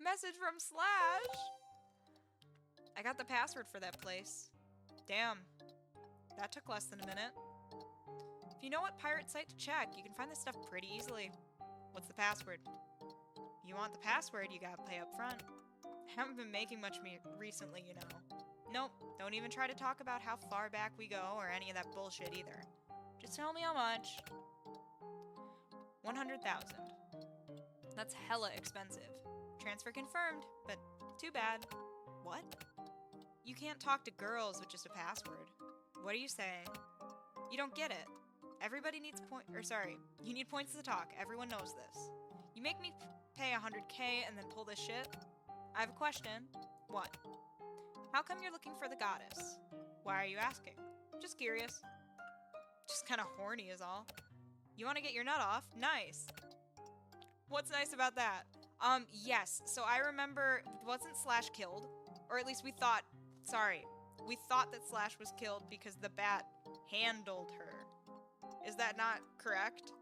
Message from Slash! I got the password for that place. Damn. That took less than a minute. If you know what pirate site to check, you can find this stuff pretty easily. What's the password? You want the password, you gotta pay up front. Haven't been making much recently, you know. Nope, don't even try to talk about how far back we go or any of that bullshit either. Just tell me how much. 100,000. That's hella expensive. Transfer confirmed, but too bad. What? You can't talk to girls with just a password. What are you saying? You don't get it. Everybody needs you need points to talk. Everyone knows this. You make me pay 100K and then pull this shit? I have a question. What? How come you're looking for the goddess? Why are you asking? Just curious. Just kind of horny is all. You want to get your nut off? Nice. What's nice about that? Yes. So I remember, wasn't Slash killed? Or at least we thought that Slash was killed because the bat handled her. Is that not correct?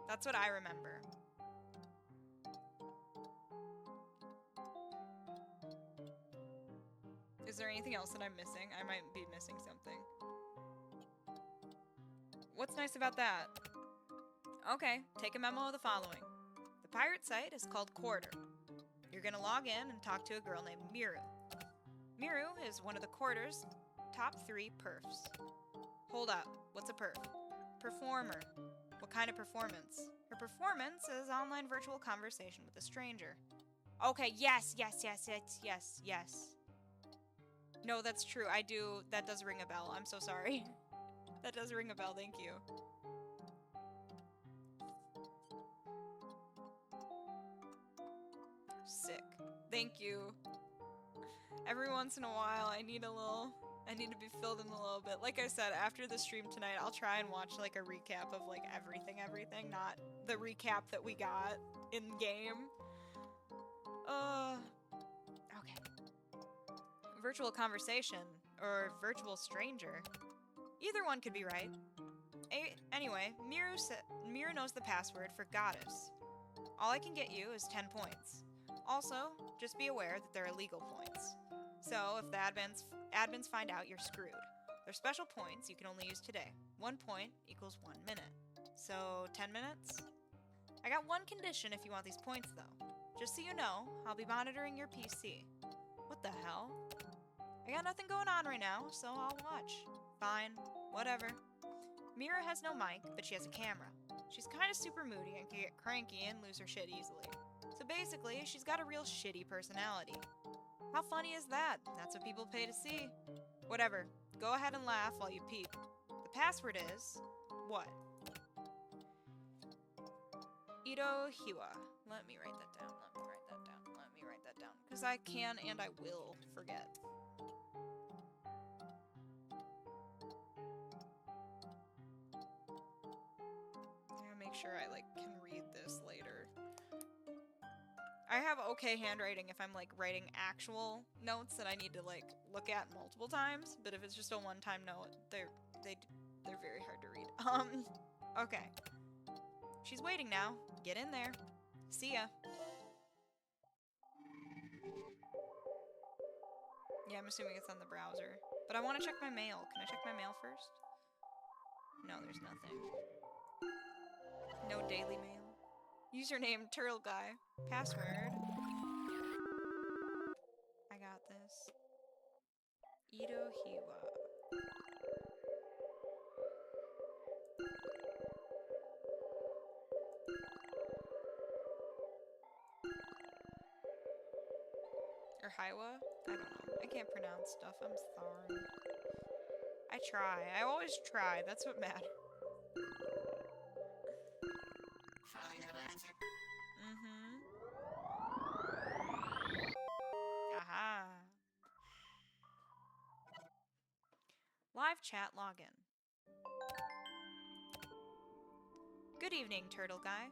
That's what I remember. Is there anything else that I'm missing? I might be missing something. What's nice about that? Okay, take a memo of the following. The pirate site is called Quarter. You're gonna log in and talk to a girl named Miru. Miru is one of the Quarter's top 3 perfs. Hold up, what's a perf? Performer. What kind of performance? Her performance is online virtual conversation with a stranger. Okay, yes. No, that's true. That does ring a bell. I'm so sorry. That does ring a bell, thank you. Sick. Thank you. Every once in a while, I need to be filled in a little bit. Like I said, after the stream tonight, I'll try and watch like a recap of like everything, not the recap that we got in game. Okay. Virtual conversation or virtual stranger. Either one could be right. Anyway, Miru knows the password for goddess. All I can get you is 10 points. Also, just be aware that they're illegal points. So if the admins find out, you're screwed. They're special points you can only use today. 1 point equals 1 minute. So 10 minutes? I got one condition if you want these points though. Just so you know, I'll be monitoring your PC. What the hell? I got nothing going on right now, so I'll watch. Fine, whatever. Mira has no mic, but she has a camera. She's kind of super moody and can get cranky and lose her shit easily. So basically, she's got a real shitty personality. How funny is that? That's what people pay to see. Whatever. Go ahead and laugh while you peep. The password is... what? Ito Hiwa. Let me write that down. Let me write that down. Because I can and I will forget. Make sure I can read this later. I have okay handwriting if I'm writing actual notes that I need to look at multiple times, but if it's just a one-time note, they're very hard to read. Okay. She's waiting now. Get in there. See ya. Yeah, I'm assuming it's on the browser. But I want to check my mail. Can I check my mail first? No, there's nothing. No daily mail. Username, Turtle Guy. Password. I got this. Ito Hiwa. Or Hiwa? I don't know. I can't pronounce stuff. I'm sorry. I try. I always try. That's what matters. Aha. Live chat login. Good evening, Turtle Guy.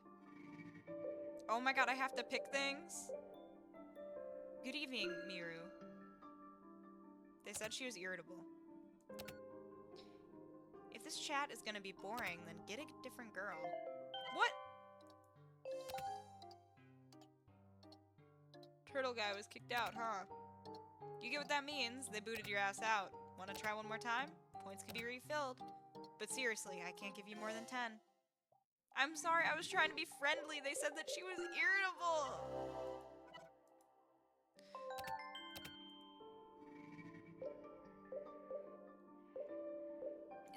Oh my god, I have to pick things? Good evening, Miru. They said she was irritable. If this chat is gonna be boring, then get a different girl. What? Turtle Guy was kicked out, huh? You get what that means. They booted your ass out. Wanna try one more time? Points can be refilled. But seriously, I can't give you more than 10. I'm sorry, I was trying to be friendly. They said that she was irritable.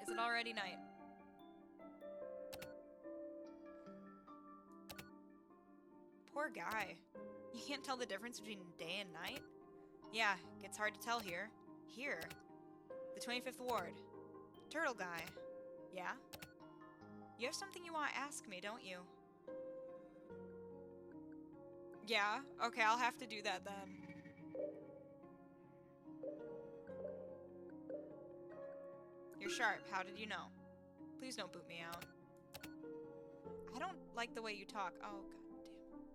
Is it already night? Poor guy. You can't tell the difference between day and night? Yeah, gets hard to tell here. Here. The 25th Ward. Turtle Guy. Yeah? You have something you want to ask me, don't you? Yeah? Okay, I'll have to do that then. You're sharp. How did you know? Please don't boot me out. I don't like the way you talk. Oh, god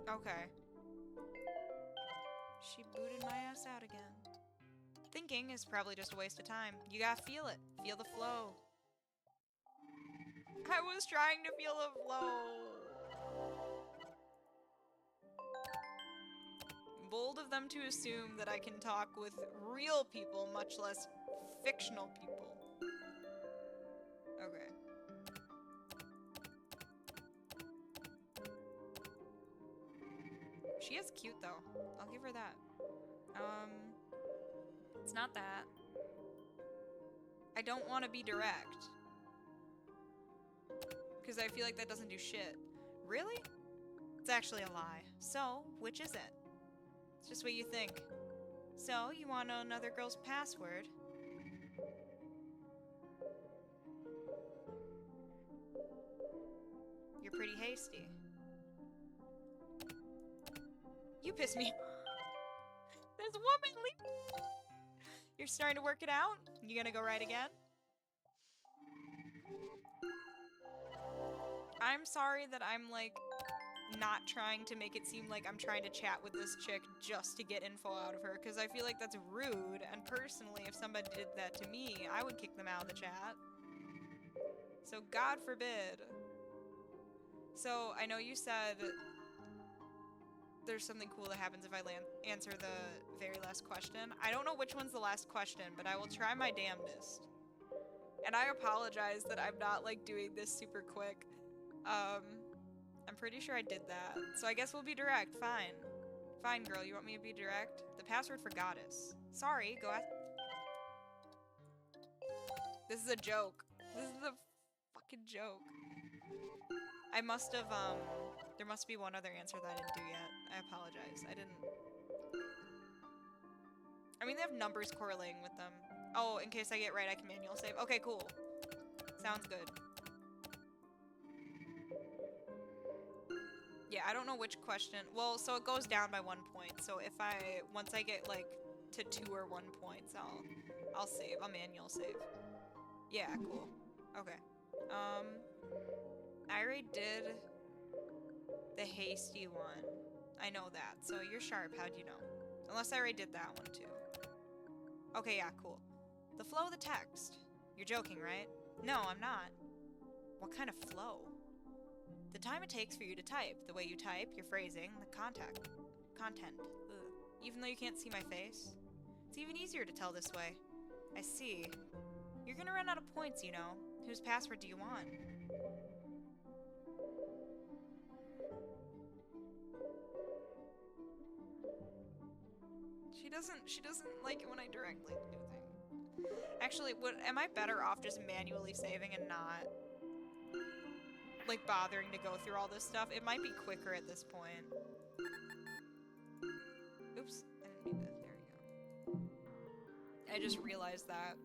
damn. Okay. She booted my ass out again. Thinking is probably just a waste of time. You gotta feel it. Feel the flow. I was trying to feel the flow. Bold of them to assume that I can talk with real people, much less fictional people. Okay. She is cute though. I'll give her that. It's not that. I don't want to be direct. Because I feel like that doesn't do shit. Really? It's actually a lie. So, which is it? It's just what you think. So, you want to know another girl's password? You're pretty hasty. You piss me. This woman leave. You're starting to work it out? You gonna go right again? I'm sorry that I'm not trying to make it seem like I'm trying to chat with this chick just to get info out of her, because I feel like that's rude, and personally, if somebody did that to me, I would kick them out of the chat. So God forbid. So I know you said there's something cool that happens if I answer the very last question. I don't know which one's the last question, but I will try my damnedest. And I apologize that I'm not, like, doing this super quick. I'm pretty sure I did that. So I guess we'll be direct. Fine. Fine, girl. You want me to be direct? The password for goddess. Sorry, go ahead. This is a joke. This is a fucking joke. I must have, there must be one other answer that I didn't do yet. I apologize. I didn't... I mean, they have numbers correlating with them. Oh, in case I get right, I can manual save. Okay, cool. Sounds good. Yeah, I don't know which question. Well, so it goes down by 1 point. So if once I get, like, to 2 or 1 points, I'll save. I'll manual save. Yeah, cool. Okay. I already did the hasty one. I know that. So you're sharp. How'd you know? Unless I already did that one too. Okay, yeah, cool. The flow of the text. You're joking, right? No, I'm not. What kind of flow? The time it takes for you to type. The way you type, your phrasing, the content. Ugh. Even though you can't see my face? It's even easier to tell this way. I see. You're gonna run out of points, you know. Whose password do you want? She doesn't like it when I directly do things. Actually, am I better off just manually saving and not, like, bothering to go through all this stuff? It might be quicker at this point. Oops, I didn't mean to. There we go. I just realized that.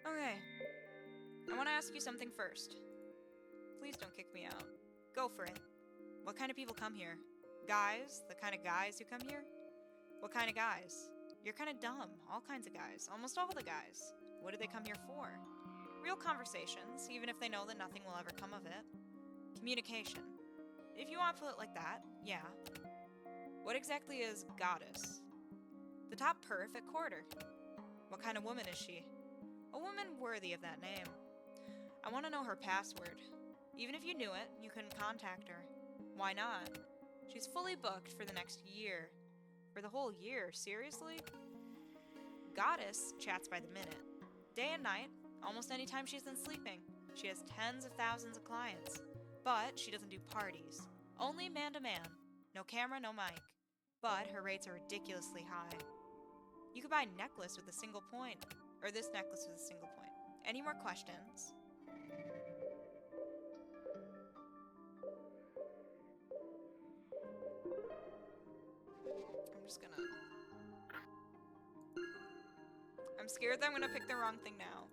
Okay. I want to ask you something first. Please don't kick me out. Go for it. What kind of people come here? Guys? The kind of guys who come here? What kind of guys? You're kind of dumb. All kinds of guys. Almost all the guys. What do they come here for? Real conversations, even if they know that nothing will ever come of it. Communication. If you want to put it like that, yeah. What exactly is goddess? The top perf at quarter. What kind of woman is she? A woman worthy of that name. I want to know her password. Even if you knew it, you couldn't contact her. Why not? She's fully booked for the next year. For the whole year, seriously? Goddess chats by the minute. Day and night, almost any time she's been sleeping. She has tens of thousands of clients. But she doesn't do parties. Only man to man. No camera, no mic. But her rates are ridiculously high. You could buy a necklace with a single point. Or this necklace with a single point. Any more questions? I'm scared that I'm gonna pick the wrong thing now.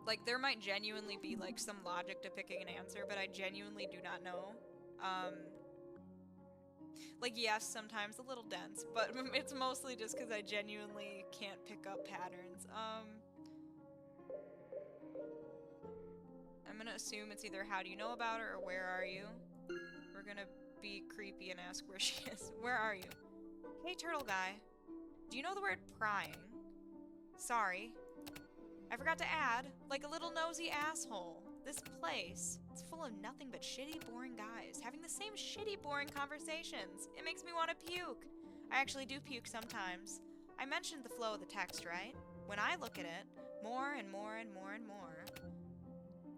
Like, there might genuinely be, like, some logic to picking an answer, but I genuinely do not know. Like, yes, sometimes a little dense, but it's mostly just because I genuinely can't pick up patterns. I'm gonna assume it's either how do you know about her or where are you? We're gonna be creepy and ask where she is. Where are you? Hey, turtle guy. Do you know the word prying? Sorry. I forgot to add, like a little nosy asshole. This place, it's full of nothing but shitty, boring guys having the same shitty, boring conversations. It makes me want to puke. I actually do puke sometimes. I mentioned the flow of the text, right? When I look at it, more and more and more and more,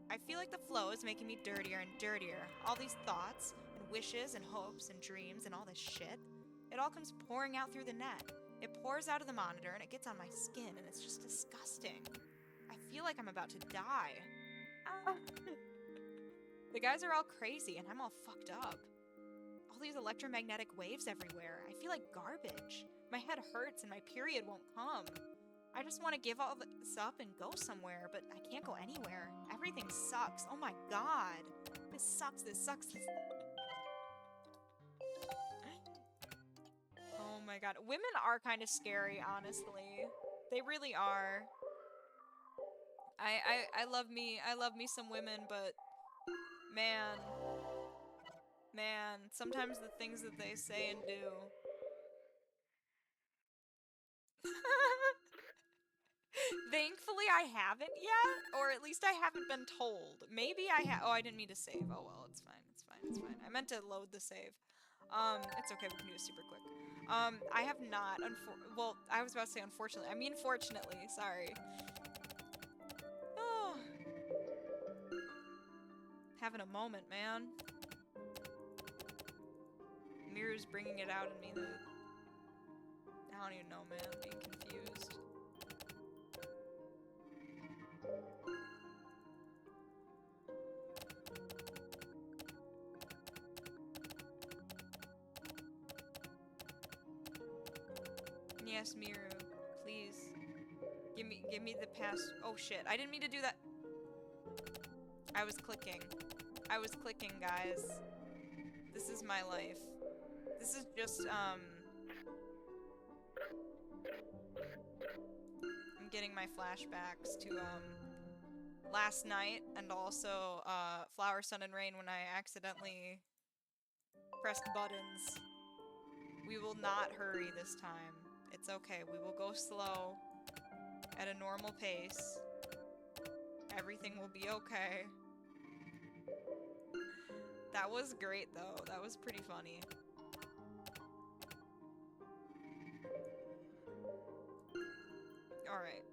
I feel like the flow is making me dirtier and dirtier. All these thoughts and wishes and hopes and dreams and all this shit, it all comes pouring out through the net. It pours out of the monitor and it gets on my skin and it's just disgusting. I feel like I'm about to die. The guys are all crazy and I'm all fucked up. All these electromagnetic waves everywhere. I feel like garbage. My head hurts and my period won't come. I just want to give all this up and go somewhere, but I can't go anywhere. Everything sucks. Oh my god. This sucks, this sucks, this... Oh my god. Women are kind of scary, honestly. They really are. I love me some women, but Man. Man, sometimes the things that they say and do. Thankfully, I haven't yet, or at least I haven't been told. Maybe I have. Oh, I didn't mean to save. Oh well, it's fine. It's fine. It's fine. I meant to load the save. It's okay. We can do it super quick. I have not. Well, I was about to say unfortunately. I mean fortunately. Sorry. Oh, having a moment, man. Miru's bringing it out in me that I don't even know, man. I'm being confused. Yes, Miru, please. Give me the pass. Oh shit, I didn't mean to do that. I was clicking, guys. This is my life. This is just, I'm getting my flashbacks to, last night, and also, Flower, Sun, and Rain when I accidentally pressed buttons. We will not hurry this time. It's okay. We will go slow at a normal pace. Everything will be okay. That was great, though. That was pretty funny. Alright.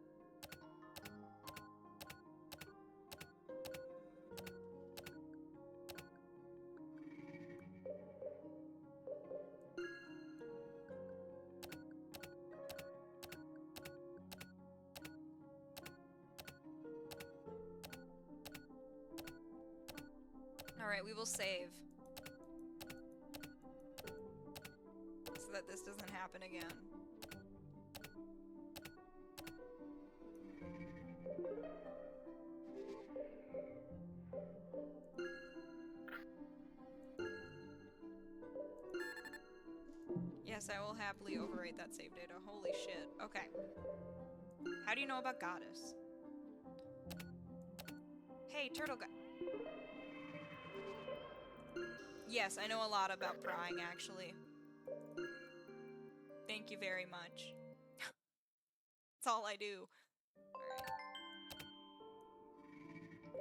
Alright, we will save. So that this doesn't happen again. Yes, I will happily overwrite that save data. Holy shit. Okay. How do you know about Goddess? Hey, turtle guy. Yes, I know a lot about prying, actually. Thank you very much. That's all I do. Alright.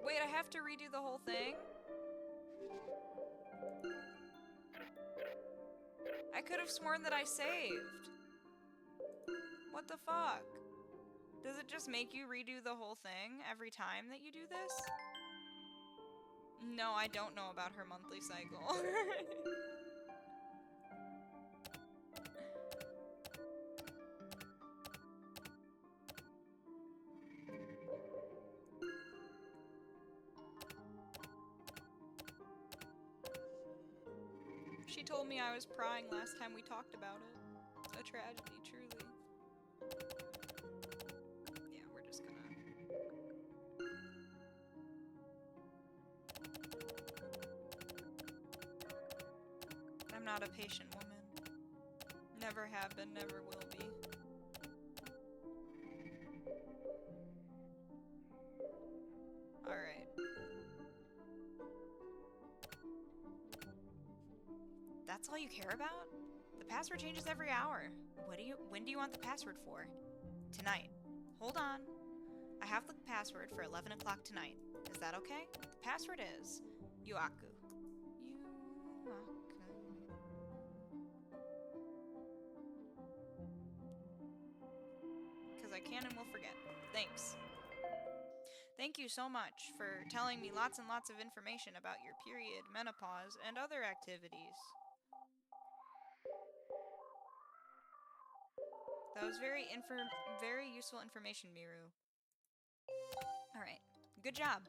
Wait, I have to redo the whole thing? I could have sworn that I saved. What the fuck? Does it just make you redo the whole thing every time that you do this? No, I don't know about her monthly cycle. She told me I was prying last time we talked about it. A tragedy, truly. Yeah, we're just gonna... I'm not a patient woman. Never have been, never will be. Alright. That's all you care about? The password changes every hour. When do you want the password for? Tonight. Hold on. I have the password for 11 o'clock tonight. Is that okay? The password is Yuaku. Because I can and will forget. Thanks. Thank you so much for telling me lots and lots of information about your period, menopause, and other activities. That was very useful information, Miru. Alright. Good job.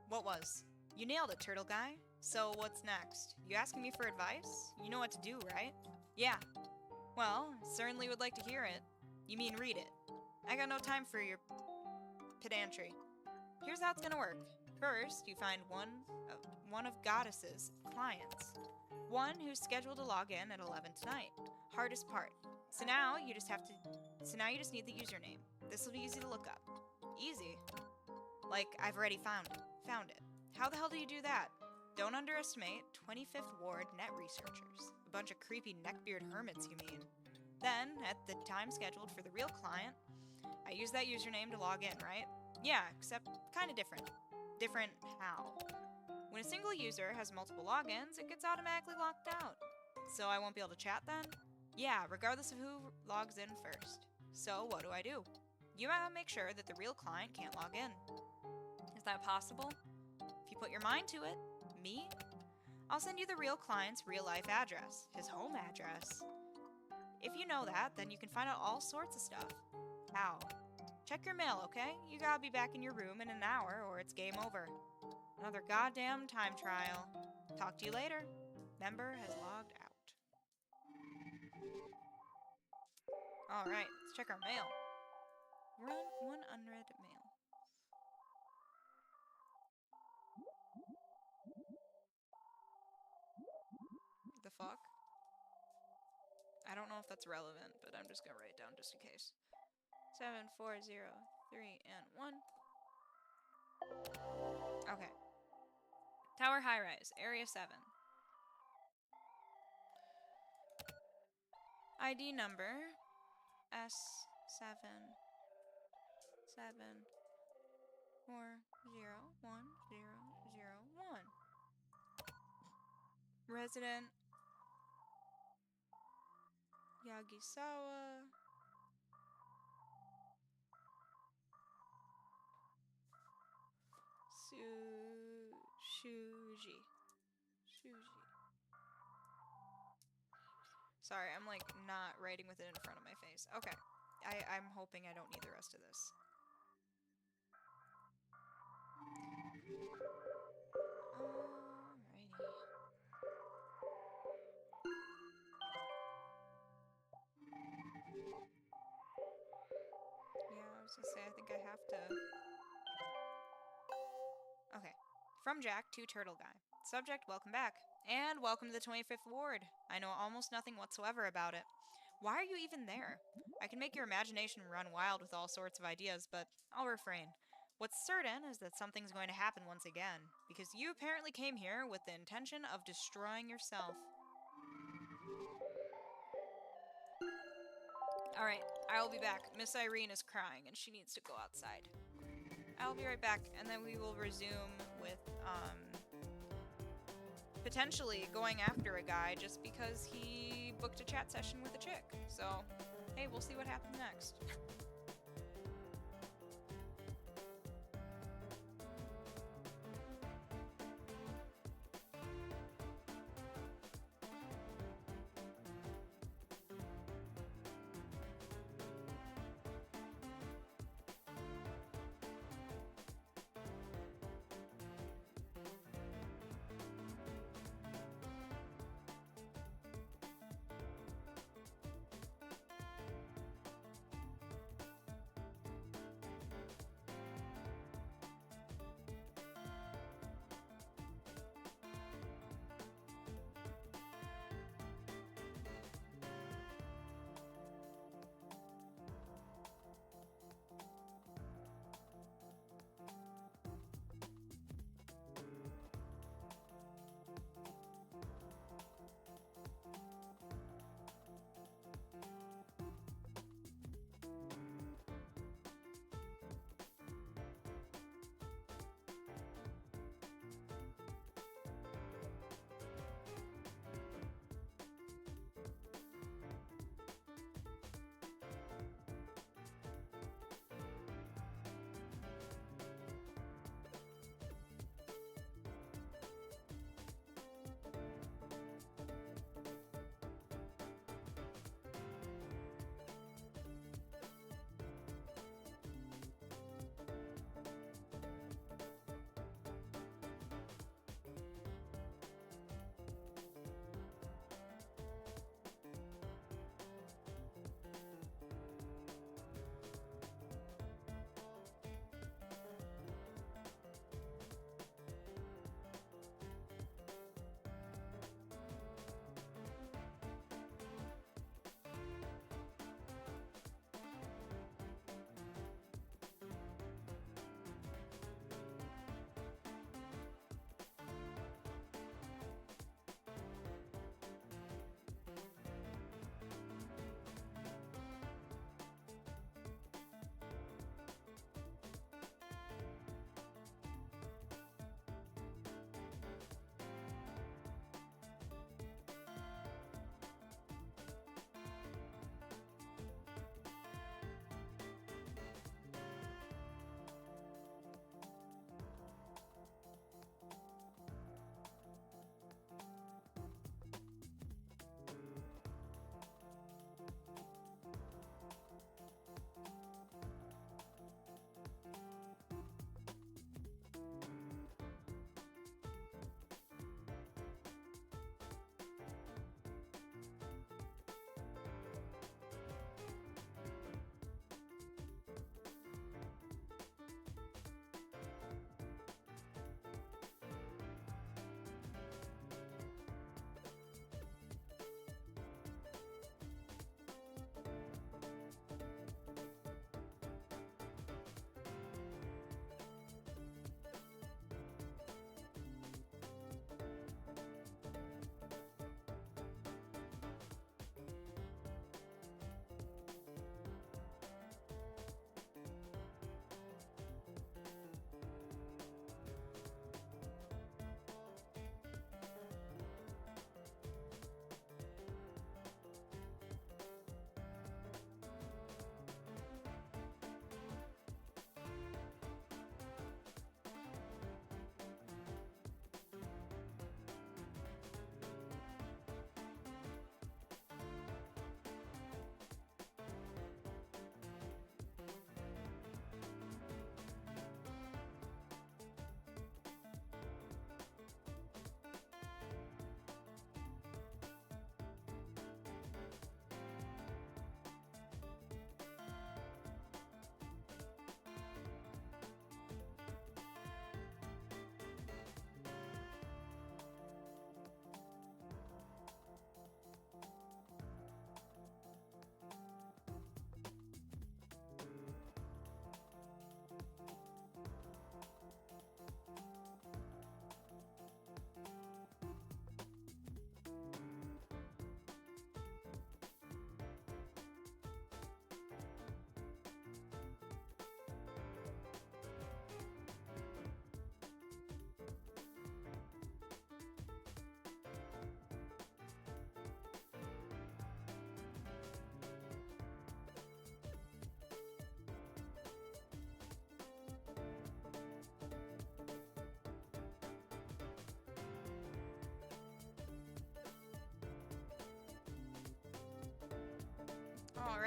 What was? You nailed it, turtle guy. So, what's next? You asking me for advice? You know what to do, right? Yeah. Well, certainly would like to hear it. You mean read it. I got no time for your pedantry. Here's how it's gonna work. First, you find one of Goddess's clients. One who's scheduled to log in at 11 tonight. Hardest part. So now you just need the username. This will be easy to look up. Easy. Like, I've already found it. How the hell do you do that? Don't underestimate 25th Ward net researchers. A bunch of creepy neckbeard hermits, you mean. Then, at the time scheduled for the real client, I use that username to log in, right? Yeah, except kinda different. Different how? When a single user has multiple logins, it gets automatically locked out. So I won't be able to chat then? Yeah, regardless of who logs in first. So what do? You might make sure that the real client can't log in. Is that possible? If you put your mind to it. Me? I'll send you the real client's real-life address, his home address. If you know that, then you can find out all sorts of stuff. How? Check your mail, okay? You gotta be back in your room in an hour or it's game over. Another goddamn time trial. Talk to you later. Member has logged out. Alright, let's check our mail. Run one unread mail. The fuck? I don't know if that's relevant, but I'm just gonna write it down just in case. 7, 4, 0, 3, and 1. Okay. Tower High Rise, Area 7. ID number S7 7401001. Resident Yagisawa. Shuji. Sorry, I'm like not writing with it in front of my face. Okay. I'm hoping I don't need the rest of this. Alrighty. Yeah, I was gonna say, I think I have to... Okay. From Jack to Turtle Guy. Subject, welcome back. And welcome to the 25th Ward. I know almost nothing whatsoever about it. Why are you even there? I can make your imagination run wild with all sorts of ideas, but I'll refrain. What's certain is that something's going to happen once again, because you apparently came here with the intention of destroying yourself. Alright, I'll be back. Miss Irene is crying and she needs to go outside. I'll be right back, and then we will resume with, potentially going after a guy just because he booked a chat session with a chick. So, hey, we'll see what happens next.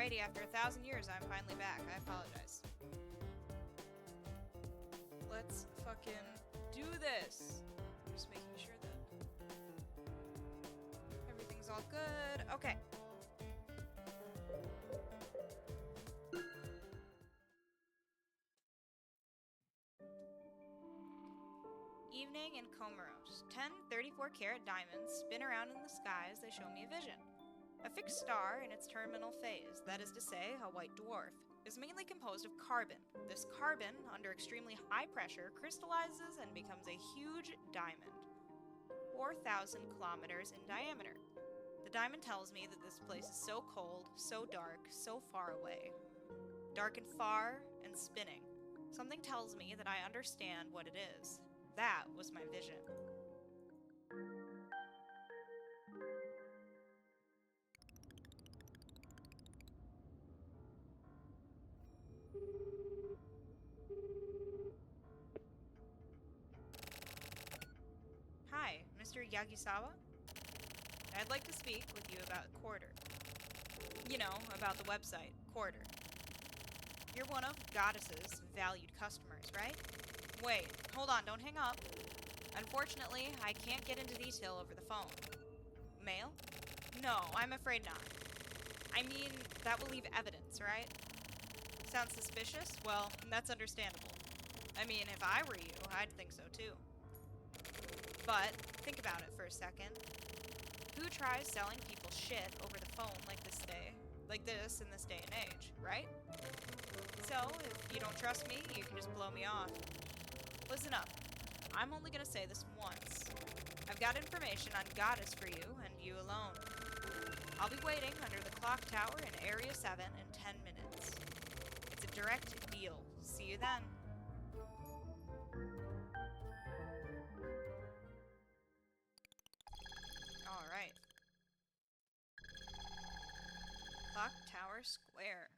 Alrighty, after 1,000 years, I'm finally back. I apologize. Let's fucking do this. Just making sure that everything's all good. Okay. Evening in Comoros. 10 34-carat diamonds spin around in the sky as they show me a vision. A fixed star in its terminal phase, that is to say, a white dwarf, is mainly composed of carbon. This carbon, under extremely high pressure, crystallizes and becomes a huge diamond, 4,000 kilometers in diameter. The diamond tells me that this place is so cold, so dark, so far away. Dark and far, and spinning. Something tells me that I understand what it is. That was my vision. Hi, Mr. Yagisawa? I'd like to speak with you about Quarter. You know, about the website, Quarter. You're one of Goddess's valued customers, right? Wait, hold on, don't hang up. Unfortunately, I can't get into detail over the phone. Mail? No, I'm afraid not. I mean, that will leave evidence, right? Sounds suspicious? Well, that's understandable. I mean, if I were you, I'd think so too. But, think about it for a second. Who tries selling people shit over the phone like this in this day and age, right? So, if you don't trust me, you can just blow me off. Listen up. I'm only gonna say this once. I've got information on Goddess for you, and you alone. I'll be waiting under the clock tower in Area 7 in 10 minutes. It's a direct deal. See you then. Alright. Clock Tower Square.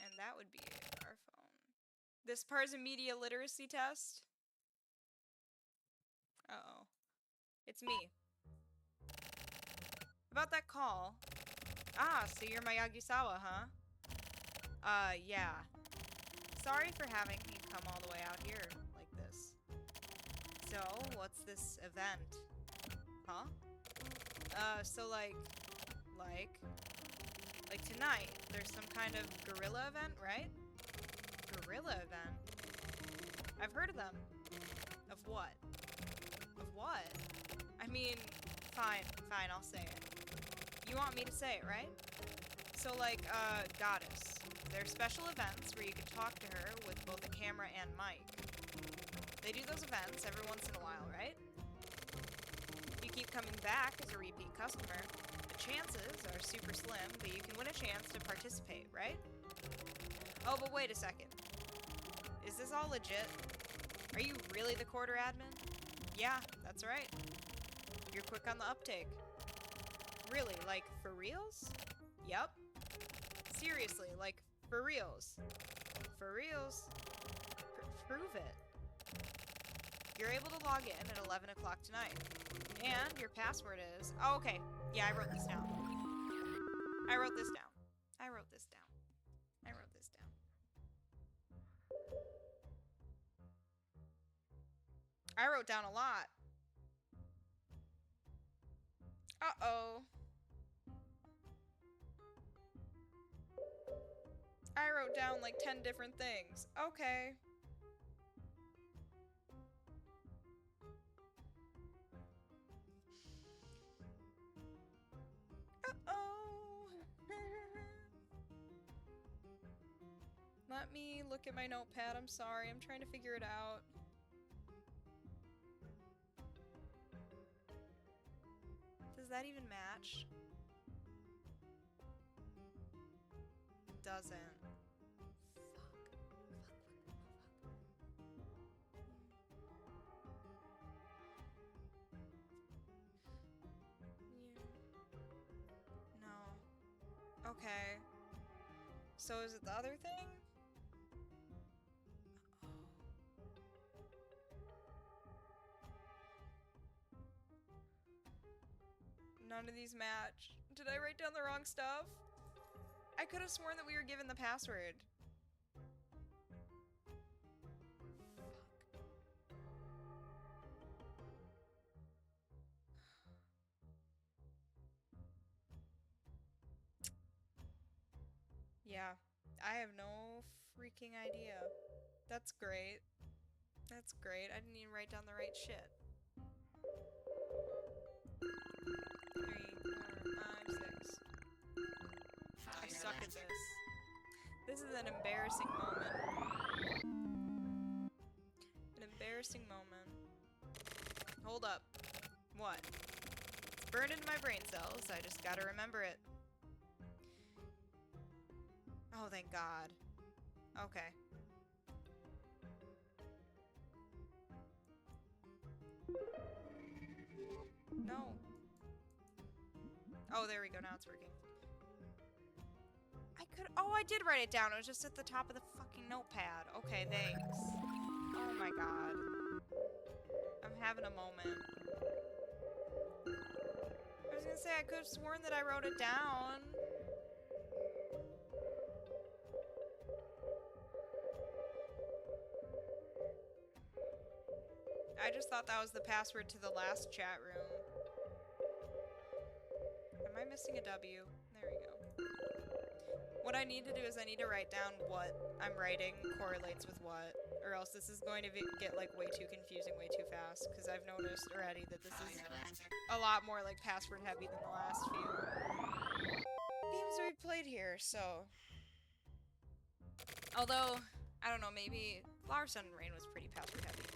And that would be our phone. This part's a media literacy test? Uh-oh. It's me. About that call. Ah, so you're Yagisawa, huh? Yeah. Sorry for having you come all the way out here like this. So, what's this event? Huh? So like tonight, there's some kind of guerrilla event, right? Guerrilla event? I've heard of them. Of what? Of what? I mean, fine, I'll say it. You want me to say it, right? So Goddess. There's special events where you can talk to her with both a camera and mic. They do those events every once in a while, right? If you keep coming back as a repeat customer, the chances are super slim that you can win a chance to participate, right? Oh, but wait a second. Is this all legit? Are you really the Quarter admin? Yeah, that's right. You're quick on the uptake. Really, like, for reals? Yup. Seriously, like, for reals. For reals. Prove it. You're able to log in at 11 o'clock tonight. And your password is... Oh, okay. Yeah, I wrote this down. I wrote this down. I wrote this down. I wrote this down. I wrote down a lot. Uh-oh. I wrote down like 10 different things. Okay. Uh-oh. Let me look at my notepad. I'm sorry. I'm trying to figure it out. Does that even match? It doesn't. No. Okay. So is it the other thing? None of these match. Did I write down the wrong stuff? I could have sworn that we were given the password. Yeah, I have no freaking idea. That's great. That's great. I didn't even write down the right shit. 3, 4, 5, 6. I suck at this. This is an embarrassing moment. An embarrassing moment. Hold up. What? It's burned into my brain cells. I just gotta remember it. Oh, thank God. Okay. No. Oh, there we go. Now it's working. Oh, I did write it down. It was just at the top of the fucking notepad. Okay, thanks. Oh my God. I'm having a moment. I was gonna say, I could have sworn that I wrote it down. I just thought that was the password to the last chat room. Am I missing a W? There we go. What I need to do is I need to write down what I'm writing correlates with what, or else this is going to get like way too confusing way too fast, because I've noticed already that this is a lot more like password heavy than the last few games we've played here, so. Although, I don't know, maybe Flower, Sun, and Rain was pretty password heavy.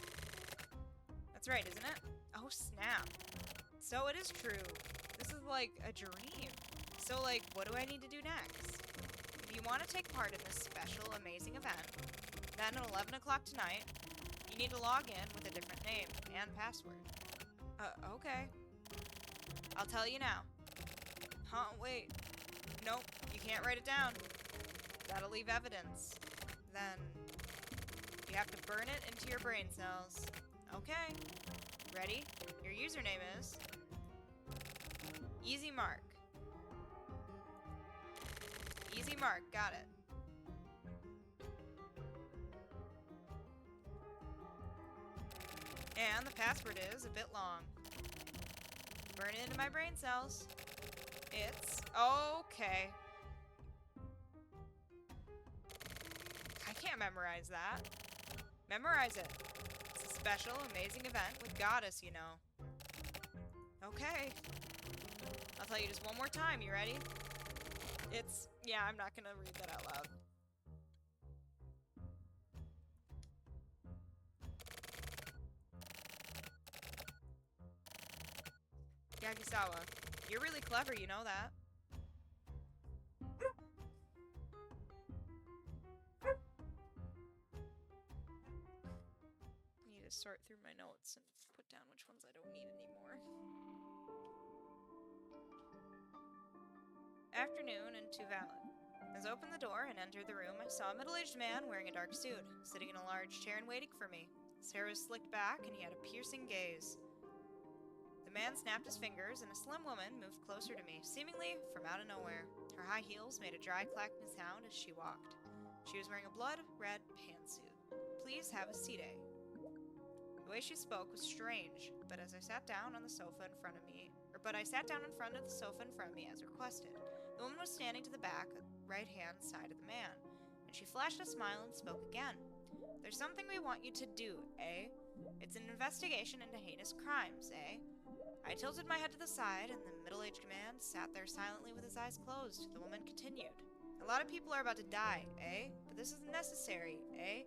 That's right, isn't it? Oh, snap. So it is true. This is like a dream. So, like, what do I need to do next? If you want to take part in this special, amazing event, then at 11 o'clock tonight, you need to log in with a different name and password. Okay. I'll tell you now. Huh, wait. Nope, you can't write it down. That'll leave evidence. Then, you have to burn it into your brain cells. Okay. Ready? Your username is Easy Mark. Easy Mark, got it. And the password is a bit long. Burn it into my brain cells. It's okay. I can't memorize that. Memorize it. It's a special, amazing event with Goddess, you know. Okay. I'll tell you just one more time. You ready? Yeah, I'm not gonna read that out loud. Yagisawa, you're really clever, you know that. I need to sort through my notes and put down which ones I don't need anymore. Afternoon in Tuvalu. As I opened the door and entered the room, I saw a middle-aged man wearing a dark suit, sitting in a large chair and waiting for me. His hair was slicked back, and he had a piercing gaze. The man snapped his fingers, and a slim woman moved closer to me, seemingly from out of nowhere. Her high heels made a dry clacking sound as she walked. She was wearing a blood-red pantsuit. Please have a seat, eh? The way she spoke was strange, but as I sat down on the sofa in front of me, as requested. The woman was standing to the back, right-hand side of the man, and she flashed a smile and spoke again. There's something we want you to do, eh? It's an investigation into heinous crimes, eh? I tilted my head to the side, and the middle-aged man sat there silently with his eyes closed. The woman continued. A lot of people are about to die, eh? But this isn't necessary, eh?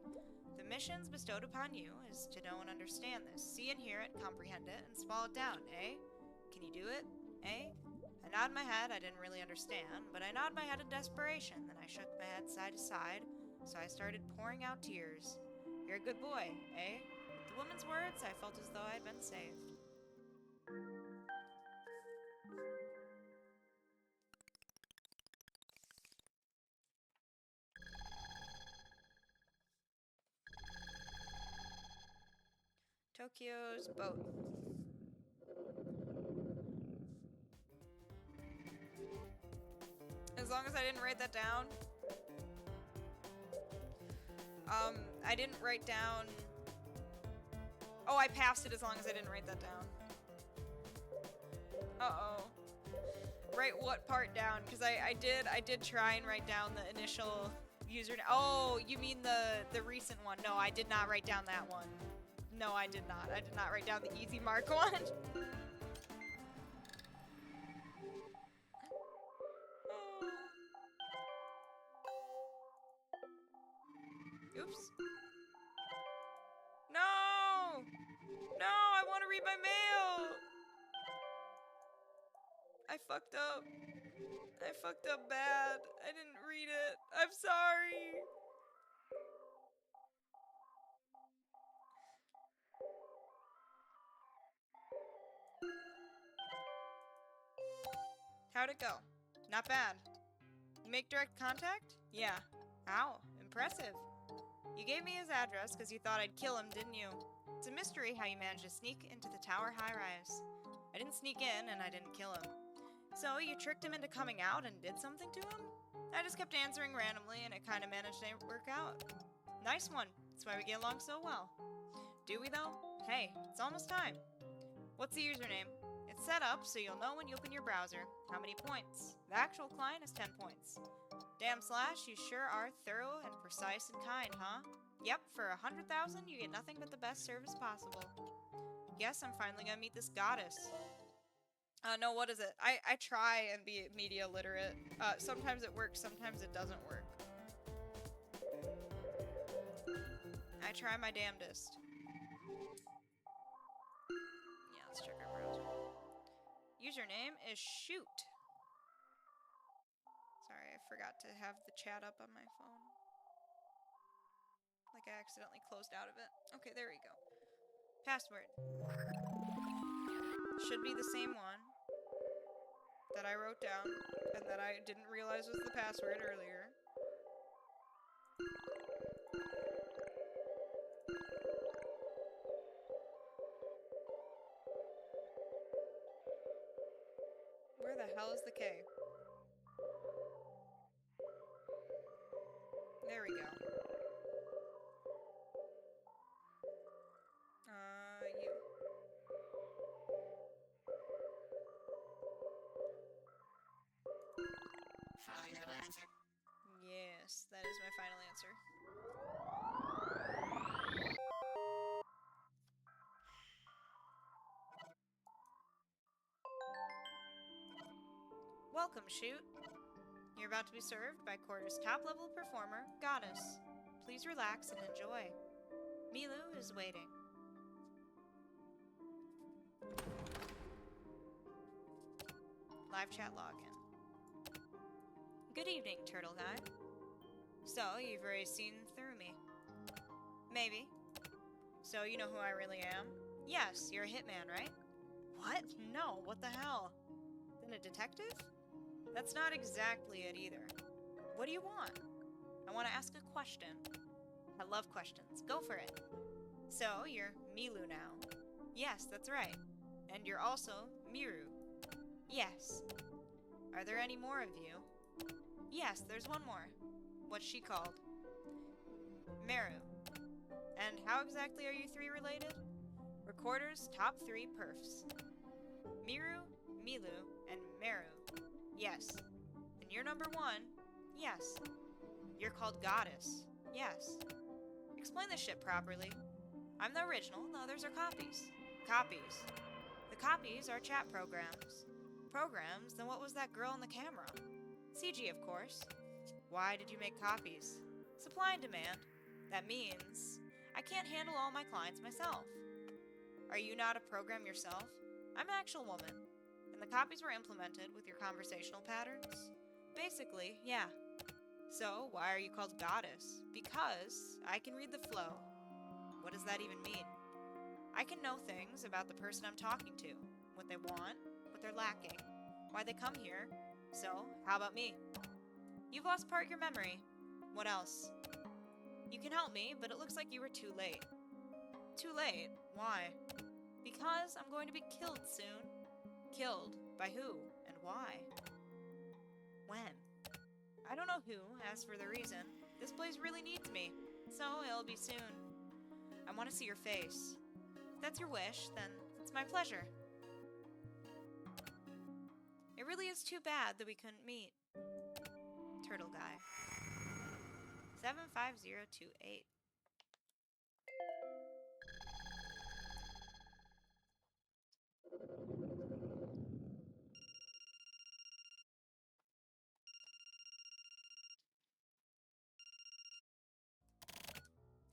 The missions bestowed upon you is to know and understand this, see and hear it, comprehend it, and swallow it down, eh? Can you do it, eh? I nod my head. I didn't really understand, but I nod my head in desperation. Then I shook my head side to side, so I started pouring out tears. You're a good boy, eh? With the woman's words, I felt as though I had been saved. Tokyo's boat. long as I didn't write that down. I didn't write down... Oh, I passed it as long as I didn't write that down. Uh-oh. Write what part down? Because I did try and write down the initial username. Oh, you mean the recent one. No, I did not write down that one. No, I did not. I did not write down the easy mark one. Oops. No! No, I want to read my mail! I fucked up. I fucked up bad. I didn't read it. I'm sorry. How'd it go? Not bad. You make direct contact? Yeah. Wow, impressive. You gave me his address because you thought I'd kill him, didn't you? It's a mystery how you managed to sneak into the tower high-rise. I didn't sneak in and I didn't kill him. So you tricked him into coming out and did something to him? I just kept answering randomly and it kind of managed to work out. Nice one. That's why we get along so well. Do we though? Hey, it's almost time. What's the username? It's set up so you'll know when you open your browser. How many points? The actual client is 10 points. Damn Slash, you sure are thorough and precise and kind, huh? Yep, for 100,000 you get nothing but the best service possible. Guess I'm finally gonna meet this goddess. No, what is it? I try and be media literate. Sometimes it works, sometimes it doesn't work. I try my damnedest. Yeah, let's check our browser. Username is shoot. Sorry, I forgot to have the chat up on my phone. Like I accidentally closed out of it. Okay, there we go. Password. Should be the same one that I wrote down and that I didn't realize was the password earlier. Where the hell is the K? There we go. You. Final answer. Yes, that is my final answer. Welcome, Shoot. You're about to be served by Quarter's top-level performer, Goddess. Please relax and enjoy. Milu is waiting. Live chat login. Good evening, Turtle Guy. So, you've already seen through me. Maybe. So, you know who I really am? Yes, you're a hitman, right? What? No, what the hell? Then a detective? That's not exactly it either. What do you want? I want to ask a question. I love questions. Go for it. So, you're Milu now. Yes, that's right. And you're also Miru. Yes. Are there any more of you? Yes, there's one more. What's she called? Meru. And how exactly are you three related? Recorder's top 3 perfs. Miru, Milu, and Meru. Yes. And you're number 1? Yes. You're called Goddess. Yes. Explain this shit properly. I'm the original, the others are copies. Copies. The copies are chat programs. Programs? Then what was that girl in the camera? CG, of course. Why did you make copies? Supply and demand. That means I can't handle all my clients myself. Are you not a program yourself? I'm an actual woman. And the copies were implemented with your conversational patterns? Basically, yeah. So, why are you called Goddess? Because I can read the flow. What does that even mean? I can know things about the person I'm talking to. What they want, what they're lacking, why they come here. So, how about me? You've lost part of your memory. What else? You can help me, but it looks like you were too late. Too late? Why? Because I'm going to be killed soon. Killed? By who? And why? When? I don't know who, as for the reason. This place really needs me, so it'll be soon. I want to see your face. If that's your wish, then it's my pleasure. It really is too bad that we couldn't meet. Turtle Guy. 75028.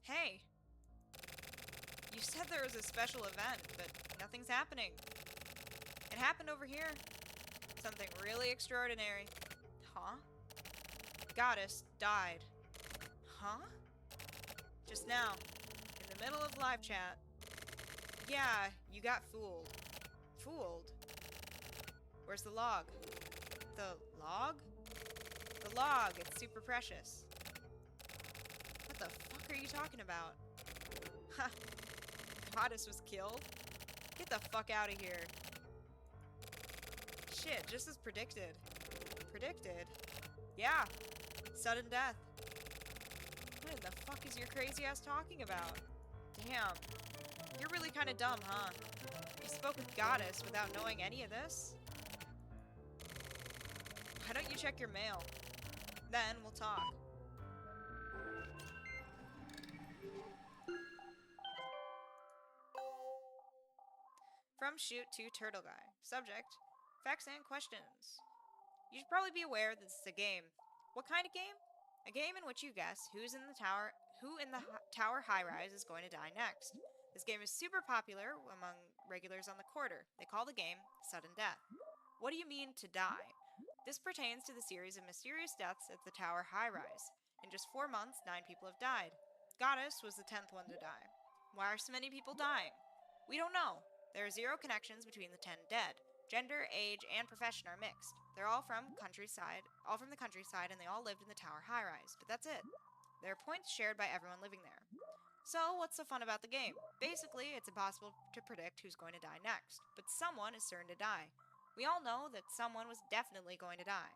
Hey! You said there was a special event, but nothing's happening. It happened over here. Something really extraordinary. Huh? Goddess died. Huh? Just now, in the middle of live chat. Yeah, you got fooled. Fooled? Where's the log? The log? The log, it's super precious. What the fuck are you talking about? Ha! Goddess was killed? Get the fuck out of here. Shit, just as predicted. Predicted? Yeah. Sudden death. What in the fuck is your crazy ass talking about? Damn. You're really kinda dumb, huh? You spoke with Goddess without knowing any of this? Why don't you check your mail? Then we'll talk. From Shoot to Turtle Guy. Subject: facts and questions. You should probably be aware that this is a game. What kind of game? A game in which you guess who in the tower high-rise is going to die next. This game is super popular among regulars on the quarter. They call the game Sudden Death. What do you mean, to die? This pertains to the series of mysterious deaths at the tower high-rise. In just 4 months, 9 people have died. Goddess was the 10th one to die. Why are so many people dying? We don't know. There are 0 connections between the 10 dead. Gender, age, and profession are mixed. They're all from the countryside, and they all lived in the tower high-rise, but that's it. There are points shared by everyone living there. So, what's so fun about the game? Basically, it's impossible to predict who's going to die next, but someone is certain to die. We all know that someone was definitely going to die.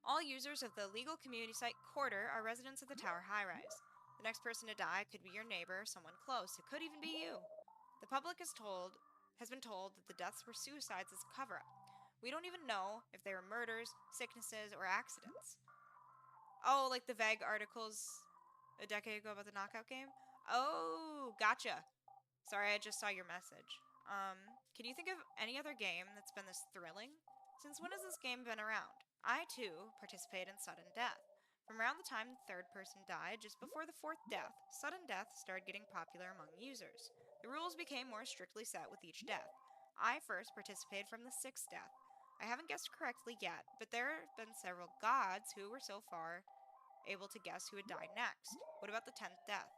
All users of the legal community site Quarter are residents of the tower high-rise. The next person to die could be your neighbor or someone close. It could even be you. The public has been told that the deaths were suicides as a cover-up. We don't even know if they were murders, sicknesses, or accidents. Oh, like the vague articles a decade ago about the knockout game? Oh, gotcha. Sorry, I just saw your message. Can you think of any other game that's been this thrilling? Since when has this game been around? I, too, participate in Sudden Death. From around the time the 3rd person died, just before the 4th death, Sudden Death started getting popular among users. The rules became more strictly set with each death. I first participated from the 6th death. I haven't guessed correctly yet, but there have been several gods who were so far able to guess who would die next. What about the 10th death?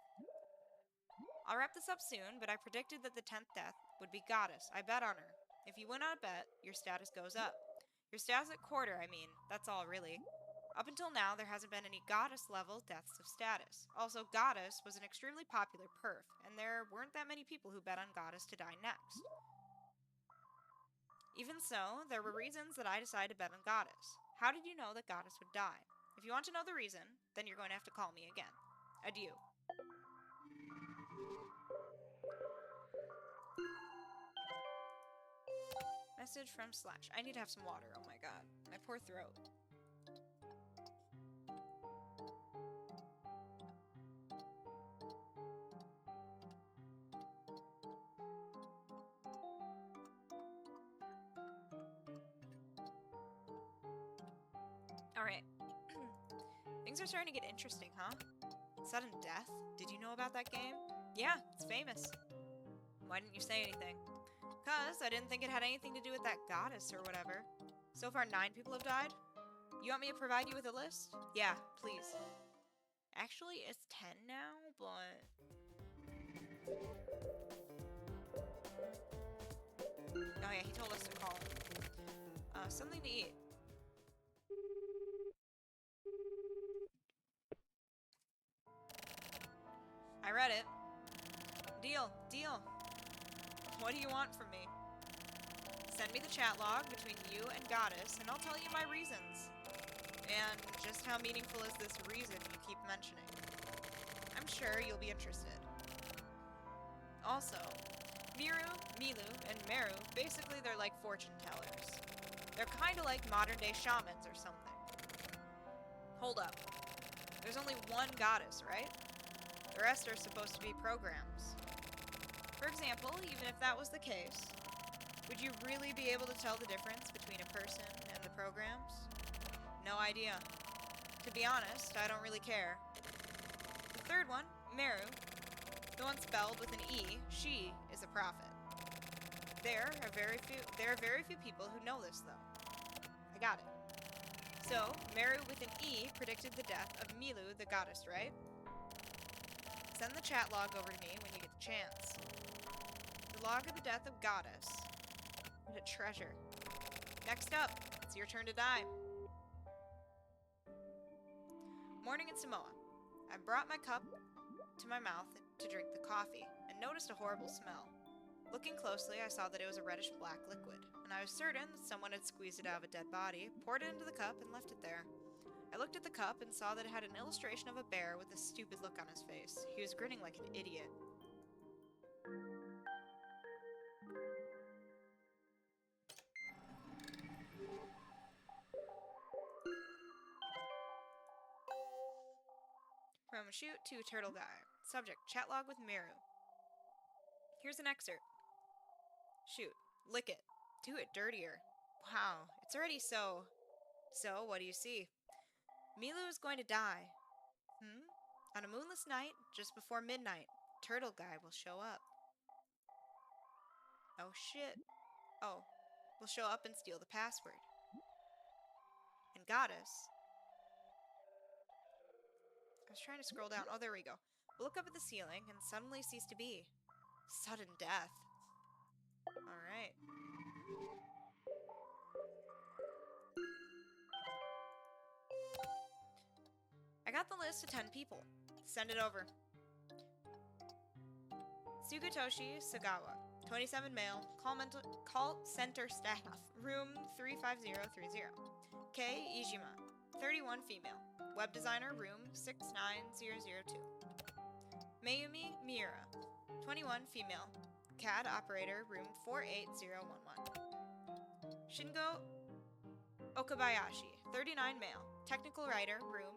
I'll wrap this up soon, but I predicted that the 10th death would be Goddess. I bet on her. If you win on a bet, your status goes up. Your status at Quarter, I mean. That's all, really. Up until now, there hasn't been any Goddess-level deaths of status. Also, Goddess was an extremely popular perf, and there weren't that many people who bet on Goddess to die next. Even so, there were reasons that I decided to bet on Goddess. How did you know that Goddess would die? If you want to know the reason, then you're going to have to call me again. Adieu. Message from Slash. I need to have some water. Oh my god. My poor throat. Alright. Things are starting to get interesting, huh? Sudden Death? Did you know about that game? Yeah, it's famous. Why didn't you say anything? Because I didn't think it had anything to do with that goddess or whatever. So far, 9 people have died? You want me to provide you with a list? Yeah, please. Actually, it's 10 now, but... Oh yeah, he told us to call him. Something to eat. I read it. Deal, deal. What do you want from me? Send me the chat log between you and Goddess, and I'll tell you my reasons. And just how meaningful is this reason you keep mentioning? I'm sure you'll be interested. Also, Miru, Milu, and Meru, basically they're like fortune tellers. They're kinda like modern-day shamans or something. Hold up. There's only one goddess, right? The rest are supposed to be programs. For example, even if that was the case, would you really be able to tell the difference between a person and the programs? No idea. To be honest, I don't really care. The third one, Meru, the one spelled with an E, she is a prophet. There are very few people who know this, though. I got it. So, Meru with an E predicted the death of Milu, the goddess, right? Send the chat log over to me when you get the chance. The log of the death of goddess. What a treasure. Next up, it's your turn to die. Morning in Samoa. I brought my cup to my mouth to drink the coffee, and noticed a horrible smell. Looking closely, I saw that it was a reddish-black liquid, and I was certain that someone had squeezed it out of a dead body, poured it into the cup, and left it there. I looked at the cup and saw that it had an illustration of a bear with a stupid look on his face. He was grinning like an idiot. From Shoot to Turtle Guy. Subject, chat log with Meru. Here's an excerpt. Shoot. Lick it. Do it dirtier. Wow, it's already so... So, what do you see? Milu is going to die. On a moonless night, just before midnight, Turtle Guy will show up. Oh shit. Oh, will show up and steal the password. And Goddess... I was trying to scroll down. Oh, there we go. We'll look up at the ceiling and suddenly cease to be. Sudden death. Alright. I got the list of 10 people. Send it over. Sugutoshi Sagawa, 27 male, call center staff, room 35030. Kei Ijima, 31 female, web designer, room 69002. Mayumi Miura, 21 female, CAD operator, room 48011. Shingo Okabayashi, 39 male, technical writer, room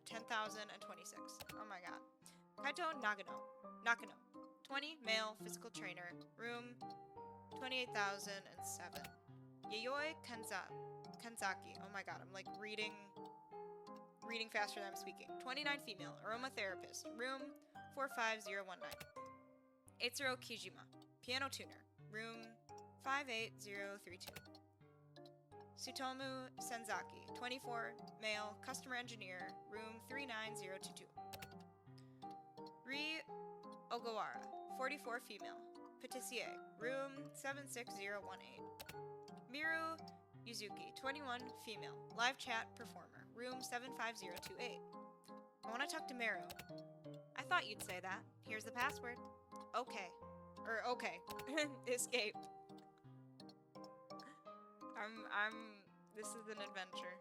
10,026. Oh my god. Kaito Nakano, 20 male, physical trainer, room 28,007. Yayoi Kanzaki. Oh my god, I'm like reading faster than I'm speaking. 29 female, aromatherapist, room 45019. Eiichiro Kijima, piano tuner, room 58032. Tsutomu Senzaki, 24 male, customer engineer, room 39022. Ri Ogawara, 44 female, patissier, room 76018. Miru Yuzuki, 21 female, live chat performer, room 75028. I want to talk to Meru. I thought you'd say that. Here's the password. Okay. Escape. This is an adventure.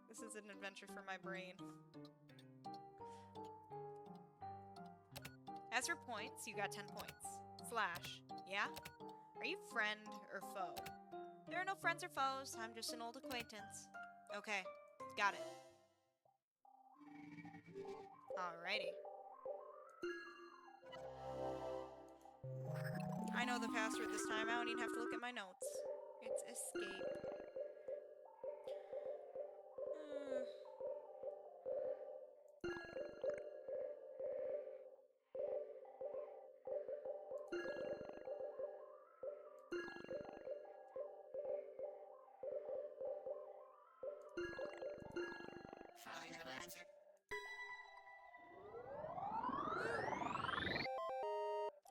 This is an adventure for my brain. As for points, you got 10 points. Slash. Yeah? Are you friend or foe? There are no friends or foes. I'm just an old acquaintance. Okay. Got it. Alrighty. I know the password this time. I don't even have to look at my notes. It's escape. Final answer.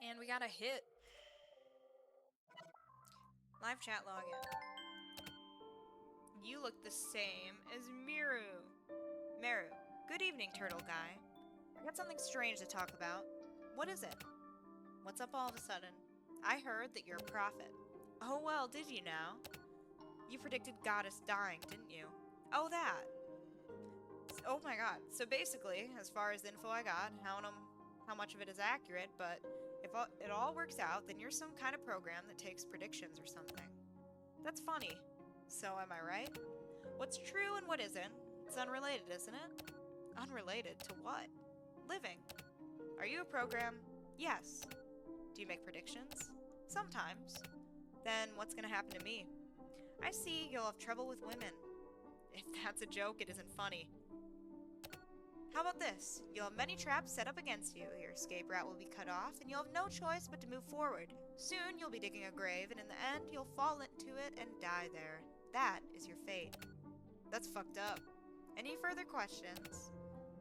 And we got a hit. Live chat login. You look the same as Meru. Meru, good evening, Turtle Guy. I got something strange to talk about. What is it? What's up all of a sudden? I heard that you're a prophet. Oh well, did you now? You predicted Goddess dying, didn't you? Oh, that. Oh my god. So basically, as far as the info I got, I don't know how much of it is accurate, but if it all works out, then you're some kind of program that takes predictions or something. That's funny. So am I right? What's true and what isn't? It's unrelated, isn't it? Unrelated to what? Living. Are you a program? Yes. Do you make predictions? Sometimes. Then what's gonna happen to me? I see you'll have trouble with women. If that's a joke, it isn't funny. How about this? You'll have many traps set up against you, your escape route will be cut off, and you'll have no choice but to move forward. Soon you'll be digging a grave, and in the end, you'll fall into it and die there. That is your fate. That's fucked up. Any further questions?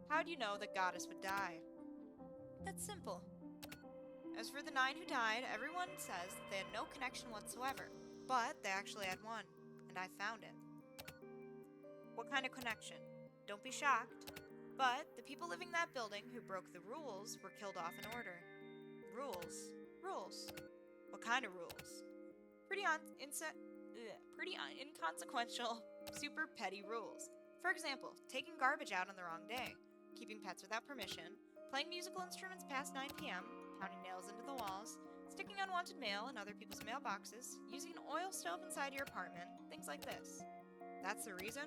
How do you know that Goddess would die? That's simple. As for the 9 who died, everyone says that they had no connection whatsoever, but they actually had one, and I found it. What kind of connection? Don't be shocked. But the people living in that building who broke the rules were killed off in order. Rules? Rules. What kind of rules? Pretty inconsequential, super petty rules. For example, taking garbage out on the wrong day, keeping pets without permission, playing musical instruments past 9 p.m., pounding nails into the walls, sticking unwanted mail in other people's mailboxes, using an oil stove inside your apartment, things like this. That's the reason?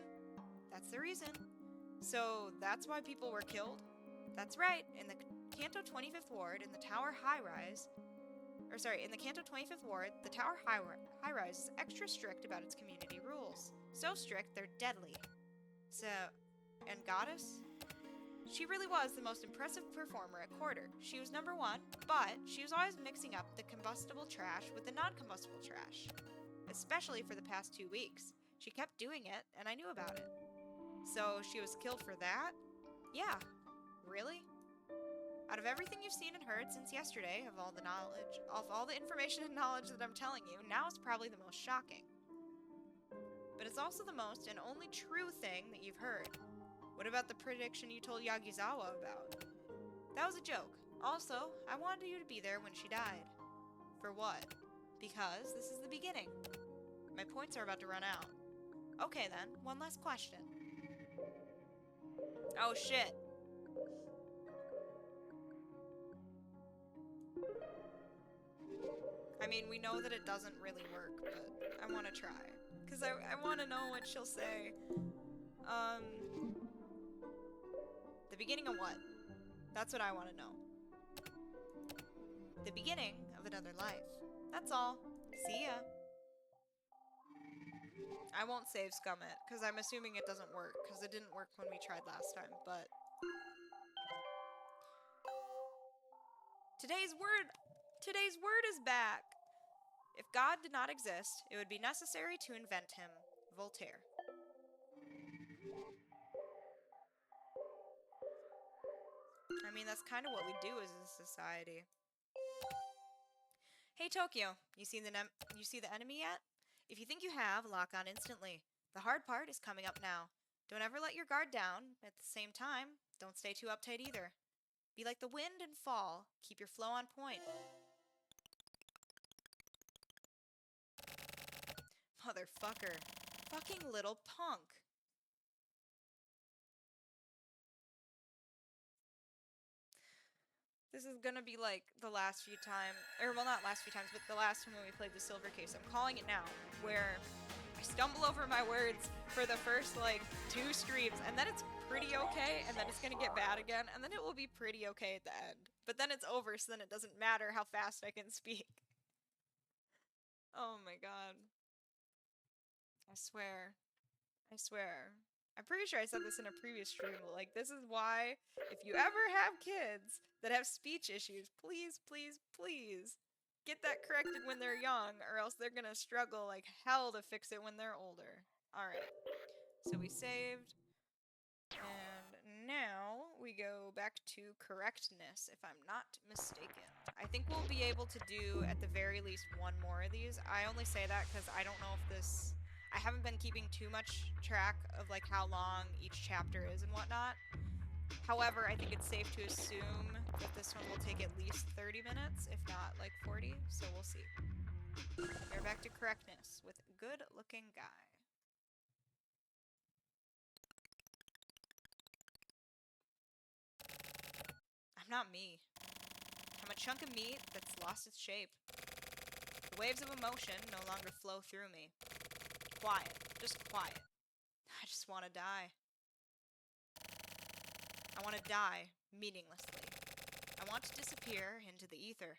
That's the reason. So that's why people were killed? That's right. In the Kanto 25th Ward, in the Tower High-Rise, in the Kanto 25th Ward, the Tower High-Rise is extra strict about its community rules. So strict, they're deadly. So, and Goddess? She really was the most impressive performer at Quarter. She was number 1, but she was always mixing up the combustible trash with the non-combustible trash. Especially for the past 2 weeks. She kept doing it, and I knew about it. So she was killed for that? Yeah. Really? Out of everything you've seen and heard since yesterday, of all the information and knowledge that I'm telling you, now is probably the most shocking. But it's also the most and only true thing that you've heard. What about the prediction you told Yagizawa about? That was a joke. Also, I wanted you to be there when she died. For what? Because this is the beginning. My points are about to run out. Okay then, one last question. Oh shit. I mean, we know that it doesn't really work, but I want to try. Because I want to know what she'll say. The beginning of what? That's what I want to know. The beginning of another life. That's all. See ya. I won't save Scum It, because I'm assuming it doesn't work, because it didn't work when we tried last time, but... Today's word is back! If God did not exist, it would be necessary to invent him. Voltaire. I mean, that's kind of what we do as a society. Hey Tokyo, you see the enemy yet? If you think you have, lock on instantly. The hard part is coming up now. Don't ever let your guard down. At the same time, don't stay too uptight either. Be like the wind and fall. Keep your flow on point. Motherfucker. Fucking little punk. This is gonna be like the last few times, or well, not last few times, but the last time when we played the Silver Case. I'm calling it now, where I stumble over my words for the first, like, 2 streams, and then it's pretty okay, and then it's gonna get bad again, and then it will be pretty okay at the end. But then it's over, so then it doesn't matter how fast I can speak. Oh my god. I swear. I swear. I'm pretty sure I said this in a previous stream, but, like, this is why, if you ever have kids that have speech issues, please, please, please get that corrected when they're young, or else they're gonna struggle like hell to fix it when they're older. Alright. So we saved. And now we go back to correctness, if I'm not mistaken. I think we'll be able to do, at the very least, 1 more of these. I only say that because I don't know if this... I haven't been keeping too much track of, like, how long each chapter is and whatnot. However, I think it's safe to assume that this one will take at least 30 minutes, if not like 40, so we'll see. We're back to correctness with good-looking guy. I'm not me. I'm a chunk of meat that's lost its shape. The waves of emotion no longer flow through me. Quiet. Just quiet. I just want to die. I want to die meaninglessly. I want to disappear into the ether.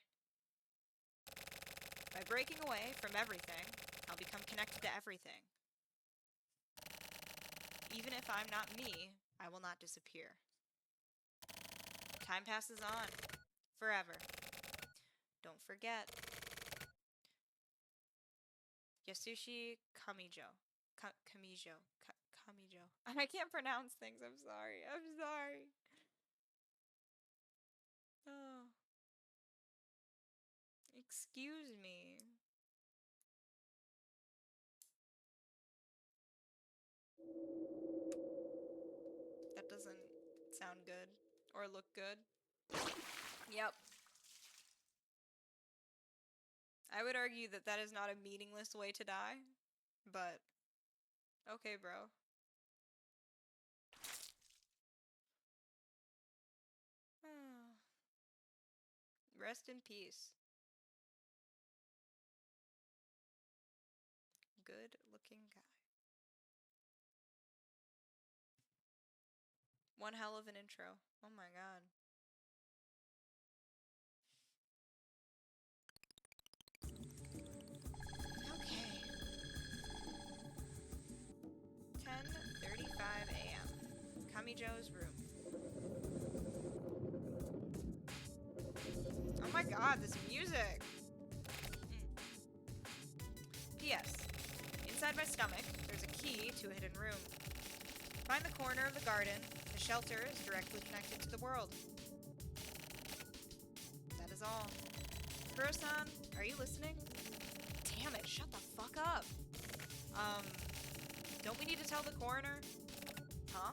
By breaking away from everything, I'll become connected to everything. Even if I'm not me, I will not disappear. Time passes on. Forever. Don't forget. Yasushi Kamijo. Kamijo. Kamijo. I can't pronounce things. I'm sorry. I'm sorry. Oh. Excuse me. That doesn't sound good or look good. Yep. I would argue that that is not a meaningless way to die, but okay, bro. Rest in peace. Good looking guy. One hell of an intro. Oh my god. Okay. 10:35 a.m. Kamijo's room. Oh my god, this music! P.S. Inside my stomach, there's a key to a hidden room. Find the corner of the garden. The shelter is directly connected to the world. That is all. Kuro-san, are you listening? Damn it, shut the fuck up. Don't we need to tell the coroner? Huh?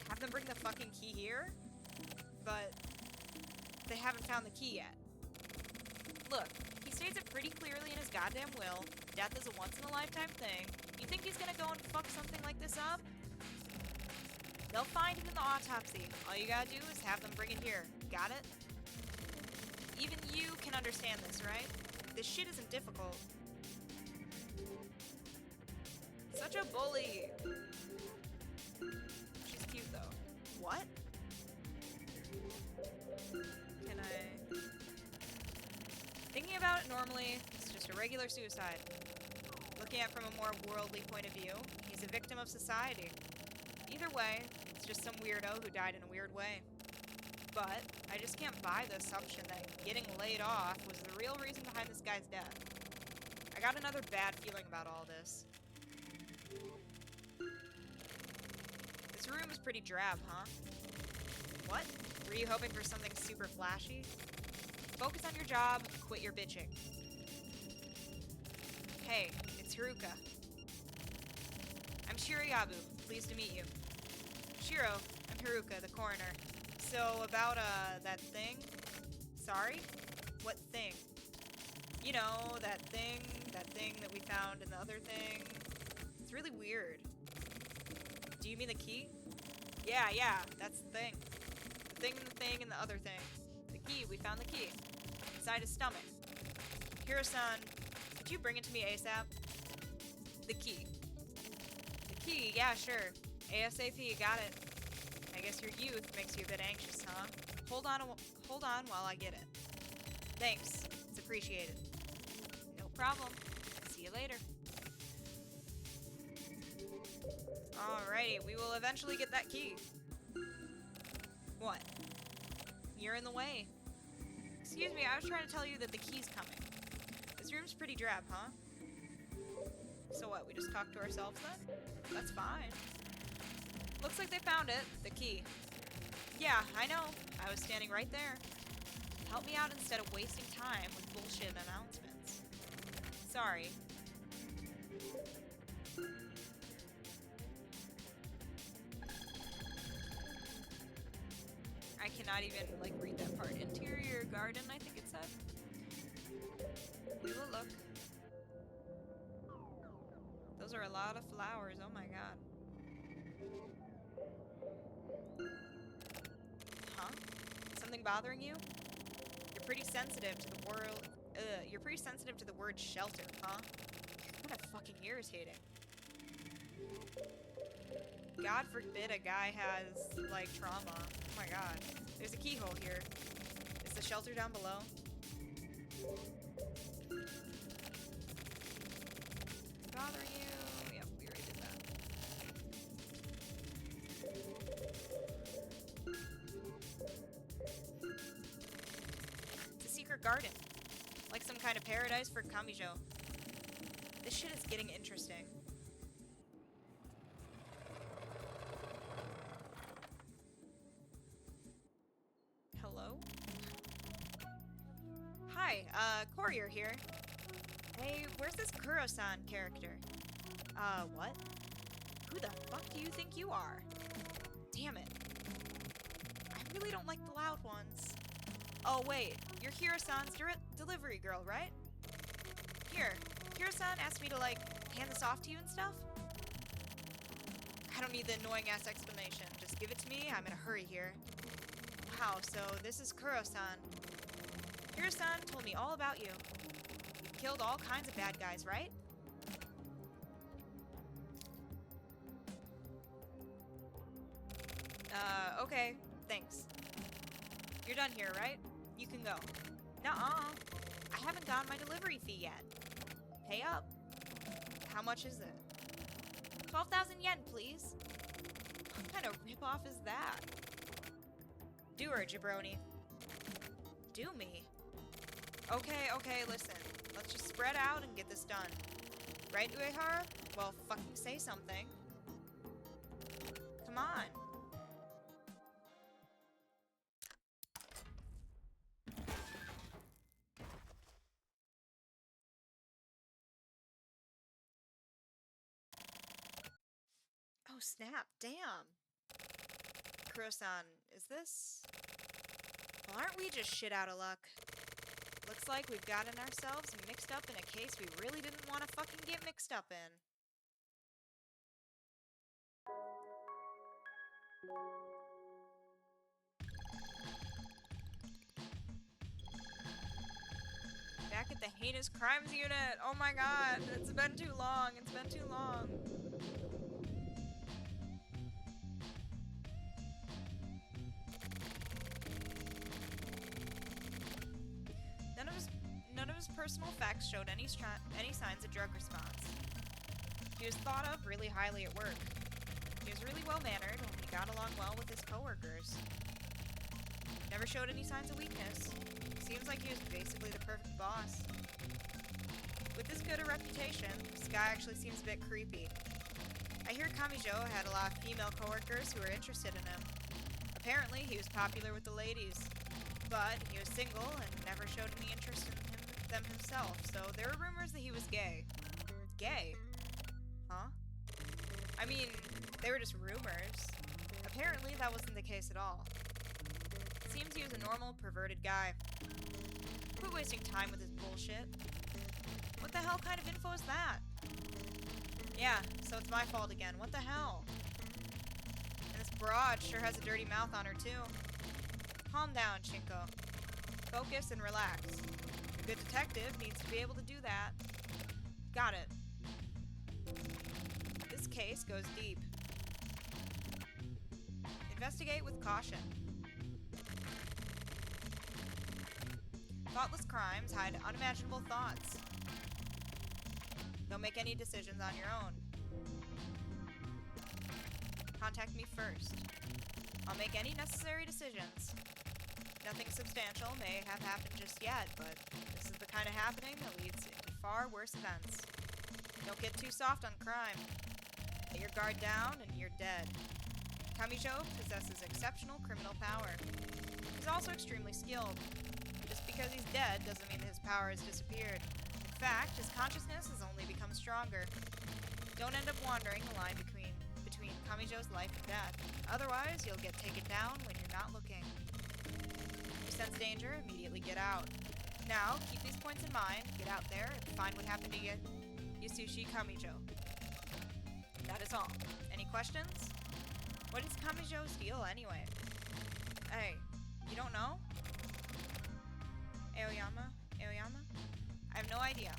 Have them bring the fucking key here? But they haven't found the key yet. Look, he states it pretty clearly in his goddamn will. Death is a once-in-a-lifetime thing. You think he's gonna go and fuck something like this up? They'll find him in the autopsy. All you gotta do is have them bring it here. Got it? Even you can understand this, right? This shit isn't difficult. Such a bully. She's cute, though. What? Can I... Thinking about it normally, it's just a regular suicide. Looking at it from a more worldly point of view, he's a victim of society. Either way, it's just some weirdo who died in a weird way. But I just can't buy the assumption that getting laid off was the real reason behind this guy's death. I got another bad feeling about all this. This room is pretty drab, huh? What? Were you hoping for something super flashy? Focus on your job, quit your bitching. Hey, it's Haruka. I'm Shirayabu, pleased to meet you. Shiro, I'm Haruka, the coroner. So, about, that thing? Sorry? What thing? You know, that thing that we found in the other thing. It's really weird. Do you mean the key? Yeah, that's the thing. The thing and the other thing. The key, we found the key. Inside his stomach. Hiro-san, could you bring it to me ASAP? The key. The key, yeah, sure. ASAP, got it. I guess your youth makes you a bit anxious, huh? Hold on while I get it. Thanks. It's appreciated. No problem. See you later. Alrighty, we will eventually get that key. What? You're in the way. Excuse me, I was trying to tell you that the key's coming. This room's pretty drab, huh? So what, we just talk to ourselves then? That's fine. Looks like they found it, the key. Yeah, I know. I was standing right there. Help me out instead of wasting time with bullshit announcements. Sorry. cannot even, like, read that part. Interior garden, I think it said. We will look. Those are a lot of flowers, oh my god. Huh? Something bothering you? You're pretty sensitive to the you're pretty sensitive to the word shelter, huh? What a fucking irritating. God forbid a guy has, like, trauma. Oh my god. There's a keyhole here. Is the shelter down below? Bothering you? Yep, we already did that. It's a secret garden. Like some kind of paradise for Kamijo. This shit is getting interesting. Hello? Hi, Courier here. Hey, where's this Kuro-san character? What? Who the fuck do you think you are? Damn it. I really don't like the loud ones. Oh, wait. You're Hiro-san's delivery girl, right? Here. Hiro-san asked me to, like, hand this off to you and stuff. I don't need the annoying-ass explanation. Just give it to me. I'm in a hurry here. Wow, so this is Kuro-san. Hiro-san told me all about you. You killed all kinds of bad guys, right? Okay. Thanks. You're done here, right? You can go. Nuh-uh. I haven't gotten my delivery fee yet. Pay up. How much is it? 12,000 yen, please. What kind of ripoff is that? Do her, jabroni. Do me? Okay, listen. Let's just spread out and get this done. Right, Uehara? Well, fucking say something. Come on. Oh, snap. Damn. Kuro-san, is this... Well, aren't we just shit out of luck? Looks like we've gotten ourselves mixed up in a case we really didn't want to fucking get mixed up in. Back at the Heinous Crimes Unit! Oh my god! It's been too long! It's been too long! None of his personal effects showed any signs of drug response. He was thought of really highly at work. He was really well-mannered, and he got along well with his coworkers. Never showed any signs of weakness. Seems like he was basically the perfect boss. With this good a reputation, this guy actually seems a bit creepy. I hear Kamijo had a lot of female coworkers who were interested in him. Apparently, he was popular with the ladies. But he was single and never showed any interest in them himself, so there were rumors that he was gay. Gay? Huh? I mean, they were just rumors. Apparently, that wasn't the case at all. It seems he was a normal, perverted guy. Quit wasting time with his bullshit. What the hell kind of info is that? Yeah, so it's my fault again. What the hell? And this broad sure has a dirty mouth on her, too. Calm down, Shinko. Focus and relax. A good detective needs to be able to do that. Got it. This case goes deep. Investigate with caution. Thoughtless crimes hide unimaginable thoughts. Don't make any decisions on your own. Contact me first. I'll make any necessary decisions. Nothing substantial may have happened just yet, but this is the kind of happening that leads to far worse events. Don't get too soft on crime. Let your guard down and you're dead. Kamijo possesses exceptional criminal power. He's also extremely skilled. Just because he's dead doesn't mean that his power has disappeared. In fact, his consciousness has only become stronger. Don't end up wandering the line between Kamijo's life and death. Otherwise, you'll get taken down when you're not looking. you sense danger, immediately get out. Now, keep these points in mind, get out there, and find what happened to Yasushi Kamijo. That is all. Any questions? What is Kamijo's deal, anyway? Hey, you don't know? Aoyama? I have no idea.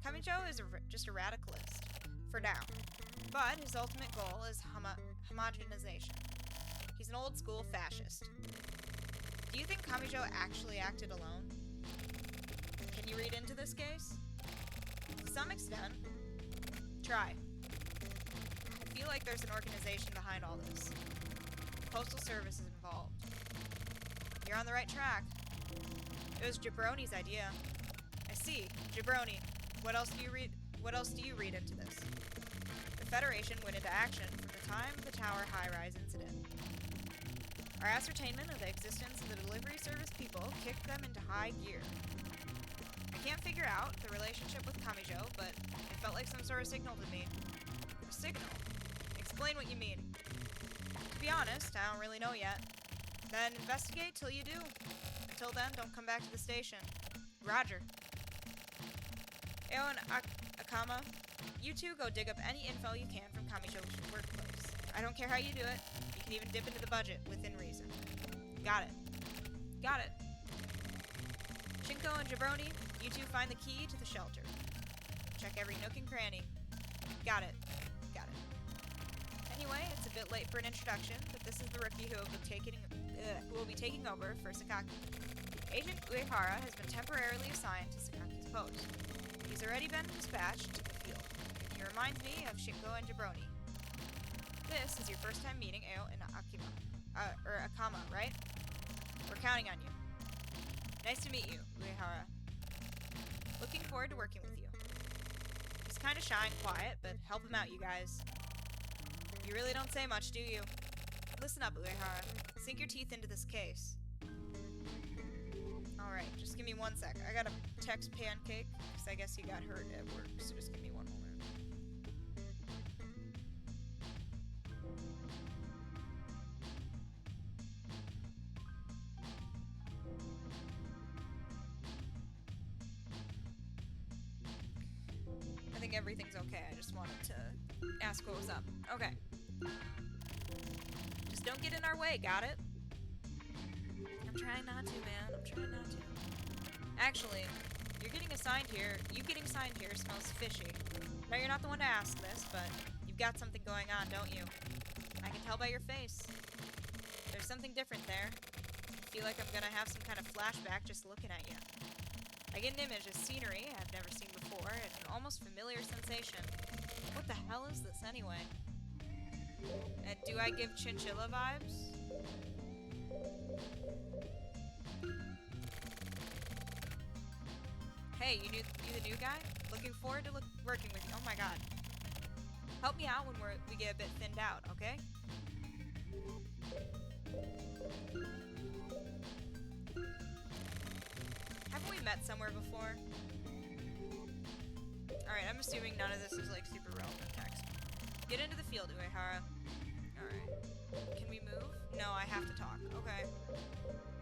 Kamijo is just a radicalist. For now. But his ultimate goal is homogenization. He's an old-school fascist. Do you think Kamijo actually acted alone? Can you read into this case? To some extent. Try. I feel like there's an organization behind all this. Postal Service is involved. You're on the right track. It was Jabroni's idea. I see. Jabroni. What else do you read into this? The Federation went into action from the time of the Tower High-Rise incident. Our ascertainment of the existence of the delivery service people kicked them into high gear. I can't figure out the relationship with Kamijo, but it felt like some sort of signal to me. A signal? Explain what you mean. To be honest, I don't really know yet. Then investigate till you do. Until then, don't come back to the station. Roger. Ao and Akama, you two go dig up any info you can from Kamijo's workplace. I don't care how you do it. You can even dip into the budget, within reason. Got it. Got it. Shinko and Jabroni, you two find the key to the shelter. Check every nook and cranny. Got it. Got it. Anyway, it's a bit late for an introduction, but this is the rookie who will be taking over for Sakaki. Agent Uehara has been temporarily assigned to Sakaki's post. He's already been dispatched to the field. He reminds me of Shinko and Jabroni. This is your first time meeting Ao and Akama, right? We're counting on you. Nice to meet you, Uehara. Looking forward to working with you. He's kind of shy and quiet, but help him out, you guys. You really don't say much, do you? Listen up, Uehara. Sink your teeth into this case. Alright, just give me 1 sec. I gotta text Pancake, because I guess he got hurt at work, so just give me 1 moment. I think everything's okay. I just wanted to ask what was up. Okay. Just don't get in our way, got it? I'm trying not to, man. I'm trying not to. Actually, you getting assigned here smells fishy. No, you're not the one to ask this, but you've got something going on, don't you? I can tell by your face. There's something different there. I feel like I'm gonna have some kind of flashback just looking at you. I get an image of scenery I've never seen before, and an almost familiar sensation. What the hell is this, anyway? And do I give chinchilla vibes? Hey, you the new guy? Looking forward to working with you. Oh my god. Help me out when we get a bit thinned out, okay? Haven't we met somewhere before? Alright, I'm assuming none of this is like super relevant text. Get into the field, Uehara. Alright. Can we move? No, I have to talk. Okay.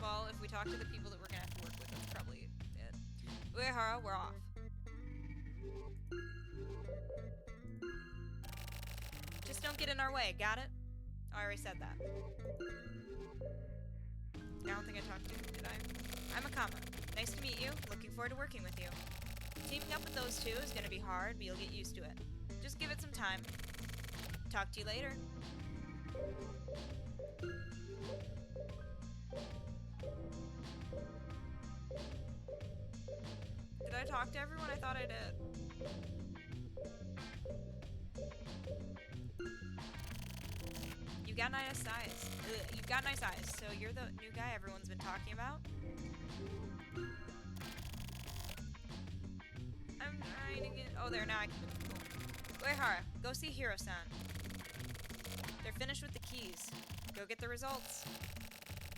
Well, if we talk to the people that we're gonna have to work with, that's probably it. Uehara, we're off. Just don't get in our way, got it? Oh, I already said that. I don't think I talked to you, did I? I'm Akama. Nice to meet you. Looking forward to working with you. Teaming up with those two is gonna be hard, but you'll get used to it. Just give it some time. Talk to you later. Did I talk to everyone? I thought I did. You got nice eyes. You've got nice eyes, so you're the new guy everyone's been talking about? I'm trying to get... Oh, there, now I can move. Cool. Uehara, go see Hiro-san. They're finished with the keys. Go get the results.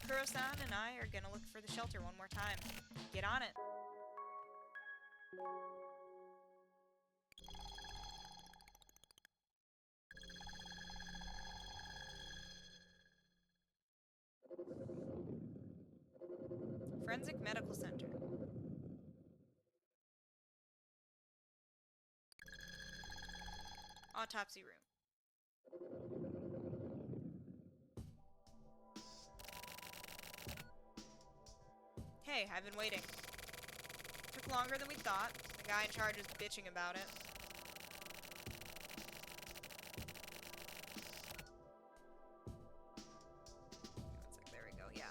Kuro-san and I are gonna look for the shelter one more time. Get on it. Forensic Medical Center. Autopsy room. Hey, I've been waiting. Took longer than we thought. The guy in charge is bitching about it. There we go, yeah.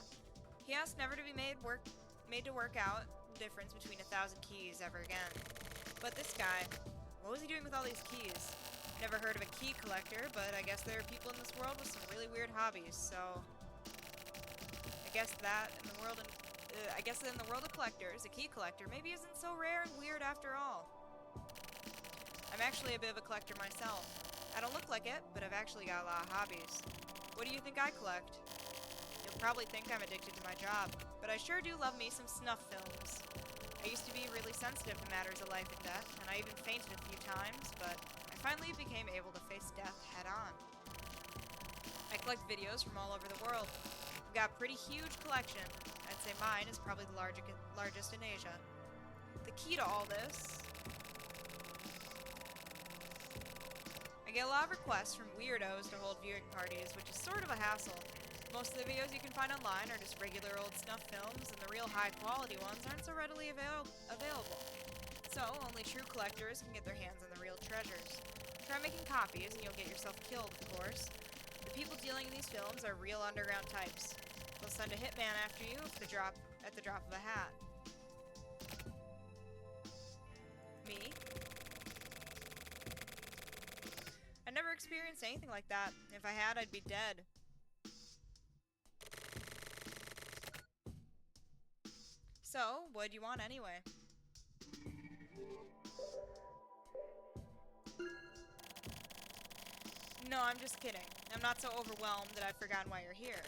He asked never to be made to work out the difference between 1,000 keys ever again. But this guy, what was he doing with all these keys? Never heard of a key collector, but I guess there are people in this world with some really weird hobbies, so I guess in the world of collectors, a key collector maybe isn't so rare and weird after all. I'm actually a bit of a collector myself. I don't look like it, but I've actually got a lot of hobbies. What do you think I collect? You'll probably think I'm addicted to my job, but I sure do love me some snuff films. I used to be really sensitive to matters of life and death, and I even fainted a few times, but I finally became able to face death head on. I collect videos from all over the world. I've got a pretty huge collection. I'd say mine is probably the largest in Asia. The key to all this... I get a lot of requests from weirdos to hold viewing parties, which is sort of a hassle. Most of the videos you can find online are just regular old snuff films, and the real high-quality ones aren't so readily available. So, only true collectors can get their hands on the real treasures. Try making copies, and you'll get yourself killed, of course. The people dealing in these films are real underground types. They'll send a hitman after you at the drop of a hat. Me? I never experienced anything like that. If I had, I'd be dead. So, what do you want anyway? No, I'm just kidding. I'm not so overwhelmed that I've forgotten why you're here.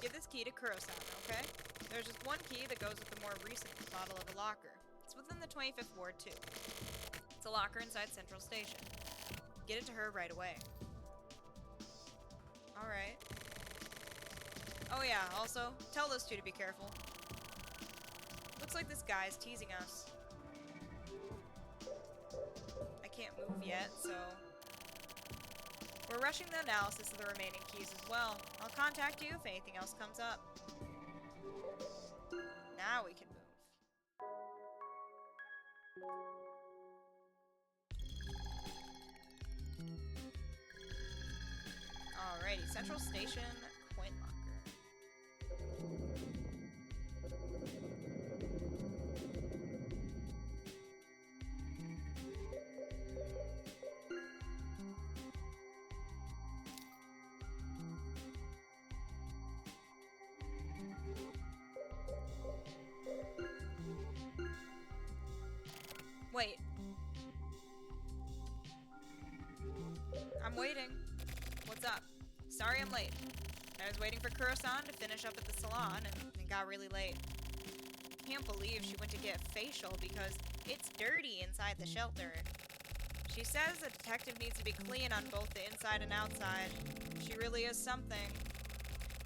Give this key to Kuro-san, okay? There's just one key that goes with the more recent model of a locker. It's within the 25th Ward, too. It's a locker inside Central Station. Get it to her right away. Alright. Oh yeah, also, tell those two to be careful. Looks like this guy's teasing us. I can't move yet, so... We're rushing the analysis of the remaining keys as well. I'll contact you if anything else comes up. Now we can move. Alrighty, Central Station, coin locker. Wait. I'm waiting. What's up? Sorry I'm late. I was waiting for Kuro-san to finish up at the salon, and it got really late. Can't believe she went to get a facial because it's dirty inside the shelter. She says a detective needs to be clean on both the inside and outside. She really is something.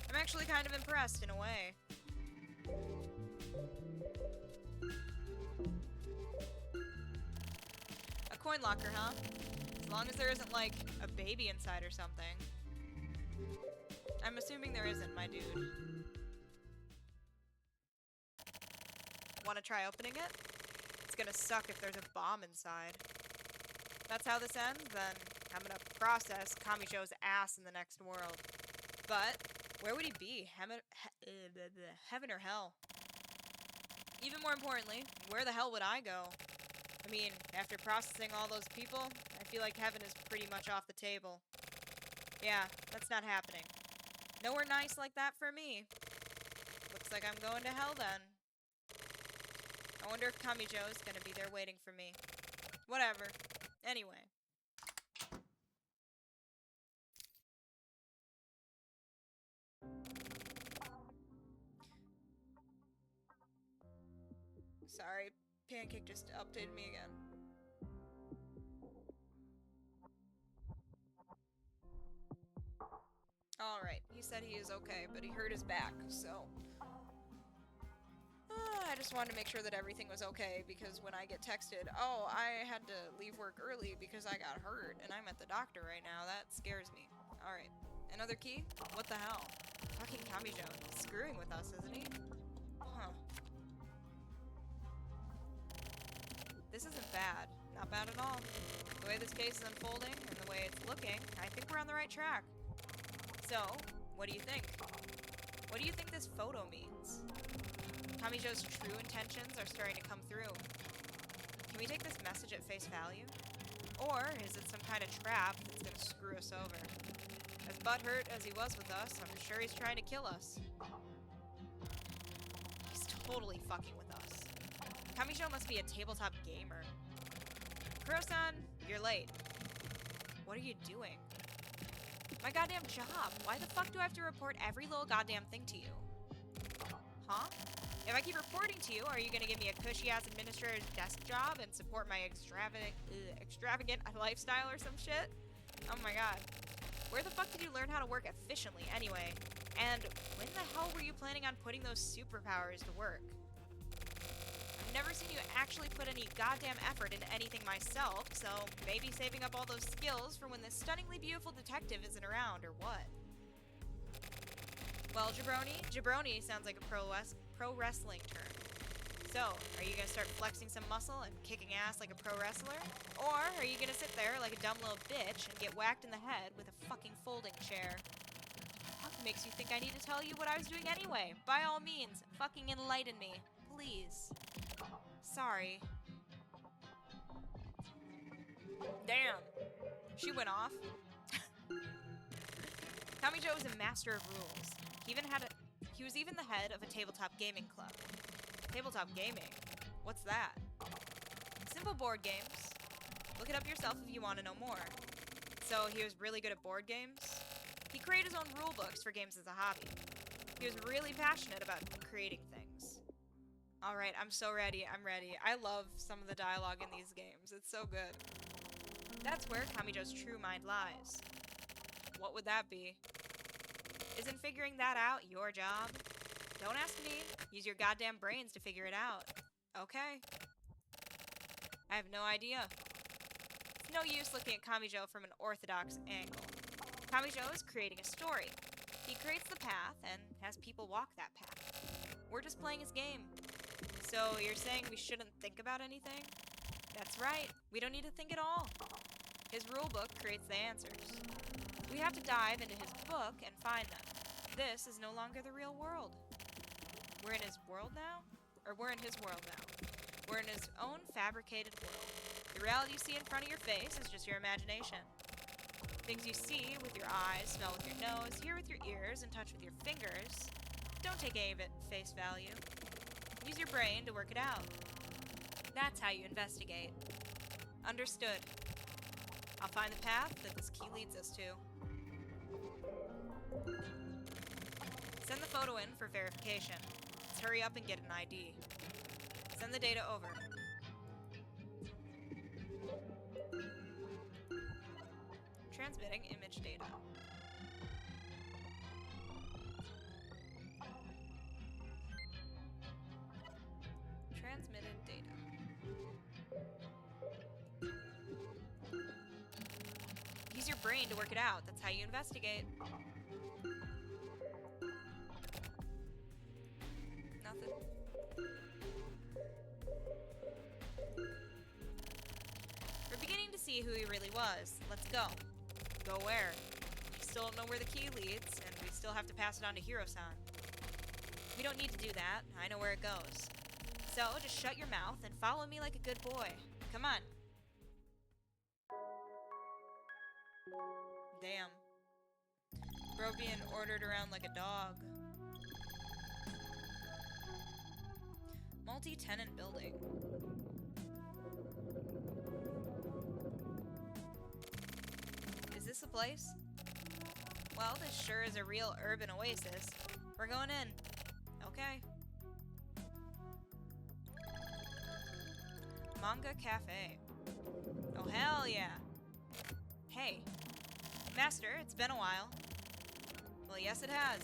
I'm actually kind of impressed in a way. A coin locker, huh? As long as there isn't, like, a baby inside or something. I'm assuming there isn't, my dude. Wanna try opening it? It's gonna suck if there's a bomb inside. That's how this ends, then I'm gonna process Kamicho's ass in the next world. But, where would he be? Heaven or hell? Even more importantly, where the hell would I go? I mean, after processing all those people, I feel like heaven is pretty much off the table. Yeah, that's not happening. Nowhere nice like that for me. Looks like I'm going to hell then. I wonder if Kamijo's gonna be there waiting for me. Whatever. Anyway. Sorry, Pancake just updated me again. Alright, he said he is okay, but he hurt his back, so... I just wanted to make sure that everything was okay, because when I get texted, oh, I had to leave work early because I got hurt and I'm at the doctor right now, that scares me. Alright, another key? What the hell? Fucking Kamijo, he's screwing with us, isn't he? Huh. This isn't bad. Not bad at all. The way this case is unfolding and the way it's looking, I think we're on the right track. So, what do you think? What do you think this photo means? Kamijo's true intentions are starting to come through. Can we take this message at face value? Or is it some kind of trap that's gonna screw us over? As butthurt as he was with us, I'm sure he's trying to kill us. He's totally fucking with us. Kamijo must be a tabletop gamer. Kuro-san, you're late. What are you doing? My goddamn job. Why the fuck do I have to report every little goddamn thing to you? Huh? If I keep reporting to you, are you gonna give me a cushy-ass administrator's desk job and support my extravagant lifestyle or some shit? Oh my god. Where the fuck did you learn how to work efficiently anyway? And when the hell were you planning on putting those superpowers to work? I've never seen you actually put any goddamn effort into anything myself, so maybe saving up all those skills for when this stunningly beautiful detective isn't around, or what? Well, jabroni? Jabroni sounds like a pro wrestling term. So, are you gonna start flexing some muscle and kicking ass like a pro wrestler? Or are you gonna sit there like a dumb little bitch and get whacked in the head with a fucking folding chair? What makes you think I need to tell you what I was doing anyway? By all means, fucking enlighten me. Please. Sorry. Damn. She went off. Kamijo is a master of rules. He was even the head of a tabletop gaming club. Tabletop gaming? What's that? Simple board games. Look it up yourself if you want to know more. So he was really good at board games? He created his own rule books for games as a hobby. He was really passionate about creating things. Alright, I'm so ready. I'm ready. I love some of the dialogue in these games. It's so good. That's where Kamijo's true mind lies. What would that be? Isn't figuring that out your job? Don't ask me. Use your goddamn brains to figure it out. Okay. I have no idea. It's no use looking at Kamijo from an orthodox angle. Kamijo is creating a story. He creates the path and has people walk that path. We're just playing his game. So you're saying we shouldn't think about anything? That's right. We don't need to think at all. His rulebook creates the answers. We have to dive into his book and find them. This is no longer the real world. We're in his world now? Or we're in his world now? We're in his own fabricated world. The reality you see in front of your face is just your imagination. Things you see with your eyes, smell with your nose, hear with your ears, and touch with your fingers, don't take any of it at face value. Use your brain to work it out. That's how you investigate. Understood. I'll find the path that this key leads us to. Send the photo in for verification. Let's hurry up and get an ID. Send the data over. Transmitting image data. Transmitted data. Use your brain to work it out. That's how you investigate. Nothing. We're beginning to see who he really was. Let's go. Go where? We still don't know where the key leads, and we still have to pass it on to Hiro-san. We don't need to do that. I know where it goes. So, just shut your mouth and follow me like a good boy. Come on. Damn. Bro being ordered around like a dog. Multi-tenant building. Is this a place? Well, this sure is a real urban oasis. We're going in. Okay. Manga Cafe. Oh, hell yeah. Hey. Master, it's been a while. Well, yes it has.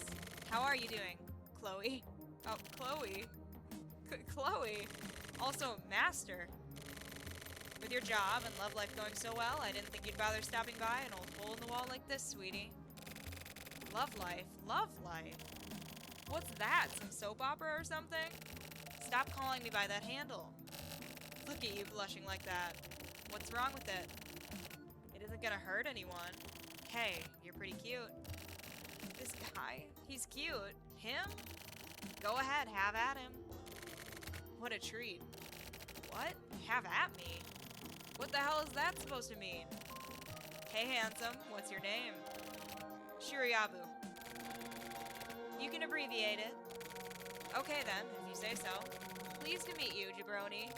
How are you doing, Chloe? Oh, Chloe. Chloe, also master. With your job and love life going so well, I didn't think you'd bother stopping by an old hole in the wall like this, sweetie. Love life, love life. What's that, some soap opera or something? Stop calling me by that handle. Look at you blushing like that. What's wrong with it? It isn't gonna hurt anyone. Hey, you're pretty cute. This guy? He's cute. Him? Go ahead, have at him. What a treat. What? Have at me? What the hell is that supposed to mean? Hey, handsome, what's your name? Shuriabu. You can abbreviate it. Okay then, if you say so. Pleased to meet you, jabroni.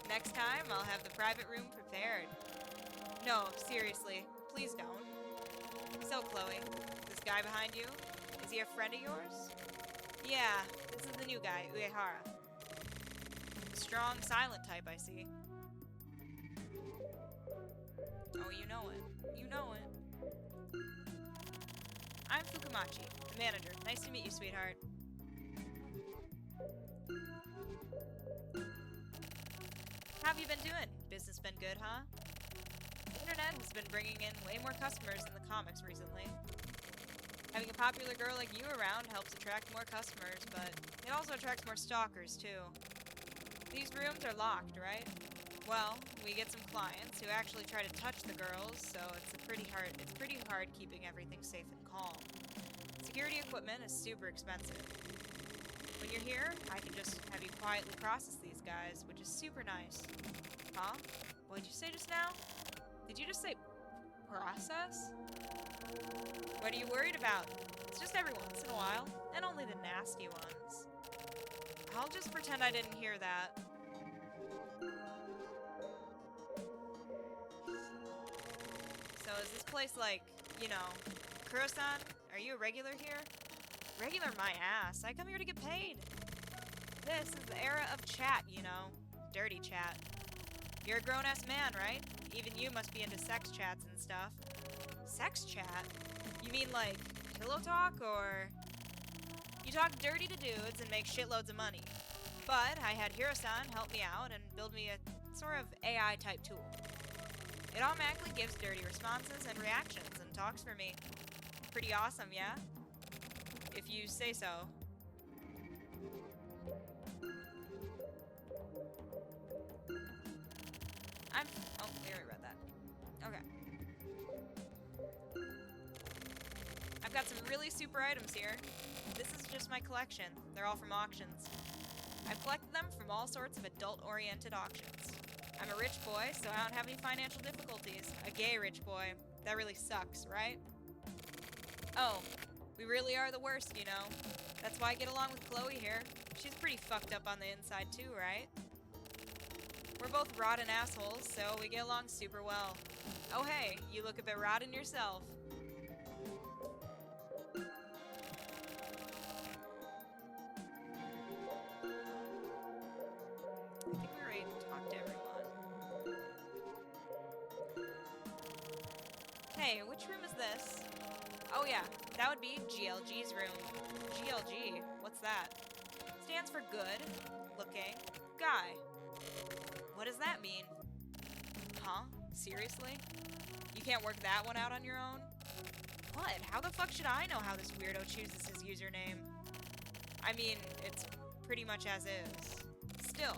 Next time, I'll have the private room prepared. No, seriously, please don't. So, Chloe, this guy behind you, is he a friend of yours? Yeah, this is the new guy, Uehara. Strong, silent type, I see. Oh, you know it. You know it. I'm Fukumachi, the manager. Nice to meet you, sweetheart. How have you been doing? Business been good, huh? The internet has been bringing in way more customers than the comics recently. Having a popular girl like you around helps attract more customers, but it also attracts more stalkers, too. These rooms are locked, right? Well, we get some clients who actually try to touch the girls, so it's pretty hard keeping everything safe and calm. Security equipment is super expensive. When you're here, I can just have you quietly process these guys, which is super nice. Huh? What did you say just now? Did you just say process? What are you worried about? It's just every once in a while, and only the nasty ones. I'll just pretend I didn't hear that. So is this place like, you know, Kuro-san, are you a regular here? Regular my ass. I come here to get paid. This is the era of chat, you know. Dirty chat. You're a grown-ass man, right? Even you must be into sex chats and stuff. Sex chat? You mean like pillow talk, or... You talk dirty to dudes and make shitloads of money. But I had Hiro-san help me out and build me a sort of AI-type tool. It automatically gives dirty responses and reactions and talks for me. Pretty awesome, yeah? If you say so. Oh, we already read that. Okay. I've got some really super items here. This is just my collection. They're all from auctions. I've collected them from all sorts of adult-oriented auctions. I'm a rich boy, so I don't have any financial difficulties. A gay rich boy. That really sucks, right? Oh, we really are the worst, you know. That's why I get along with Chloe here. She's pretty fucked up on the inside too, right? We're both rotten assholes, so we get along super well. Oh hey, you look a bit rotten yourself. I think we already talked to everyone. Hey, which room is this? Oh yeah, that would be GLG's room. GLG? What's that? Stands for good, looking, guy. What does that mean? Huh? Seriously? You can't work that one out on your own? What? How the fuck should I know how this weirdo chooses his username? I mean, it's pretty much as is. Still,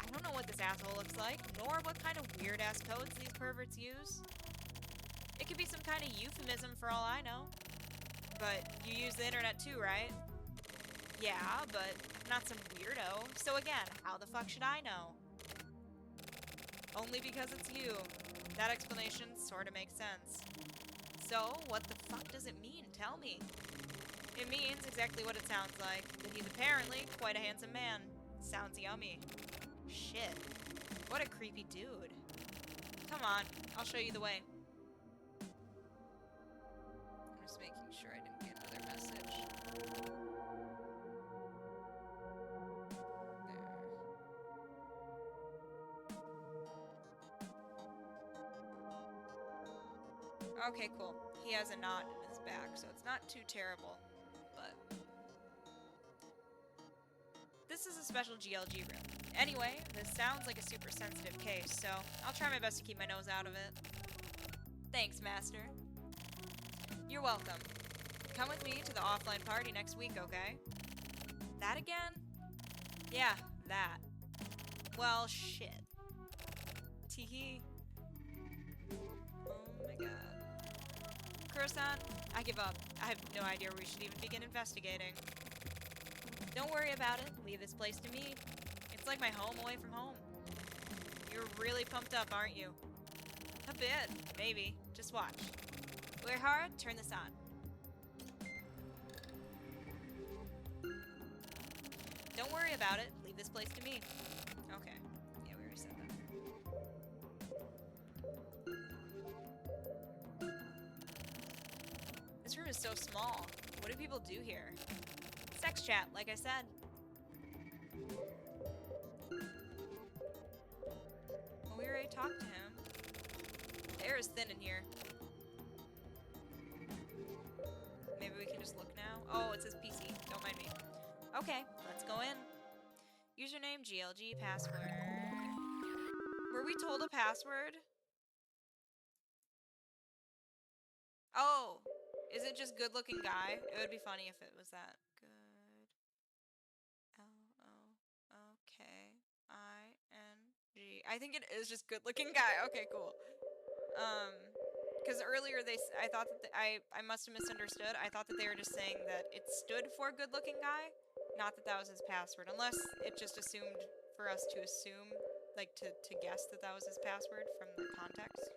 I don't know what this asshole looks like, nor what kind of weird-ass codes these perverts use. It could be some kind of euphemism for all I know. But you use the internet too, right? Yeah, but not some weirdo. So again, how the fuck should I know? Only because it's you. That explanation sorta makes sense. So, what the fuck does it mean? Tell me. It means exactly what it sounds like. That he's apparently quite a handsome man. Sounds yummy. Shit. What a creepy dude. Come on, I'll show you the way. I'm just making sure I didn't get another message. There. Okay, cool. He has a knot in his back, so it's not too terrible. But this this is a special GLG room. Anyway, this sounds like a super sensitive case, so I'll try my best to keep my nose out of it. Thanks, Master. You're welcome. Come with me to the offline party next week, okay? That again? Yeah, that. Well, shit. Teehee. Oh my god. Kuro-san, I give up. I have no idea where we should even begin investigating. Don't worry about it. Leave this place to me. It's like my home away from home. You're really pumped up, aren't you? A bit, maybe. Just watch. Uehara, turn this on. Don't worry about it. Leave this place to me. Okay. Yeah, we already said that. This room is so small. What do people do here? Sex chat, like I said. Well, we already talked to him. The air is thin in here. Maybe we can just look now? Oh, it says PC. Don't mind me. Okay, let's go in. Username, GLG, password. Were we told a password? Oh, is it just good looking guy? It would be funny if it was that. Good. L-O-O-K-I-N-G. I think it is just good looking guy. Okay, cool. Because earlier I thought that I must have misunderstood. I thought that they were just saying that it stood for good looking guy. Not that that was his password, unless it just assumed for us to assume, like to guess that that was his password from the context.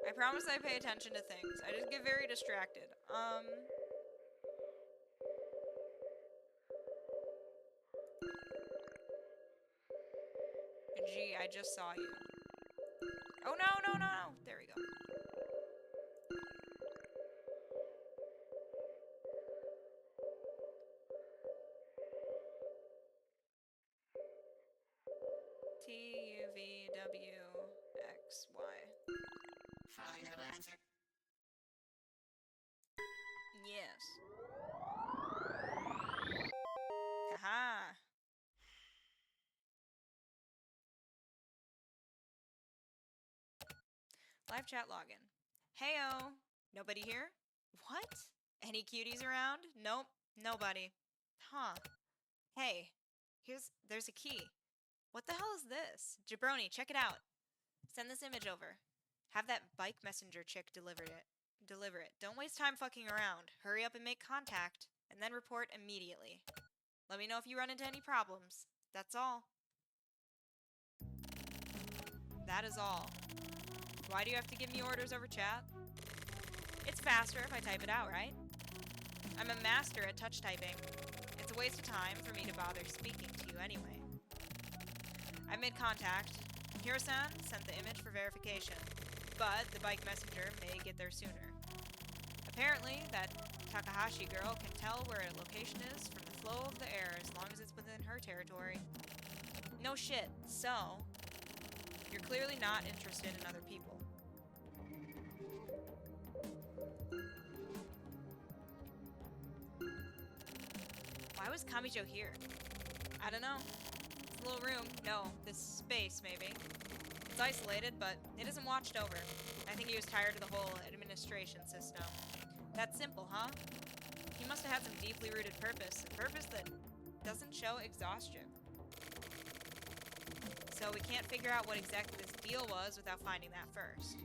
I promise I pay attention to things. I just get very distracted. Gee, I just saw you. Oh no, no, no, no! There we go. T-U-V-W-X-Y. Final answer. Yes. Haha. Live chat login. Heyo. Nobody here? What? Any cuties around? Nope. Nobody. Huh. Hey. There's a key. What the hell is this? Jabroni, check it out. Send this image over. Have that bike messenger chick deliver it. Don't waste time fucking around. Hurry up and make contact, and then report immediately. Let me know if you run into any problems. That's all. That is all. Why do you have to give me orders over chat? It's faster if I type it out, right? I'm a master at touch typing. It's a waste of time for me to bother speaking to you anyway. I made contact. Hiro-san sent the image for verification, but the bike messenger may get there sooner. Apparently, that Takahashi girl can tell where a location is from the flow of the air as long as it's within her territory. No shit, so you're clearly not interested in other people. Why was Kamijo here? I don't know. This little room, no, this space maybe. It's isolated, but it isn't watched over. I think he was tired of the whole administration system. That's simple, huh? He must have had some deeply rooted purpose, a purpose that doesn't show exhaustion. So we can't figure out what exactly this deal was without finding that first.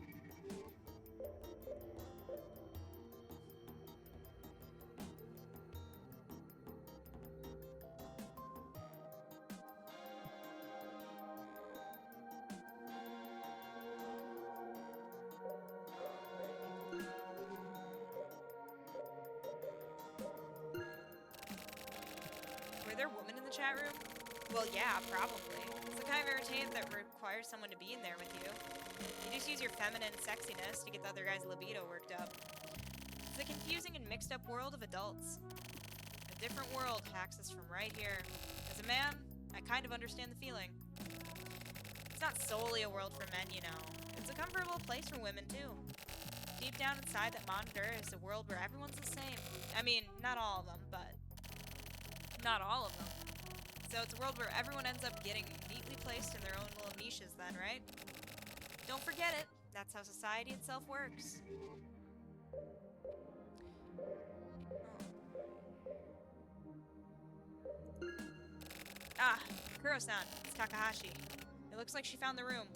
Were there women in the chat room? Well, yeah, probably. It's the kind of entertainment that requires someone to be in there with you. You just use your feminine sexiness to get the other guy's libido worked up. It's a confusing and mixed up world of adults. A different world hacks us from right here. As a man, I kind of understand the feeling. It's not solely a world for men, you know. It's a comfortable place for women, too. Deep down inside that monitor is a world where everyone's the same. I mean, not all of them, but Not all of them. So it's a world where everyone ends up getting neatly placed in their own little niches then, right? Don't forget it. That's how society itself works. Ah, Kuro-san, it's Takahashi. It looks like she found the room.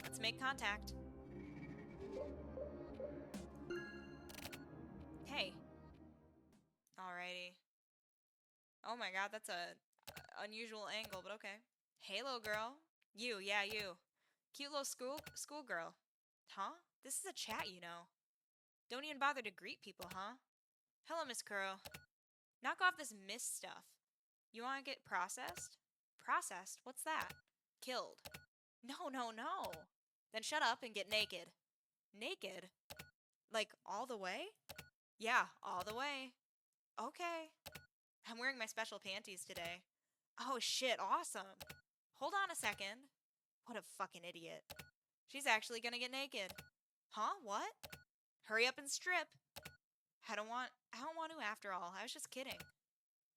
Let's make contact. Hey. Alrighty. Oh my god, that's a unusual angle, but okay. Hey, little girl. You, yeah, you. Cute little schoolgirl. Huh? This is a chat, you know. Don't even bother to greet people, huh? Hello, Miss Kuro. Knock off this miss stuff. You want to get processed? Processed? What's that? Killed. No, no, no. Then shut up and get naked. Naked? Like, all the way? Yeah, all the way. Okay. I'm wearing my special panties today. Oh shit, awesome. Hold on a second. What a fucking idiot. She's actually gonna get naked. Huh? What? Hurry up and strip. I don't want to after all. I was just kidding.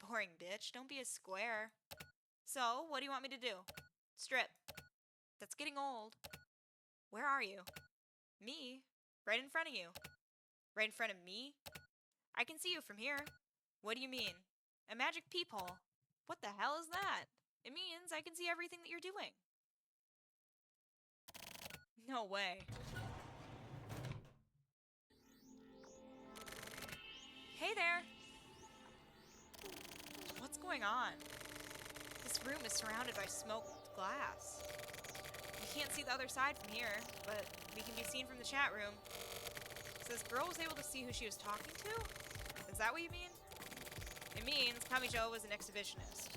Boring bitch. Don't be a square. So, what do you want me to do? Strip. That's getting old. Where are you? Me? Right in front of you. Right in front of me? I can see you from here. What do you mean? A magic peephole. What the hell is that? It means I can see everything that you're doing. No way. Hey there! What's going on? This room is surrounded by smoked glass. We can't see the other side from here, but we can be seen from the chat room. So this girl was able to see who she was talking to? Is that what you mean? It means Kamijo was an exhibitionist.